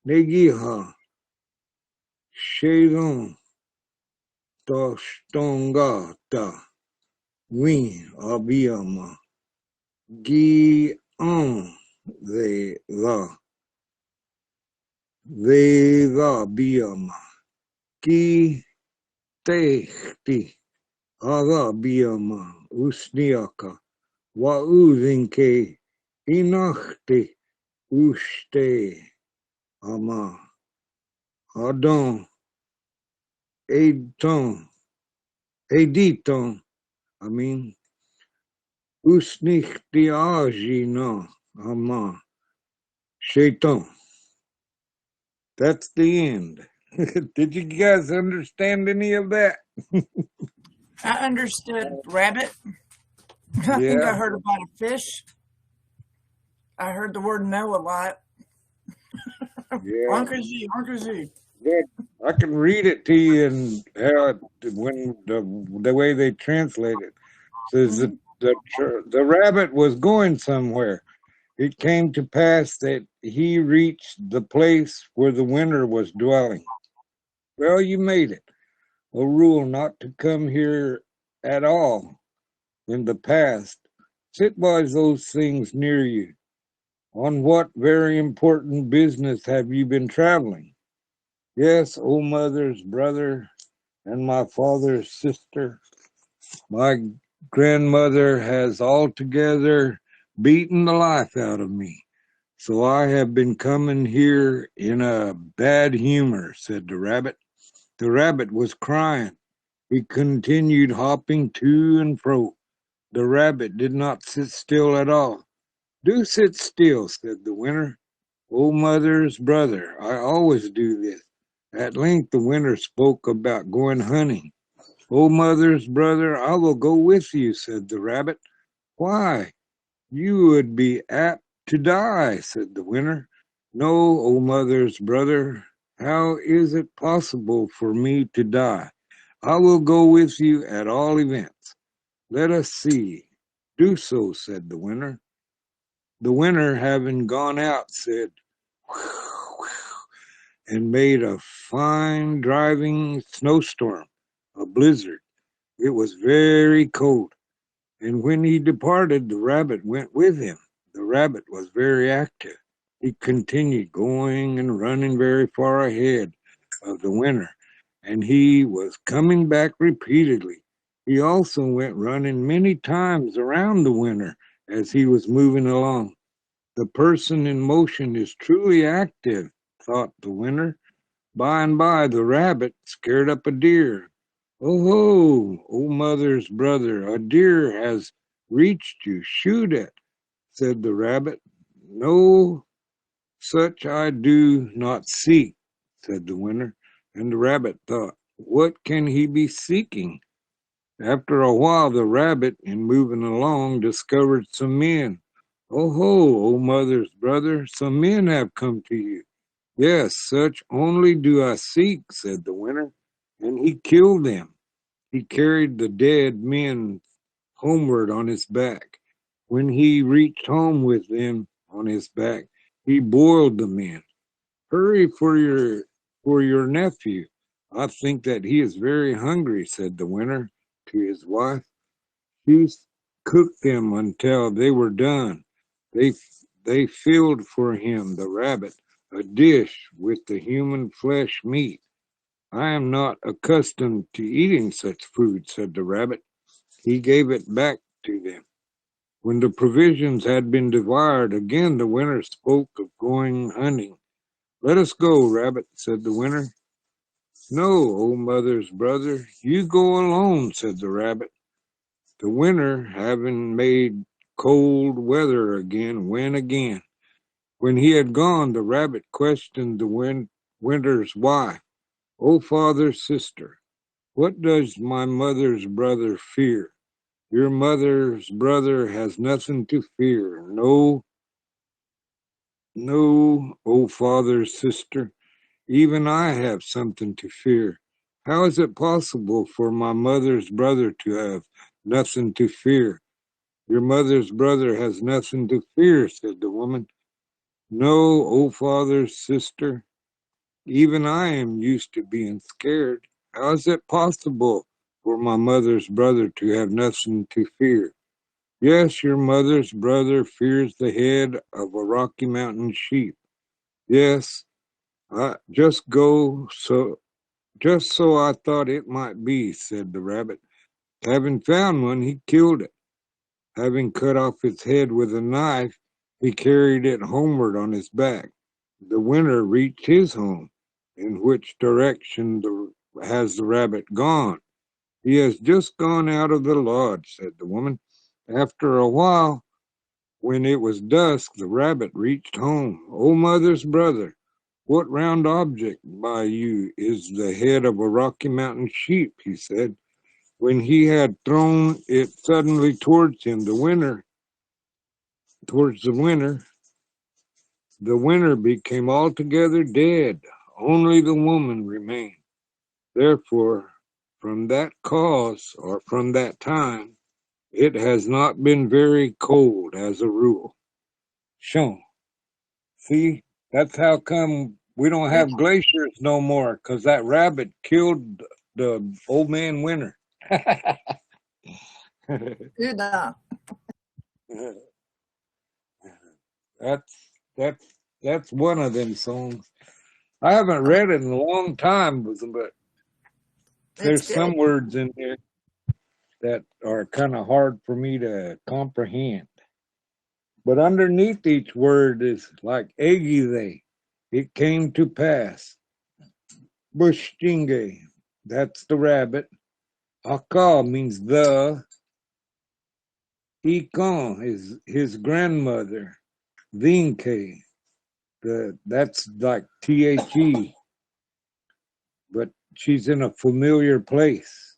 negiha shelon tostongata win abiama gi on they la biama ki tehti ala biama usniaka wa uzinke inachti uste ama adon edton editon I mean usnichti ajina ama shaitan. That's the end. Did you guys understand any of that? I understood rabbit. I think I Yeah, heard about a fish. I heard the word no a lot. yeah. Onkazi. Good. I can read it to you and how it, when the way they translate it says that the rabbit was going somewhere. It came to pass that he reached the place where the winter was dwelling. Well, you made it. A rule not to come here at all in the past. Sit by those things near you. On what very important business have you been traveling? Yes, O mother's brother and my father's sister. My grandmother has altogether beaten the life out of me. So I have been coming here in a bad humor, said the rabbit. The rabbit was crying. He continued hopping to and fro. The rabbit did not sit still at all. Do sit still, said the winter. O mother's brother, I always do this. At length the winter spoke about going hunting. O mother's brother, I will go with you, said the rabbit. Why? You would be apt to die, said the winter. No, O mother's brother, how is it possible for me to die? I will go with you at all events. Let us see. Do so, said the winter. The winter, having gone out, said, and made a fine driving snowstorm, a blizzard. It was very cold, and when he departed, the rabbit went with him. The rabbit was very active. He continued going and running very far ahead of the winter, and he was coming back repeatedly. He also went running many times around the winter as he was moving along. The person in motion is truly active, thought the winner. By and by, the rabbit scared up a deer. Oh ho, oh mother's brother, a deer has reached you. Shoot it, said the rabbit. No, such I do not seek, said the winner. And the rabbit thought, what can he be seeking? After a while, the rabbit, in moving along, discovered some men. Oh ho, oh mother's brother, some men have come to you. Yes, such only do I seek, said the winner, and he killed them. He carried the dead men homeward on his back. When he reached home with them on his back, he boiled the men. Hurry for your nephew. I think that he is very hungry, said the winner to his wife. She cooked them until they were done. They they filled for him, the rabbit, a dish with the human flesh meat. I am not accustomed to eating such food, said the rabbit. He gave it back to them. When the provisions had been devoured, again the winner spoke of going hunting. Let us go, rabbit, said the winner. No, O mother's brother, you go alone, said the rabbit. The winter, having made cold weather again, went again. When he had gone, the rabbit questioned the winter's wife. O father's sister, what does my mother's brother fear? Your mother's brother has nothing to fear. No, no, O father's sister, even I have something to fear. How is it possible for my mother's brother to have nothing to fear? Your mother's brother has nothing to fear, said the woman. No, O father's sister, even I am used to being scared. How is it possible for my mother's brother to have nothing to fear? Yes, your mother's brother fears the head of a Rocky Mountain sheep. Yes, just so I thought it might be, said the rabbit. Having found one, he killed it. Having cut off its head with a knife, he carried it homeward on his back. The winter reached his home. In which direction has the rabbit gone? He has just gone out of the lodge, said the woman. After a while, when it was dusk, the rabbit reached home. O mother's brother, what round object by you is the head of a Rocky Mountain sheep? He said. When he had thrown it suddenly towards him, the winter became altogether dead. Only the woman remained. Therefore, from that cause, or from that time, it has not been very cold as a rule. Shown. See, that's how come we don't have glaciers no more, because that rabbit killed the old man winter. Good enough. That's one of them songs. I haven't read it in a long time, but there's some words in there that are kind of hard for me to comprehend. But underneath each word is like egile. It came to pass. Bushtinge, that's the rabbit. Aka means the. Ikon is his grandmother. Vinke, that's like THE, but she's in a familiar place.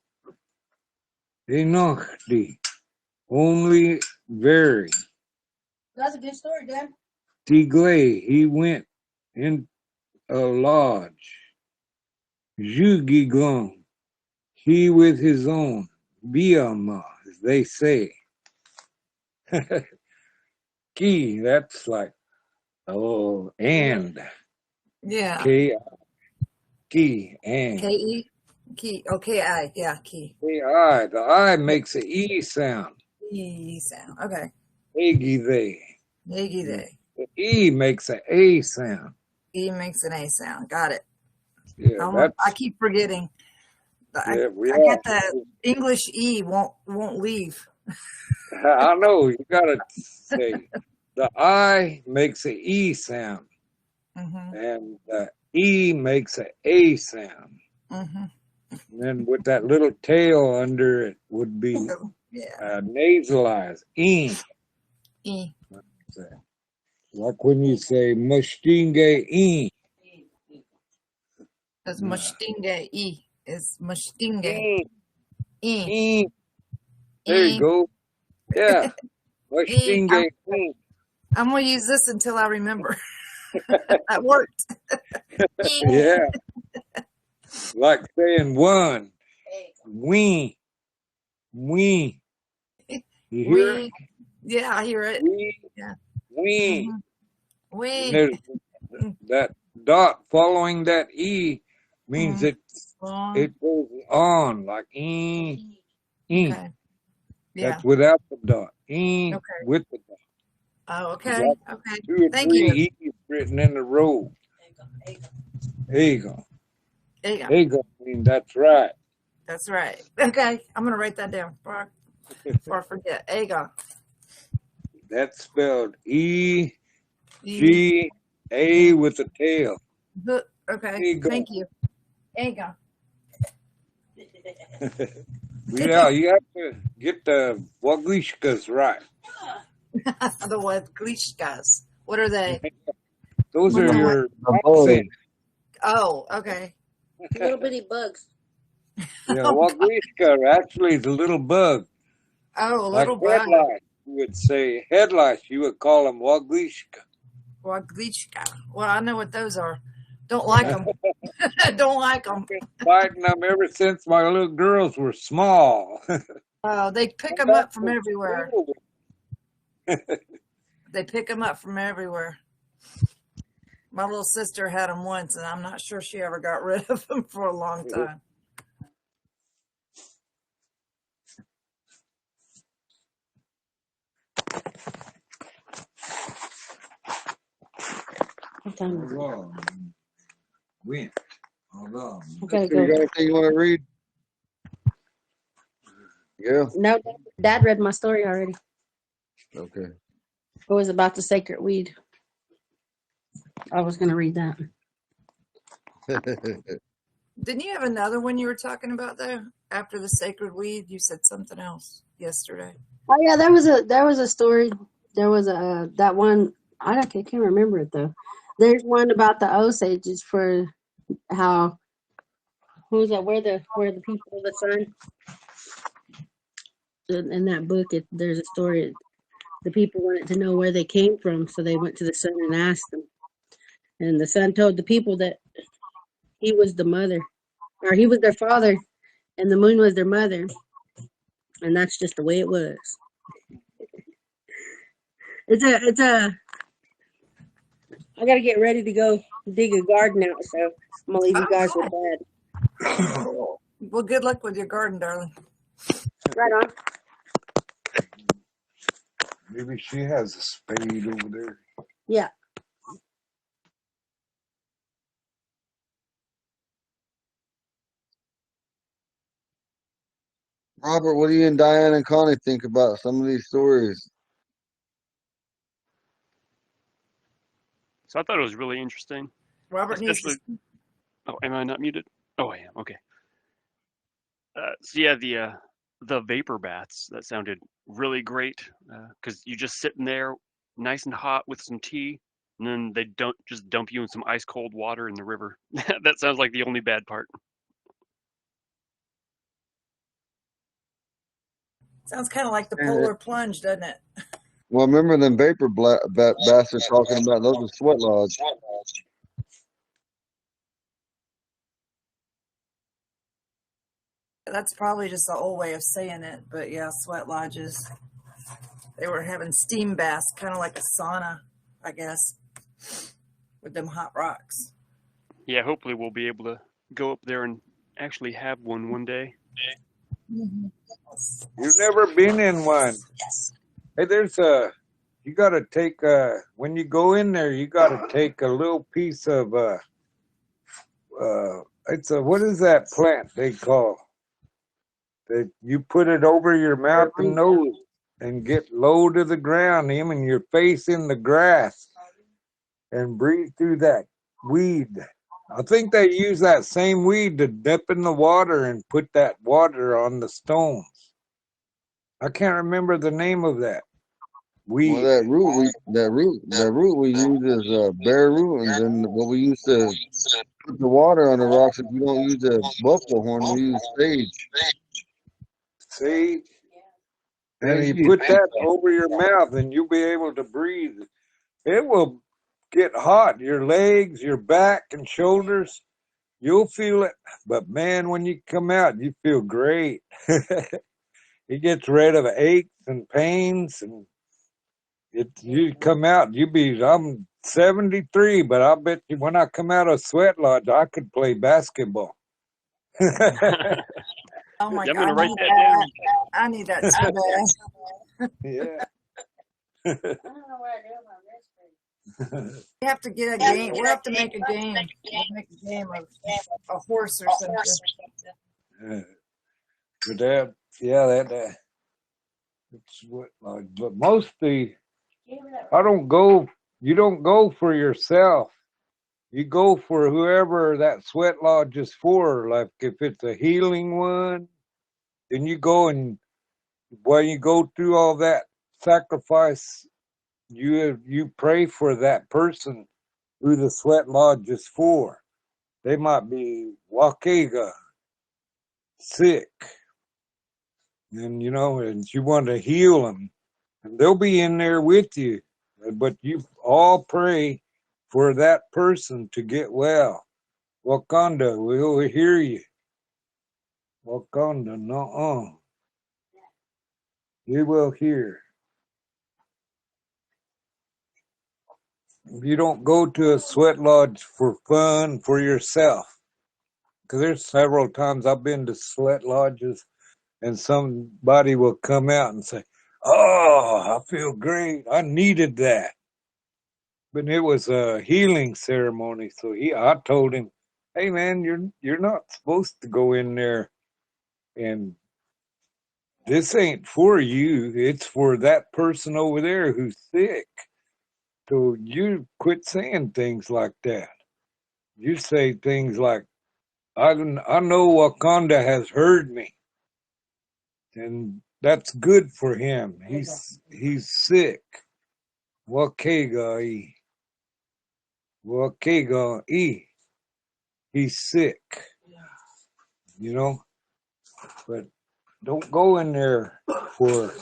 Enochdi, only very. That's a good story, Dad. Tigle, he went in a lodge. Jugiglon, he with his own. Biama, as they say. Ki, that's like, oh, and. Yeah. Ki, and. K-E? Key. Oh, K-I. Yeah, key. K-I, the I makes an E sound. E sound. Okay. Eggy they. Eggy they. The E makes an A sound. E makes an A sound. Got it. Yeah, I keep forgetting. I all got the English E won't leave. I know, you gotta say the I makes a E sound, Mm-hmm. and the E makes a sound. Mm-hmm. And then with that little tail under it would be Yeah. nasalized. E. E. Like when you say Mustinge E. It's Nah. Mustinge. E. It's Mustinge. E. E. E. There you go. Yeah. E. Mustinge E. I'm going to use this until I remember. That worked. E. Yeah. Like saying one. We. We. You hear it? Yeah, I hear it. We. Yeah. We. Mm-hmm. And there's that dot following that E means it goes on like E. E. Okay. Yeah. That's without the dot. E Okay. with the dot. Oh, okay. Like Okay. 2 or Thank 3 you. E's written in a row. There you go. There you go. There you go. I mean, that's right. That's right. Okay. I'm going to write that down before I forget. There you go. That's spelled E G A with a tail. Okay. Thank you. There you go. Yeah, you have to get the Waglishkas right. The what? Glishkas. What are they? Those What are are your bugs. accents. Oh, okay. Little bitty bugs. Yeah, Waglishka actually is a little bug. Oh, a Like little bug. headlights, you would say headlights, you would call them Waglishka. Waglishka. Well, I know what those are. Don't like them. Don't like them. Fighting them ever since my little girls were small. Oh, they pick them up from everywhere. They pick them up from everywhere. My little sister had them once, and I'm not sure she ever got rid of them for a long time. What time is it? When? Hold on. Okay, You got go. anything you want to read? Yeah. No, Dad read my story already. Okay. It was about the sacred weed. I was going to read that. Didn't you have another one you were talking about though? After the sacred weed, you said something else yesterday. Oh yeah, there was a story. There was a that one. I can't remember it though. There's one about the Osages for how who's that? Where the people of the sun. In that book, there's a story. The people wanted to know where they came from, so they went to the sun and asked them. And the sun told the people that he was the mother, or he was their father, and the moon was their mother. And that's just the way it was. It's a. I gotta get ready to go dig a garden out, so I'm gonna leave you guys with that. Well, good luck with your garden, darling. Right on. Maybe she has a spade over there. Yeah. Robert, what do you and Diane and Connie think about some of these stories? So I thought it was really interesting. Robert needs to. Especially, oh, am I not muted? Oh, I am. Okay. So yeah, the vapor baths, that sounded really great because you just sitting there, nice and hot with some tea, and then they don't just dump you in some ice cold water in the river. That sounds like the only bad part. Sounds kind of like the polar plunge, doesn't it? Well, remember them vapor baths are talking about? Those are sweat lodge. That's probably just the old way of saying it, but yeah, sweat lodges. They were having steam baths, kind of like a sauna, I guess, with them hot rocks. Yeah, hopefully we'll be able to go up there and actually have one day. You've never been in one. Hey, you got to take, when you go in there, you got to take a little piece of, what is that plant they call? That you put it over your mouth and nose. and get low to the ground, him and your face in the grass, and breathe through that weed. I think they use that same weed to dip in the water and put that water on the stones. I can't remember the name of that Well, weed. that root we use is bare root, and then what we use to put the water on the rocks. If we don't use the buffalo horn, we use sage. Sage. And Sage you leaf. put that over your mouth and you'll be able to breathe. It will get hot. Your legs, your back and shoulders, you'll feel it. But man, when you come out, you feel great. It gets rid of aches and pains, and you come out, I'm 73, but I bet you when I come out of Sweat Lodge, I could play basketball. Oh my I'm God, gonna I write need that that. down. I need that so bad. Yeah. I don't know what I do with my wrist. We have to get a game. We'll have to make a game. We'll make a game of a horse or something. But that it's what like, but mostly I don't go. You don't go for yourself. You go for whoever that sweat lodge is for. Like if it's a healing one, then you go and while you go through all that sacrifice, you pray for that person who the sweat lodge is for. They might be Wakega, sick, and and you want to heal them, and they'll be in there with you. But you all pray for that person to get well. Wakanda, we'll hear you. Wakanda, no, you will hear. You don't go to a sweat lodge for fun for yourself. Because there's several times I've been to sweat lodges and somebody will come out and say, "Oh, I feel great. I needed that." But it was a healing ceremony, so I told him, "Hey, man, you're not supposed to go in there, and this ain't for you. It's for that person over there who's sick. So you quit saying things like that. You say things like, I know Wakanda has heard me, and that's good for him. He's sick. Wakega, Wakega, he's sick. But don't go in there for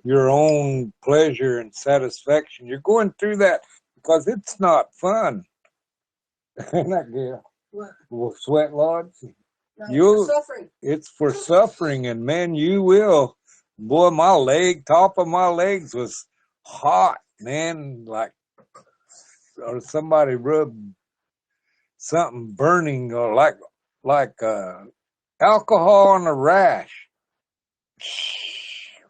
your own pleasure and satisfaction. You're going through that because it's not fun. That girl. Well, sweat lodge. It's for suffering, and man, you will. Boy, top of my legs was hot, man, or somebody rubbed something burning, or like alcohol on a rash.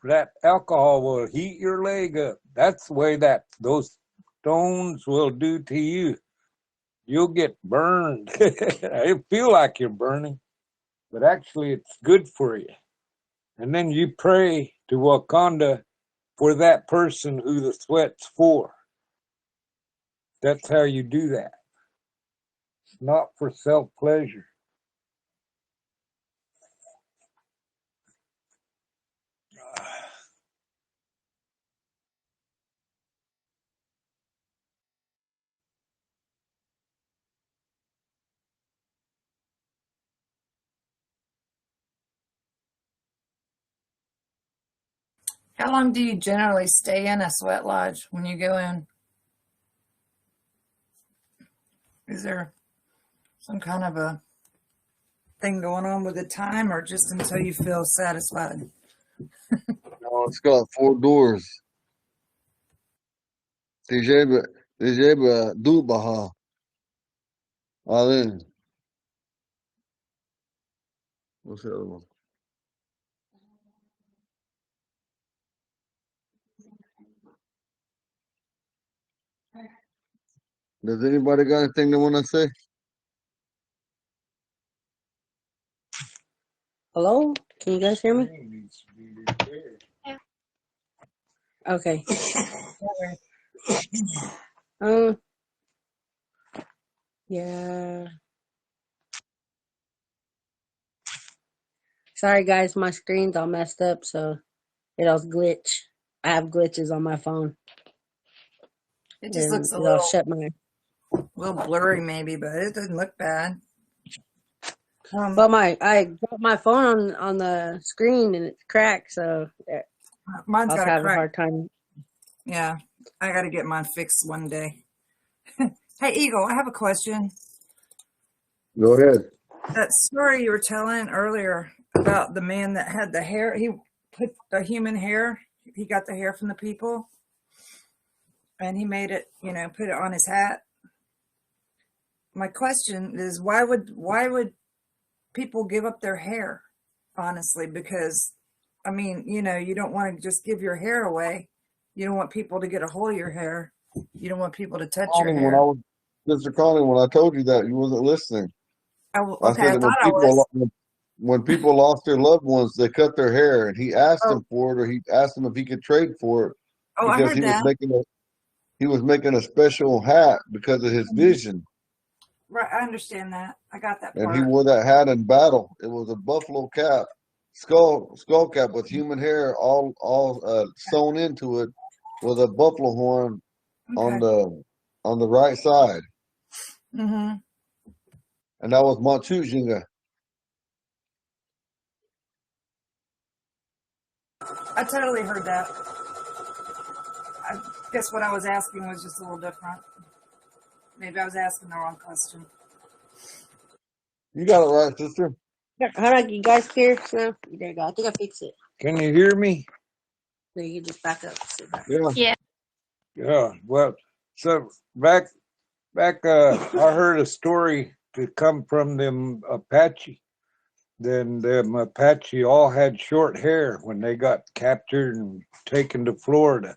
That alcohol will heat your leg up. That's the way that those stones will do to you. You'll get burned. It feel like you're burning, but actually it's good for you. And then you pray to Wakanda for that person who the sweat's for. That's how you do that. It's not for self-pleasure. How long do you generally stay in a sweat lodge when you go in? Is there some kind of a thing going on with the time, or just until you feel satisfied? No, it's got 4 doors. Tijeba Dubaha. Alin. What's the other one? Does anybody got anything they want to say? Hello? Can you guys hear me? Okay. Yeah. Sorry, guys. My screen's all messed up, so it'll glitch. I have glitches on my phone. It just looks a It'll shut my. little blurry maybe, but it doesn't look bad. But I got my phone on the screen and it's cracked, so Mine's I'll got a have a crack. hard time. Yeah, I got to get mine fixed one day. Hey, Eagle, I have a question. Go ahead. That story you were telling earlier about the man that had the hair, he put the human hair, he got the hair from the people and he made it, put it on his hat. My question is why would people give up their hair? Honestly, because I mean, you don't want to just give your hair away. You don't want people to get a hold of your hair. You don't want people to touch your Connie, hair. Mr. Connie, when I told you that, you wasn't listening. I Okay, said I that thought I was. when people lost their loved ones, they cut their hair, and he asked Oh, him for it, or he asked him if he could trade for it I because heard that. he was making a special hat because of his vision, Right, I understand that. I got that and he part. wore that hat in battle. It was a buffalo cap, skull cap with human hair all sewn into it, with a buffalo horn on Okay. the right side, Mm-hmm. and that was Montujinga. I totally heard that. I guess what I was asking was just a little different. Maybe I was asking the wrong question. You got it right, sister. Hold on, you guys hear now? There you go. I think I fixed it. Can you hear me? So you can just back up. Sit back. Yeah. Yeah. Yeah. Well, so back, I heard a story to come from them Apache. Then them Apache all had short hair when they got captured and taken to Florida.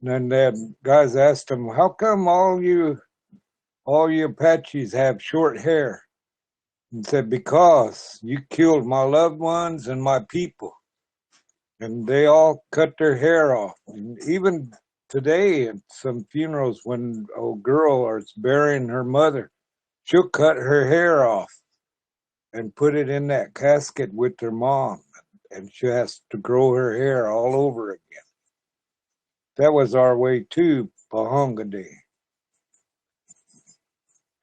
And then the guys asked them, "How come all you Apaches have short hair?" And said, "Because you killed my loved ones and my people." And they all cut their hair off. And even today, at some funerals, when a girl is burying her mother, she'll cut her hair off and put it in that casket with her mom, and she has to grow her hair all over again. That was our way too, Bahonga Day,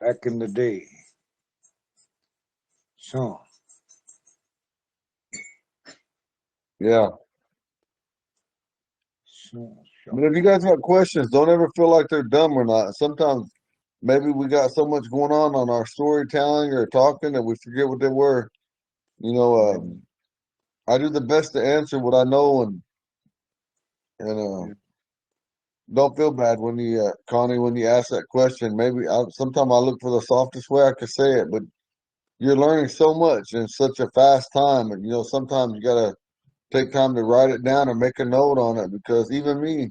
back in the day. So, Yeah. I mean, if you guys have questions, don't ever feel like they're dumb or not. Sometimes maybe we got so much going on our storytelling or talking that we forget what they were. I do the best to answer what I know, and don't feel bad when you, Connie, when you ask that question. Sometimes I look for the softest way I could say it, but you're learning so much in such a fast time, and sometimes you gotta take time to write it down or make a note on it because even me,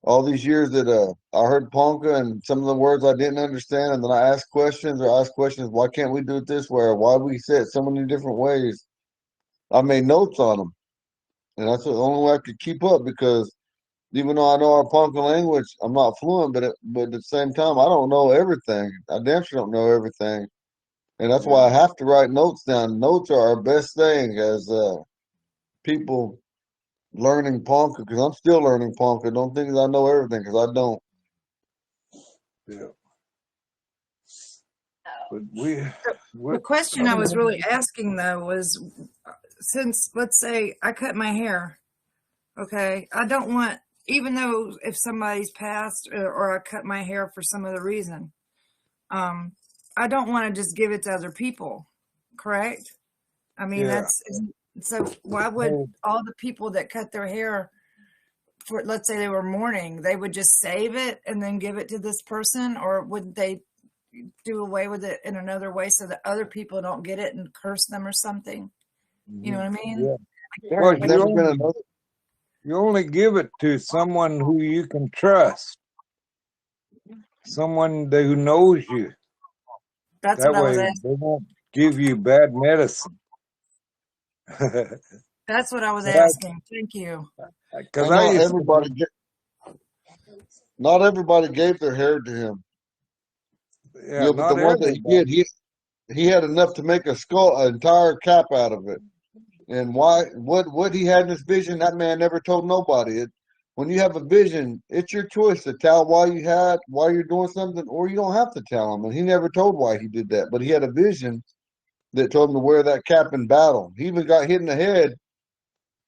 all these years that I heard Ponca and some of the words I didn't understand, and then I asked questions, why can't we do it this way, or why we say it so many different ways? I made notes on them, and that's the only way I could keep up because even though I know our Ponca language, I'm not fluent, but at the same time, I don't know everything. I damn sure don't know everything, and that's why I have to write notes down. Notes are our best thing as people learning Ponca because I'm still learning Ponca. Don't think that I know everything because I don't. yeah. But The question I was really asking though was, since let's say I cut my hair, okay, I don't want, even though if somebody's passed or I cut my hair for some other reason, I don't want to just give it to other people, correct? I mean, yeah. so why would all the people that cut their hair for, let's say they were mourning, they would just save it and then give it to this person, or would they do away with it in another way so that other people don't get it and curse them or something? You know what I mean? Yeah. Well, There's never been another. you only give it to someone who you can trust, someone who knows you. That's That what I was way, asking. they won't give you bad medicine. That's what I was asking. Thank you. Because Not I used everybody. Not everybody gave their hair to him. Yeah, But the not one that he everybody. did, he had enough to make a skull, an entire cap out of it. And why? What he had in his vision, that man never told nobody. When you have a vision, it's your choice to tell why you're doing something, or you don't have to tell him. And he never told why he did that, but he had a vision that told him to wear that cap in battle. He even got hit in the head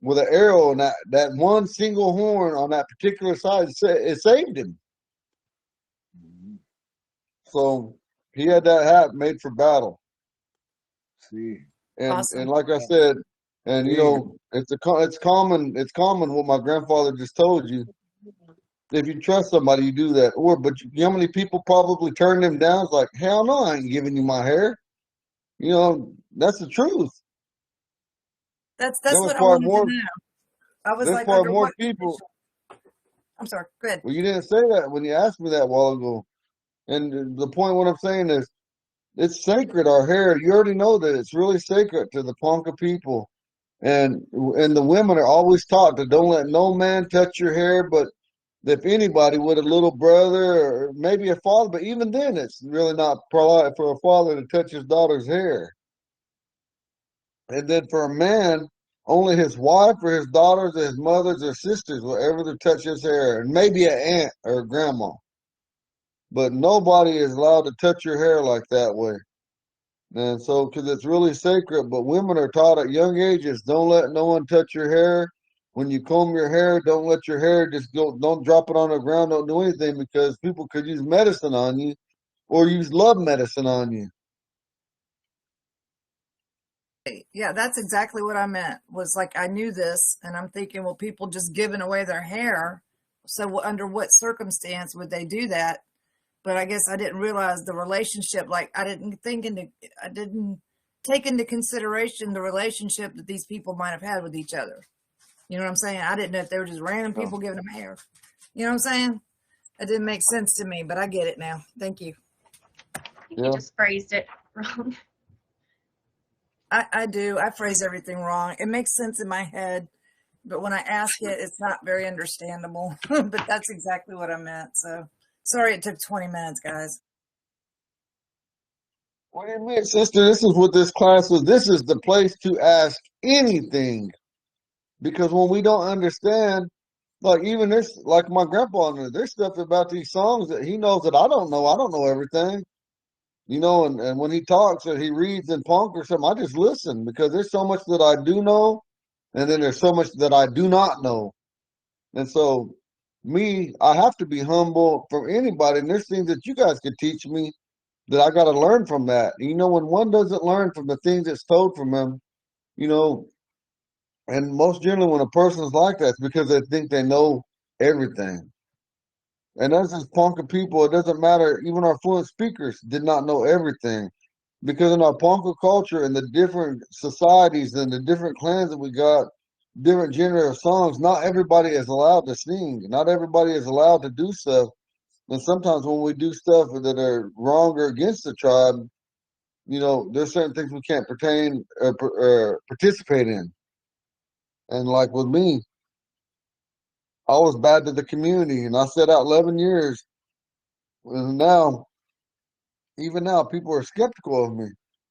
with an arrow, and that one single horn on that particular side, it saved him. So he had that hat made for battle. See, And Awesome. like I said, and there you go. it's common what my grandfather just told you. If you trust somebody, you do that. You know how many people probably turn them down? It's like, hell no, I ain't giving you my hair. That's the truth. That's There was what I probably wanted to more. know. I was There's like, probably under more what people. condition? I'm sorry. Good. Well, you didn't say that when you asked me that a while ago. And the point, what I'm saying is, it's sacred. Our hair. You already know that it's really sacred to the Ponca people. And the women are always taught to don't let no man touch your hair, but if anybody with a little brother or maybe a father, but even then it's really not polite for a father to touch his daughter's hair. And then for a man, only his wife or his daughters or his mothers or sisters will ever to touch his hair, and maybe an aunt or a grandma. But nobody is allowed to touch your hair like that way. And so, because it's really sacred, but women are taught at young ages, don't let no one touch your hair. When you comb your hair, don't let your hair just go, don't drop it on the ground, don't do anything because people could use medicine on you or use love medicine on you. Yeah, that's exactly what I meant. Was like I knew this, and I'm thinking, well, people just giving away their hair. So under what circumstance would they do that? But I guess I didn't realize the relationship. Like I didn't take into consideration the relationship that these people might have had with each other. You know what I'm saying? I didn't know if they were just random Oh, people giving them hair. You know what I'm saying? It didn't make sense to me, but I get it now. Thank you. I think you yeah. just phrased it wrong. I do. I phrase everything wrong. It makes sense in my head, but when I ask it, it's not very understandable. But that's exactly what I meant. So sorry it took 20 minutes, guys. What do you mean, sister? This is what this class was. This is the place to ask anything because when we don't understand, like even there's like my grandpa knew, there's stuff about these songs that he knows that I don't know. I don't know everything. And when he talks or he reads in Punk or something, I just listen because there's so much that I do know, and then there's so much that I do not know. And so, I have to be humble from anybody, and there's things that you guys could teach me that I got to learn from that. When one doesn't learn from the things that's told from them, you know, and most generally when a person's like that, it's because they think they know everything. And as this Ponca people, it doesn't matter. Even our fluent speakers did not know everything because in our Ponca culture and the different societies and the different clans that we got, different genre of songs, not everybody is allowed to sing. Not everybody is allowed to do stuff. And sometimes when we do stuff that are wrong or against the tribe, there's certain things we can't participate in. And like with me, I was bad to the community and I set out 11 years. And even now, people are skeptical of me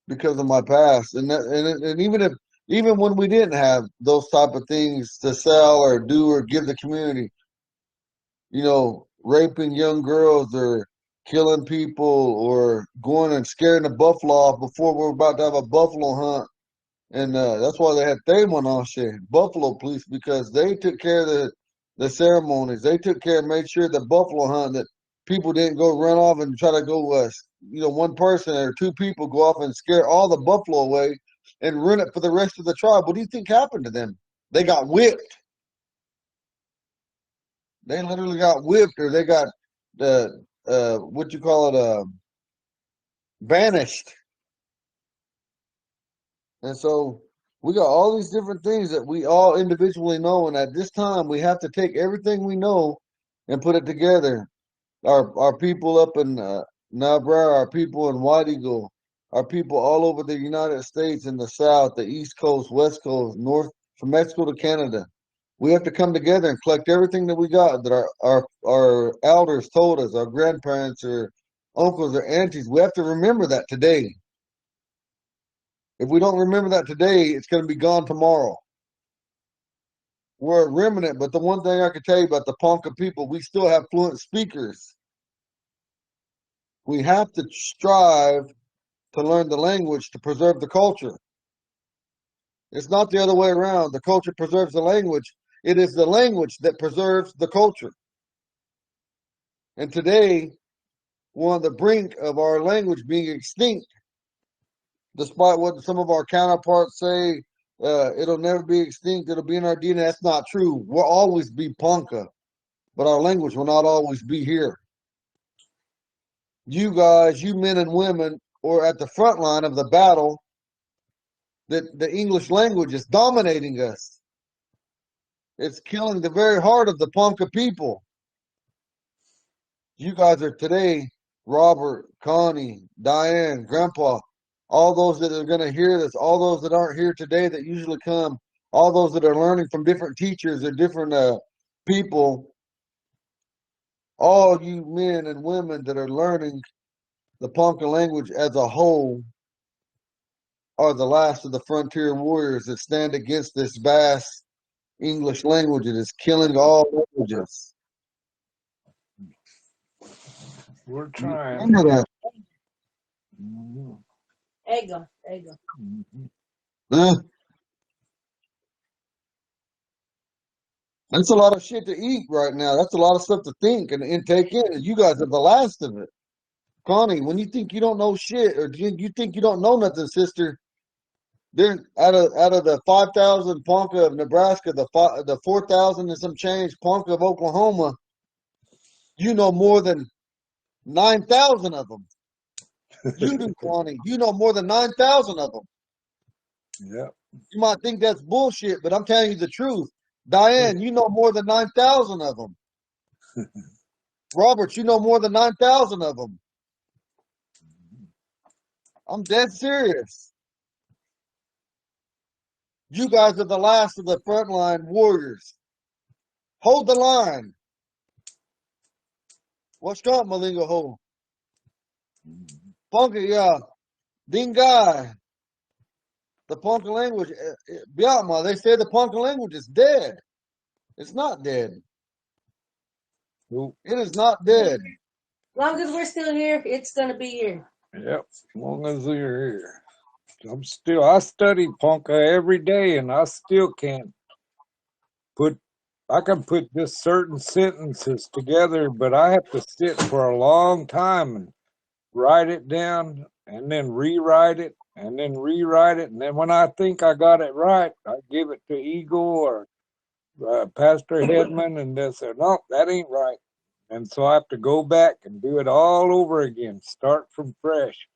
because of my past. And even when we didn't have those type of things to sell or do or give the community, raping young girls or killing people or going and scaring the buffalo off before we're about to have a buffalo hunt. And that's why they had Thamon on shit, Buffalo Police, because they took care of the ceremonies. They took care and made sure the buffalo hunt that people didn't go run off and try to go, one person or two people go off and scare all the buffalo away and ruin it for the rest of the tribe. What do you think happened to them? They got whipped. They literally got whipped, or they got the what you call it, banished. And so we got all these different things that we all individually know, and at this time we have to take everything we know and put it together. Our people up in Niobrara, our people in White Eagle, our people all over the United States in the South, the East Coast, West Coast, North, from Mexico to Canada. We have to come together and collect everything that we got that our elders told us, our grandparents or uncles or aunties. We have to remember that today. If we don't remember that today, it's going to be gone tomorrow. We're a remnant, but the one thing I can tell you about the Ponca people, we still have fluent speakers. We have to strive to learn the language to preserve the culture. It's not the other way around. The culture preserves the language. It is the language that preserves the culture. And today, we're on the brink of our language being extinct, despite what some of our counterparts say. It'll never be extinct. It'll be in our DNA. That's not true. We'll always be Ponca, but our language will not always be here. You guys, you men and women, are at the front line of the battle that the English language is dominating us. It's killing the very heart of the Ponca people. You guys are today, Robert, Connie, Diane, Grandpa, all those that are going to hear this, all those that aren't here today that usually come, all those that are learning from different teachers or different people, all you men and women that are learning the Ponca language as a whole are the last of the frontier warriors that stand against this vast English language that is killing all languages. We're trying. Remember that. Mhm. There you go. There you go. Mhm. Huh? That's a lot of shit to eat right now. That's a lot of stuff to think and take in. And you guys are the last of it. Connie, when you think you don't know shit or you think you don't know nothing, sister, there out of the 5,000 Ponca of Nebraska, the 4,000 and some change Ponca of Oklahoma, you know more than 9,000 of them. You do, Connie. You know more than 9,000 of them. Yep. You might think that's bullshit, but I'm telling you the truth. Diane, you know more than 9,000 of them. Robert, you know more than 9,000 of them. I'm dead serious. You guys are the last of the frontline warriors. Hold the line. What's up, Malingo Ho? Ponca, yeah. Dingai. The Ponca language, Biatma, they say the Ponca language is dead. It's not dead. Nope. It is not dead. As long as we're still here, it's gonna be here. Yep. As long as you're here. I study Ponca every day and I still can't I can put just certain sentences together, but I have to sit for a long time and write it down and then rewrite it and then rewrite it. And then when I think I got it right, I give it to Eagle or Pastor Headman and they say, no, that ain't right. And so I have to go back and do it all over again, start from fresh.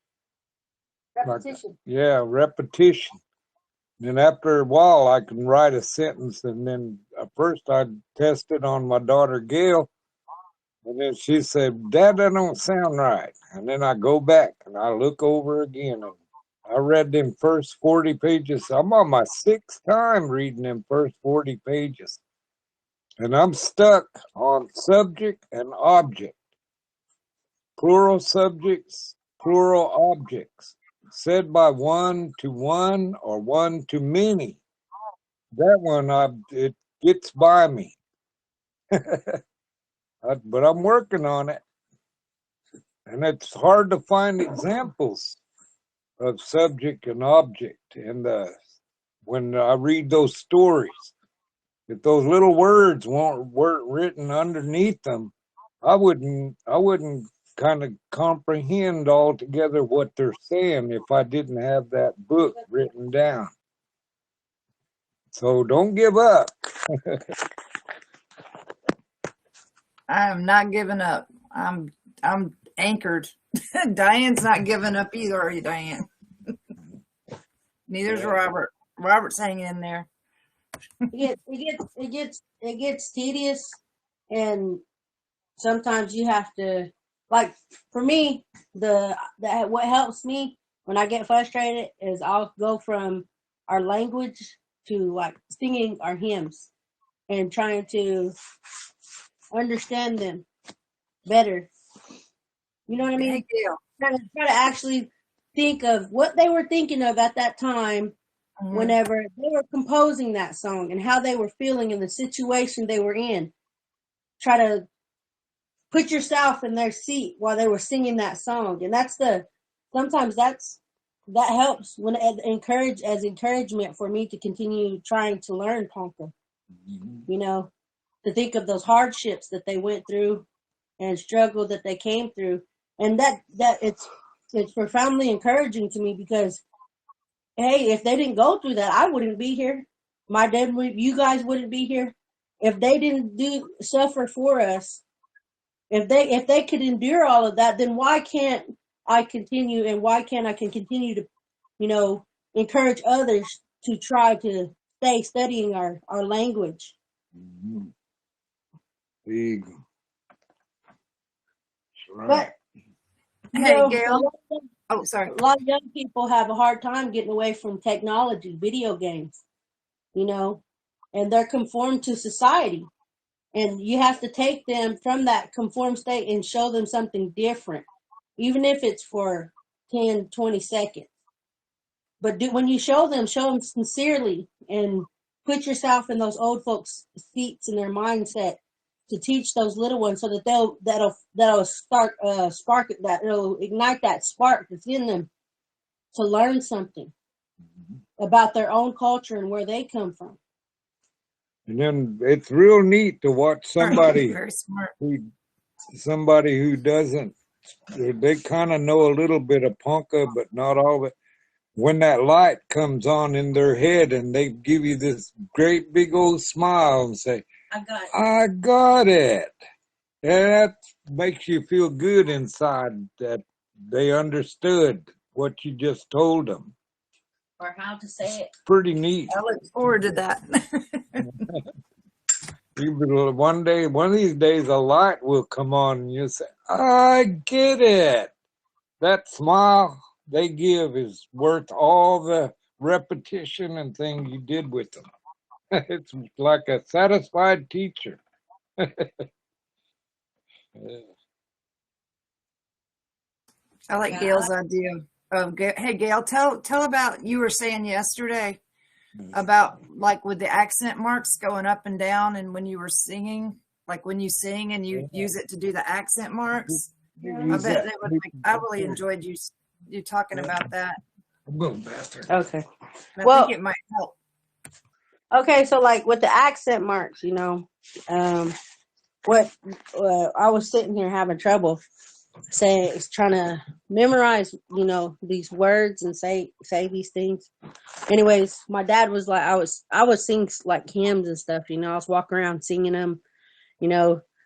Repetition. Yeah, repetition. Then after a while, I can write a sentence. And then first I tested on my daughter Gail. And then she said, Dad, that don't sound right. And then I go back and I look over again. And I read them first 40 pages. I'm on my 6th time reading them first 40 pages. And I'm stuck on subject and object. Plural subjects, plural objects. Said by one to one or one to many. That one, it gets by me. But I'm working on it. And it's hard to find examples of subject and object. And when I read those stories, if those little words weren't written underneath them, I wouldn't kind of comprehend altogether what they're saying if I didn't have that book written down. So don't give up. I am not giving up. I'm anchored. Diane's not giving up either, are you, Diane? Neither's Robert. Robert's hanging in there. It gets tedious, and sometimes you have to, like, for me, what helps me when I get frustrated is I'll go from our language to like singing our hymns, and trying to understand them better. You know what I mean? Hey, Gail. Try to actually think of what they were thinking of at that time Mhm. whenever they were composing that song and how they were feeling in the situation they were in. Try to put yourself in their seat while they were singing that song. And sometimes that helps when as encouragement for me to continue trying to learn Ponca, you know, to think of those hardships that they went through and struggle that they came through. And that it's profoundly encouraging to me because, hey, if they didn't go through that, I wouldn't be here. My dad, you guys wouldn't be here. If they didn't suffer for us, if they could endure all of that, then why can't I continue, and why can't I continue to, encourage others to try to stay studying our language. Mm-hmm. Big. That's right. But Hey, Gail. Oh, sorry. a lot of young people have a hard time getting away from technology, video games, and they're conformed to society. And you have to take them from that conformed state and show them something different, even if it's for 10, 20 seconds. But when you show them sincerely and put yourself in those old folks' seats and their mindset to teach those little ones so that that'll that'll ignite that spark that's in them to learn something about their own culture and where they come from. And then it's real neat to watch somebody Very smart. who doesn't, they kind of know a little bit of Ponca, but not all of it. When that light comes on in their head and they give you this great big old smile and say, I got it. And that makes you feel good inside that they understood what you just told them. Or how to say it. Pretty neat. I look forward to that. One of these days, a light will come on and you'll say, I get it. That smile they give is worth all the repetition and thing you did with them. It's like a satisfied teacher. I like Gail's idea of, hey, Gail, tell about, you were saying yesterday about like with the accent marks going up and down, and when you were singing, like when you sing and you use it to do the accent marks. I bet they would. I really enjoyed you talking about that. Okay. I think it might help. Okay, so like with the accent marks, what I was sitting here having trouble trying to memorize, these words and say these things. Anyways, my dad was like, I would sing like hymns and stuff, I was walking around singing them,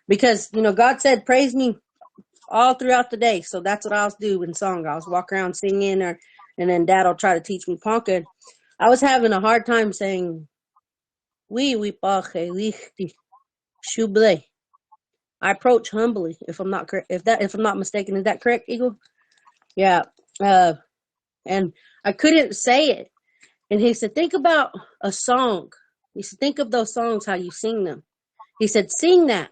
because, God said, praise me all throughout the day. So that's what I was doing in song. I was walking around singing, and then Dad will try to teach me Ponca. I was having a hard time saying, we pache lichti shuble. I approach humbly, if I'm not correct. If I'm not mistaken, is that correct, Eagle? Yeah. And I couldn't say it. And he said, think about a song. He said, think of those songs, how you sing them. He said, sing that.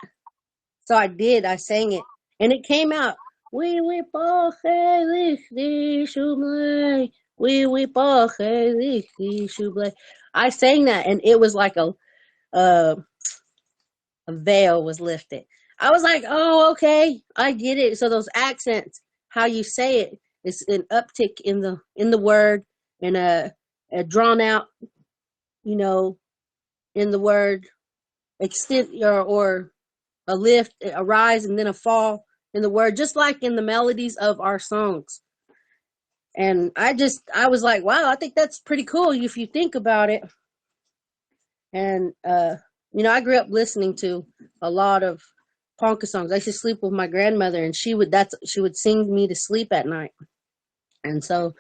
So I did. I sang it, and it came out. We pache lichti shuble. We pache lichti shuble. I sang that, and it was like a veil was lifted. I was like, oh, okay, I get it. So those accents, how you say it, is an uptick in the word, and a drawn out, in the word, extent or a lift, a rise, and then a fall in the word, just like in the melodies of our songs. And I was like, wow, I think that's pretty cool if you think about it. And I grew up listening to a lot of Ponca songs. I used to sleep with my grandmother, and she would sing me to sleep at night. And so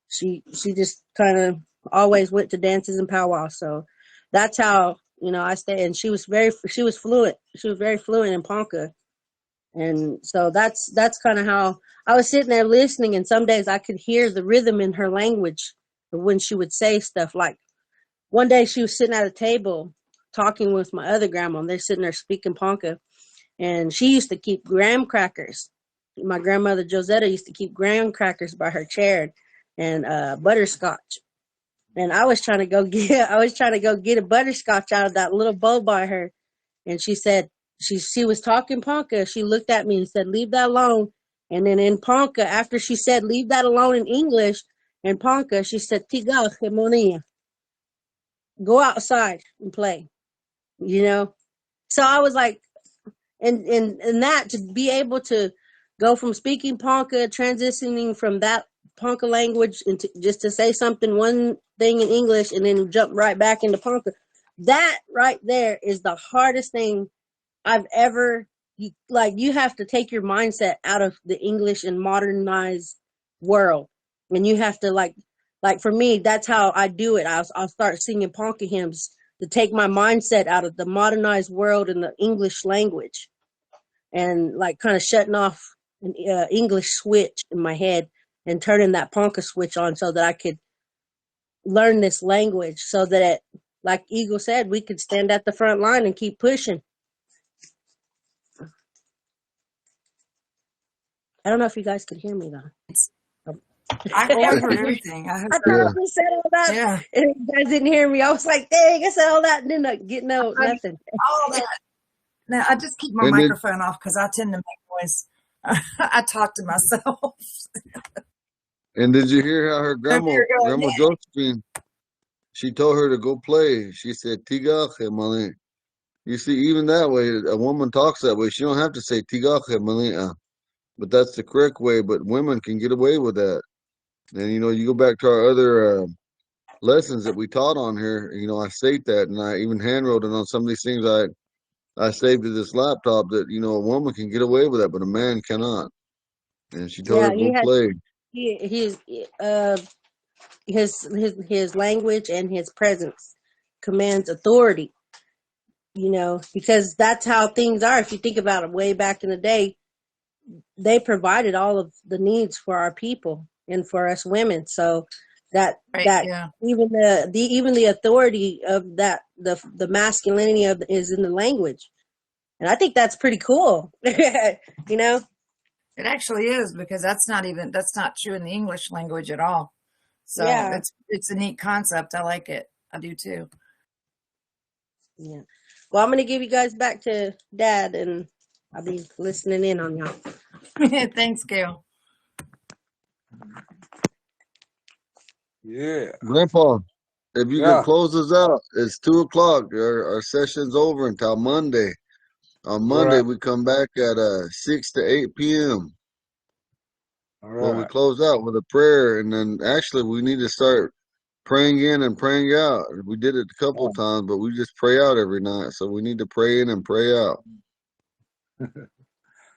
she just kind of always went to dances and powwows. So that's how, I stayed. And she was fluent. She was very fluent in Ponca. And so that's kind of how I was sitting there listening. And some days I could hear the rhythm in her language when she would say stuff. Like one day she was sitting at a table talking with my other grandma. They're sitting there speaking Ponca, and she used to keep graham crackers. My grandmother Josetta used to keep graham crackers by her chair and butterscotch. And I was trying to go get a butterscotch out of that little bowl by her, and she said she was talking Ponca. She looked at me and said, "Leave that alone." And then in Ponca, after she said, "Leave that alone" in English, in Ponca, she said, "Tiga hemonia." Go outside and play, you know? So I was like, and that to be able to go from speaking Ponca, transitioning from that Ponca language into just to say something, one thing in English, and then jump right back into Ponca, that right there is the hardest thing I've ever, you have to take your mindset out of the English and modernized world. And you have to like for me, that's how I do it. I'll start singing Ponca hymns to take my mindset out of the modernized world and the English language, and like kind of shutting off an English switch in my head and turning that Ponca switch on so that I could learn this language so that, like Eagle said, we could stand at the front line and keep pushing. I don't know if you guys could hear me though. I heard everything. I I heard. thought Yeah. I just said all that, Yeah. and you guys didn't hear me. I was like, dang, I said all that and didn't get nothing. All that. Now I just keep my And then, microphone off because I tend to make noise. I talk to myself. and did you hear how her Over here going, grandma Josephine, she told her to go play. She said, "Tigaje mali." You see, even that way, a woman talks that way. She don't have to say "Tigaje mali," but that's the correct way. But women can get away with that. And you go back to our other lessons that we taught on here. I state that, and I even handwrote it on some of these things. I saved to this laptop that a woman can get away with that, but a man cannot. And she told Yeah, her to go play. his language and his presence commands authority. Because that's how things are. If you think about it, way back in the day, they provided all of the needs for our people and for us women. So that right, that yeah. even the authority of that the masculinity of is in the language, and I think that's pretty cool. you know. It actually is, because that's not true in the English language at all. So Yeah. it's a neat concept. I like it. I do too. Yeah. Well, I'm gonna give you guys back to Dad, and I'll be listening in on y'all. Thanks, Gail. Yeah. Grandpa, if you could Yeah. close us out, it's 2:00. Our session's over until Monday. On All Monday, right. we come back at 6 to 8 p.m. All Well, we right. close out with a prayer, and then actually we need to start praying in and praying out. We did it a couple of times, but we just pray out every night. So we need to pray in and pray out.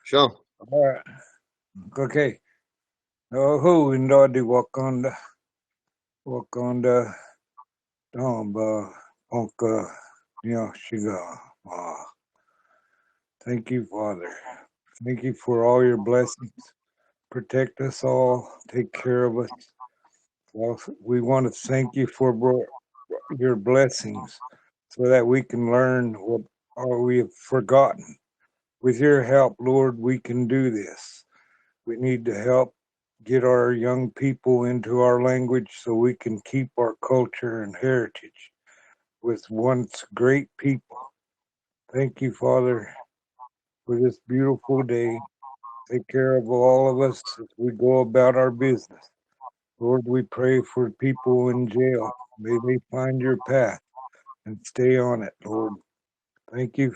Sure. All right. Okay. Who in Doddy walk on the Ponca, Shiga. Thank you, Father. Thank you for all your blessings. Protect us all. Take care of us. Well, we want to thank you for your blessings so that we can learn what we have forgotten. With your help, Lord, we can do this. We need to help get our young people into our language so we can keep our culture and heritage with once great people. Thank you, Father, for this beautiful day. Take care of all of us as we go about our business. Lord, we pray for people in jail. May they find your path and stay on it, Lord. Thank you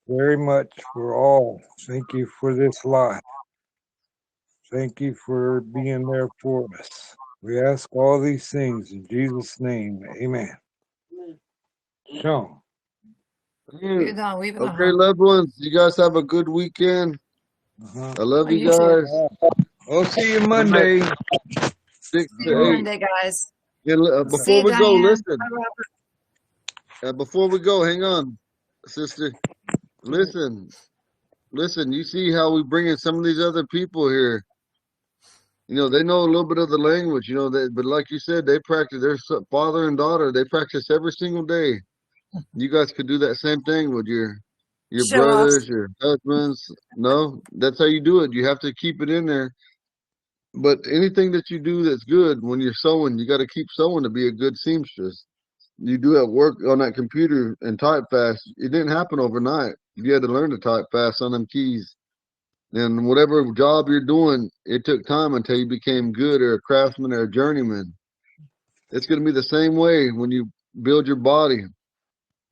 very much for all. Thank you for this life. Thank you for being there for us. We ask all these things in Jesus' name. Amen. Sean. We've done. Okay, loved ones, you guys have a good weekend. Uh-huh. I love Oh, you you too. guys. We'll see you Monday. 6 See to you 8. Monday, guys. Yeah, See before you, we go, Diane. listen. Bye, Robert. Before we go, hang on, sister. Listen. You see how we bring in some of these other people here. They know a little bit of the language, but like you said, they practice. Their father and daughter, they practice every single day. You guys could do that same thing with your Show brothers, offs. your husbands. No, that's how you do it. You have to keep it in there. But anything that you do that's good, when you're sewing, you got to keep sewing to be a good seamstress. You do that work on that computer and type fast. It didn't happen overnight. You had to learn to type fast on them keys. And whatever job you're doing, it took time until you became good or a craftsman or a journeyman. It's going to be the same way when you build your body.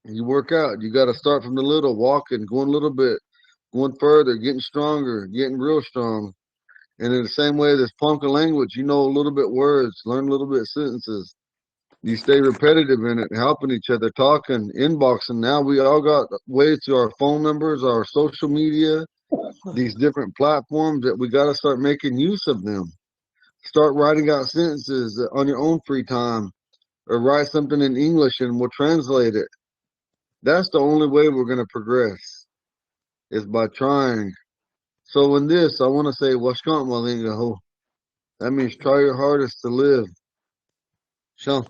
You work out. You got to start from the little, walking, going a little bit, going further, getting stronger, getting real strong. And in the same way, this Ponca language, you know a little bit words, learn a little bit sentences. You stay repetitive in it, helping each other, talking, inboxing. Now we all got ways to our phone numbers, our social media, these different platforms that we got to start making use of them. Start writing out sentences on your own free time or write something in English and we'll translate it. That's the only way we're going to progress is by trying. So in this, I want to say, Washkant Malinga Ho. That means try your hardest to live. Shall